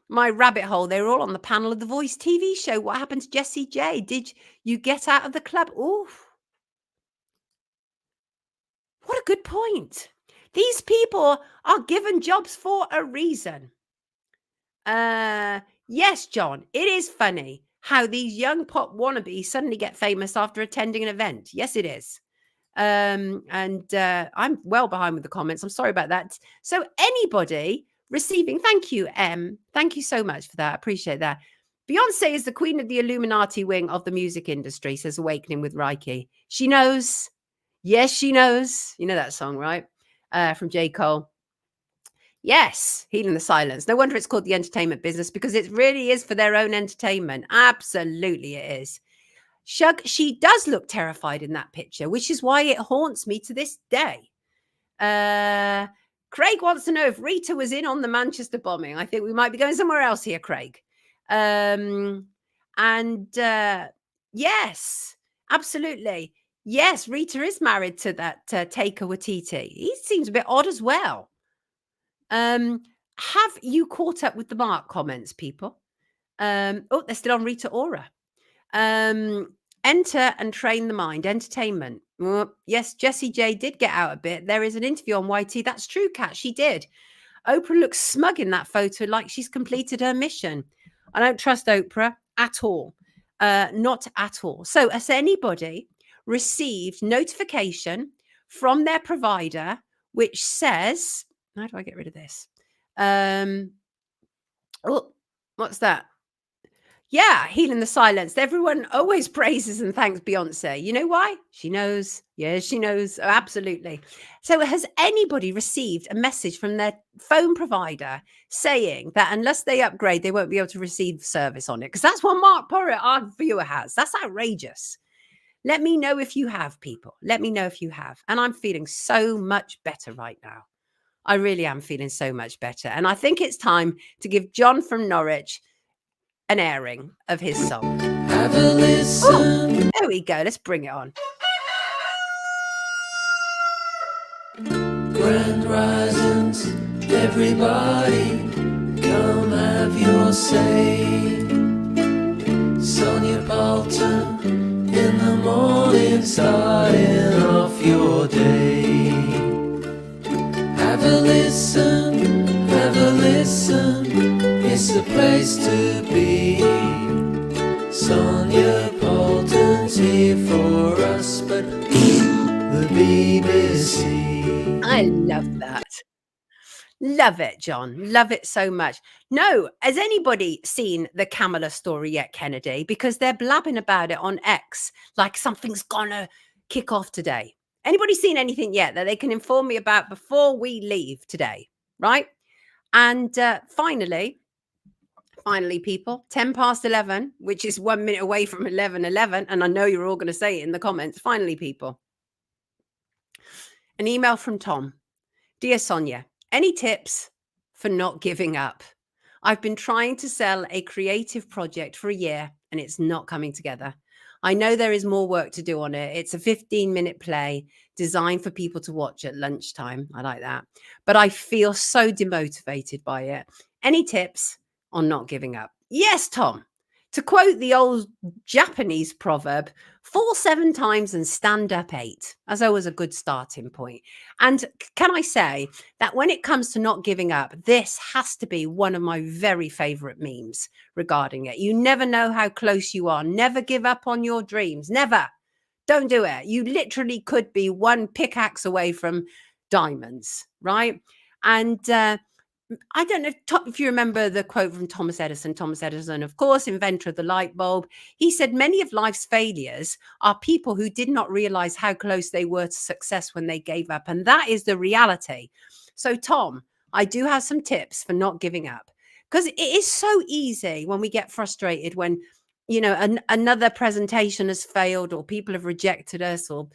rabbit hole. They were all on the panel of the Voice TV show. What happened to Jessie J? Did you get out of the club? Oh, what a good point. These people are given jobs for a reason. Yes, John, it is funny how these young pop wannabes suddenly get famous after attending an event. Yes, it is. I'm well behind with the comments. I'm sorry about that. So anybody receiving, thank you, thank you so much for that. I appreciate that. Beyonce is the queen of the Illuminati wing of the music industry, says Awakening with Reiki. She knows. Yes, she knows. You know that song, right? From J. Cole. Yes, Healing the Silence. No wonder it's called the entertainment business, because it really is for their own entertainment. Absolutely it is. Shug, she does look terrified in that picture, which is why it haunts me to this day. Craig wants to know if Rita was in on the Manchester bombing. I think we might be going somewhere else here, Craig. Yes, absolutely. Yes, Rita is married to that Taika Waititi. He seems a bit odd as well. Have you caught up with the Mark comments, people? They're still on Rita Ora. Enter and train the mind. Entertainment. Yes, Jessie J did get out a bit. There is an interview on YT. That's true, Kat. She did. Oprah looks smug in that photo, like she's completed her mission. I don't trust Oprah at all. Not at all. So has anybody received notification from their provider which says, how do I get rid of this? What's that? Yeah, healing the silence. Everyone always praises and thanks Beyonce. You know why? She knows. Yeah, she knows. Oh, absolutely. So, has anybody received a message from their phone provider saying that unless they upgrade, they won't be able to receive service on it? Because that's what Mark Porritt, our viewer, has. That's outrageous. Let me know if you have, people. Let me know if you have. And I'm feeling so much better right now. I really am feeling so much better. And I think it's time to give John from Norwich an airing of his song. Have a listen. There we go. Let's bring it on. Grand risings, everybody, come have your say. Sonia Poulton in the morning, starting off your day. Have a listen, it's the place to be. Sonia Poulton's here for us, but the BBC. I love that. Love it, John. Love it so much. No, has anybody seen the Kamala story yet, Kennedy? Because they're blabbing about it on X, like something's gonna kick off today. Anybody seen anything yet that they can inform me about before we leave today? Right? And finally, people, 10 past 11, which is 1 minute away from 11:11, and I know you're all going to say it in the comments. Finally, people, an email from Tom. Dear Sonia, any tips for not giving up? I've been trying to sell a creative project for a year and it's not coming together. I know there is more work to do on it. It's a 15-minute play designed for people to watch at lunchtime. I like that. But I feel so demotivated by it. Any tips on not giving up? Yes, Tom. To quote the old Japanese proverb, fall 7 times and stand up 8. That's always a good starting point. And can I say that when it comes to not giving up, this has to be one of my very favorite memes regarding it. You never know how close you are. Never give up on your dreams. Never. Don't do it. You literally could be one pickaxe away from diamonds, right? And I don't know if you remember the quote from Thomas Edison. Thomas Edison, of course, inventor of the light bulb. He said, many of life's failures are people who did not realize how close they were to success when they gave up. And that is the reality. So, Tom, I do have some tips for not giving up, because it is so easy when we get frustrated when, you know, another presentation has failed, or people have rejected us, or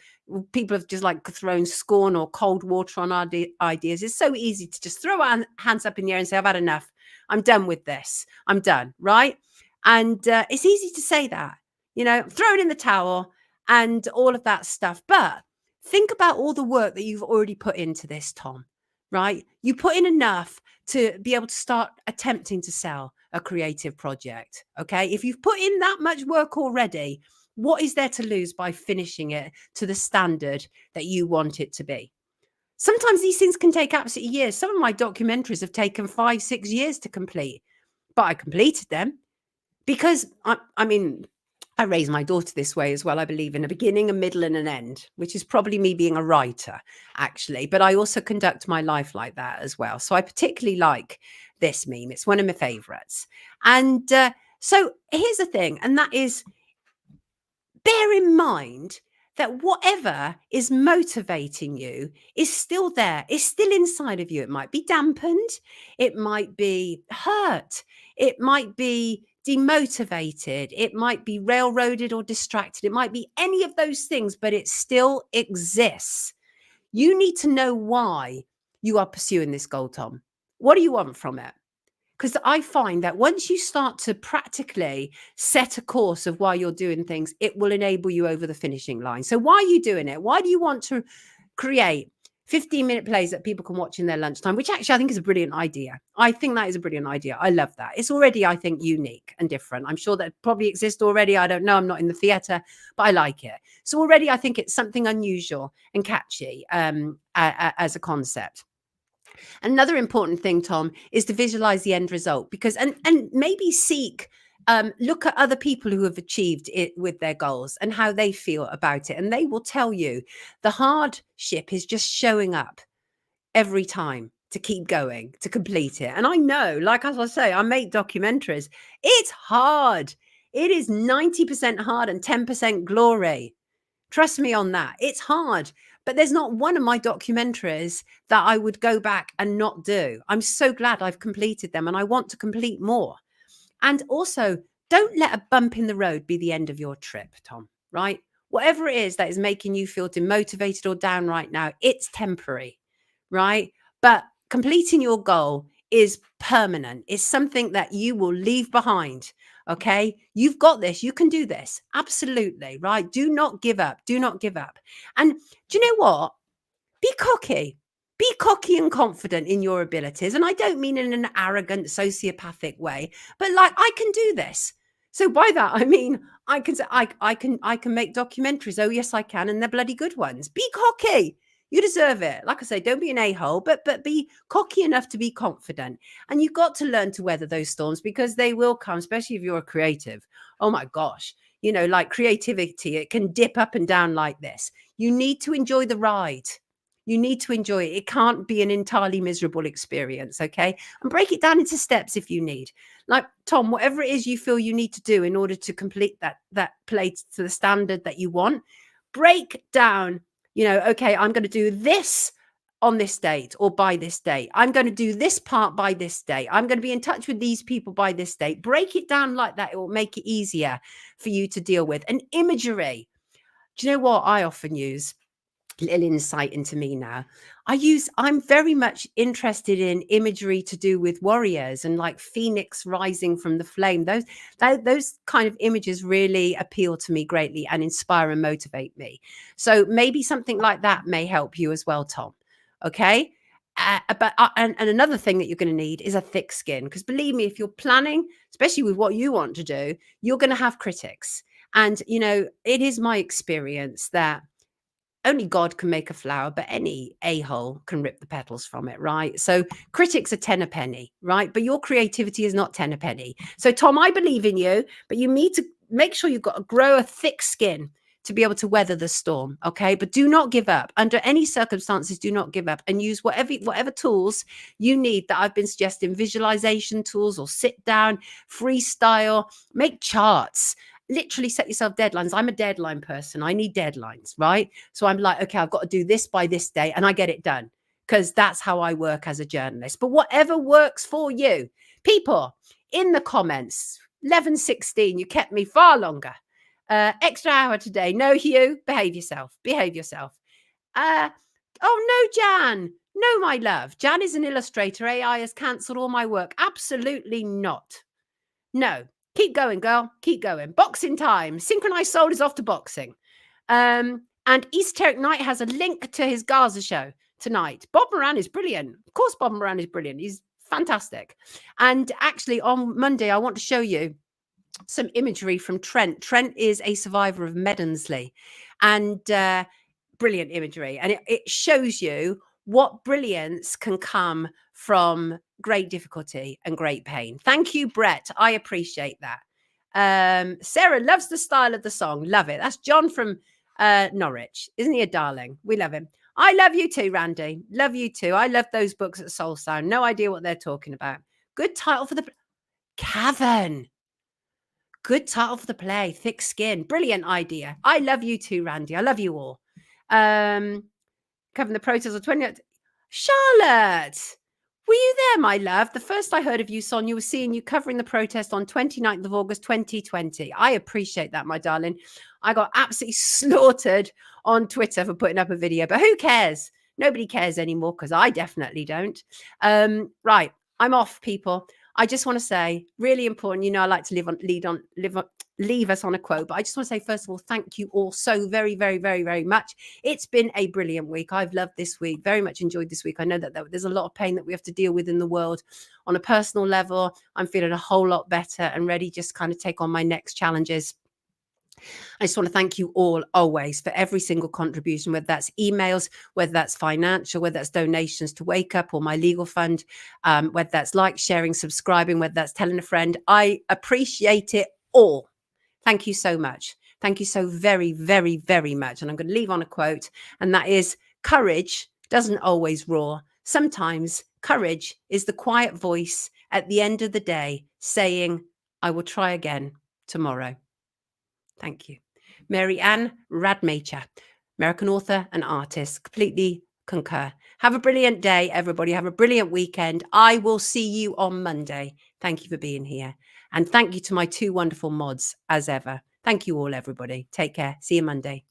people have just like thrown scorn or cold water on our ideas. It's so easy to just throw our hands up in the air and say, I've had enough. I'm done with this. I'm done. Right. And it's easy to say that, you know, throw it in the towel and all of that stuff. But think about all the work that you've already put into this, Tom. Right. You put in enough to be able to start attempting to sell a creative project. Okay. If you've put in that much work already, what is there to lose by finishing it to the standard that you want it to be? Sometimes these things can take absolutely years. Some of my documentaries have taken 5-6 years to complete, but I completed them because I mean, I raised my daughter this way as well. I believe in a beginning, a middle, and an end, which is probably me being a writer, actually. But I also conduct my life like that as well. So I particularly like this meme. It's one of my favorites. And so here's the thing, and that is, bear in mind that whatever is motivating you is still there. It's still inside of you. It might be dampened. It might be hurt. It might be demotivated. It might be railroaded or distracted. It might be any of those things, but it still exists. You need to know why you are pursuing this goal, Tom. What do you want from it? Because I find that once you start to practically set a course of why you're doing things, it will enable you over the finishing line. So why are you doing it? Why do you want to create 15-minute plays that people can watch in their lunchtime, which actually I think is a brilliant idea. I think that is a brilliant idea. I love that. It's already, I think, unique and different. I'm sure that probably exists already. I don't know. I'm not in the theatre, but I like it. So already I think it's something unusual and catchy as a concept. Another important thing, Tom, is to visualize the end result, because and maybe look at other people who have achieved it with their goals and how they feel about it. And they will tell you the hardship is just showing up every time to keep going, to complete it. And I know, like, as I say, I make documentaries. It's hard. It is 90% hard and 10% glory. Trust me on that. It's hard, but there's not one of my documentaries that I would go back and not do. I'm so glad I've completed them, and I want to complete more. And also, don't let a bump in the road be the end of your trip, Tom, right? Whatever it is that is making you feel demotivated or down right now, it's temporary, right? But completing your goal is permanent. It's something that you will leave behind. Okay. You've got this. You can do this. Absolutely. Right. Do not give up. Do not give up. And do you know what? Be cocky. Be cocky and confident in your abilities. And I don't mean in an arrogant, sociopathic way, but like, I can do this. So by that, I mean, I can say, I can make documentaries. Oh, yes, I can. And they're bloody good ones. Be cocky. You deserve it. Like I say, don't be an a-hole, but be cocky enough to be confident. And you've got to learn to weather those storms, because they will come, especially if you're a creative. Oh my gosh. You know, like creativity, it can dip up and down like this. You need to enjoy the ride. You need to enjoy it. It can't be an entirely miserable experience, okay? And break it down into steps if you need. Like, Tom, whatever it is you feel you need to do in order to complete that play to the standard that you want, break down, you know, okay, I'm going to do this on this date or by this date. I'm going to do this part by this date. I'm going to be in touch with these people by this date. Break it down like that. It will make it easier for you to deal with. And imagery. Do you know what I often use? Little insight into me now. I'm very much interested in imagery to do with warriors and like phoenix rising from the flame. Those kind of images really appeal to me greatly and inspire and motivate me. So maybe something like that may help you as well, Tom. Okay. And another thing that you're going to need is a thick skin, because believe me, if you're planning, especially with what you want to do, you're going to have critics. And, you know, it is my experience that only God can make a flower, but any a-hole can rip the petals from it, right? So critics are 10 a penny, right? But your creativity is not 10 a penny. So Tom, I believe in you, but you need to make sure you've got to grow a thick skin to be able to weather the storm, okay? But do not give up. Under any circumstances, do not give up, and use whatever tools you need that I've been suggesting, visualization tools or sit down, freestyle, make charts. Literally set yourself deadlines. I'm a deadline person. I need deadlines, right? So I'm like, okay, I've got to do this by this day, and I get it done, because that's how I work as a journalist. But whatever works for you, people in the comments, 11:16, you kept me far longer. Extra hour today. No, Hugh, behave yourself. Behave yourself. Oh no, Jan. No, my love. Jan is an illustrator. AI has cancelled all my work. Absolutely not. No. Keep going, girl. Keep going. Boxing time. Synchronized Soul is off to boxing. And Esoteric Knight has a link to his Gaza show tonight. Bob Moran is brilliant. Of course, Bob Moran is brilliant. He's fantastic. And actually, on Monday, I want to show you some imagery from Trent. Trent is a survivor of Medensley, and brilliant imagery. And it shows you what brilliance can come from great difficulty and great pain. Thank you, Brett. I appreciate that. Sarah loves the style of the song. Love it. That's John from Norwich. Isn't he a darling? We love him. I love you too, Randy. Love you too. I love those books at Soul Sound. No idea what they're talking about. Good title for the Cavern. Good title for the play. Thick Skin. Brilliant idea. I love you too, Randy. I love you all. Covering the protest of 20. Charlotte, were you there, my love? The first I heard of you, Sonia, was seeing you covering the protest on 29th of August, 2020. I appreciate that, my darling. I got absolutely slaughtered on Twitter for putting up a video, but who cares? Nobody cares anymore, because I definitely don't. Right, I'm off, people. I just want to say, really important, you know, I like to leave us on a quote, but I just want to say, first of all, thank you all so very, very, very, very much. It's been a brilliant week. I've loved this week, very much enjoyed this week. I know that there's a lot of pain that we have to deal with in the world. On a personal level, I'm feeling a whole lot better and ready just kind of take on my next challenges. I just want to thank you all always for every single contribution, whether that's emails, whether that's financial, whether that's donations to Wake Up or my legal fund, whether that's like, sharing, subscribing, whether that's telling a friend. I appreciate it all. Thank you so much. Thank you so very, very, very much. And I'm going to leave on a quote, and that is, courage doesn't always roar. Sometimes courage is the quiet voice at the end of the day saying, I will try again. tomorrow. Thank you. Mary Ann Radmacher, American author and artist. Completely concur. Have a brilliant day, everybody. Have a brilliant weekend. I will see you on Monday. Thank you for being here. And thank you to my two wonderful mods, as ever. Thank you all, everybody. Take care. See you Monday.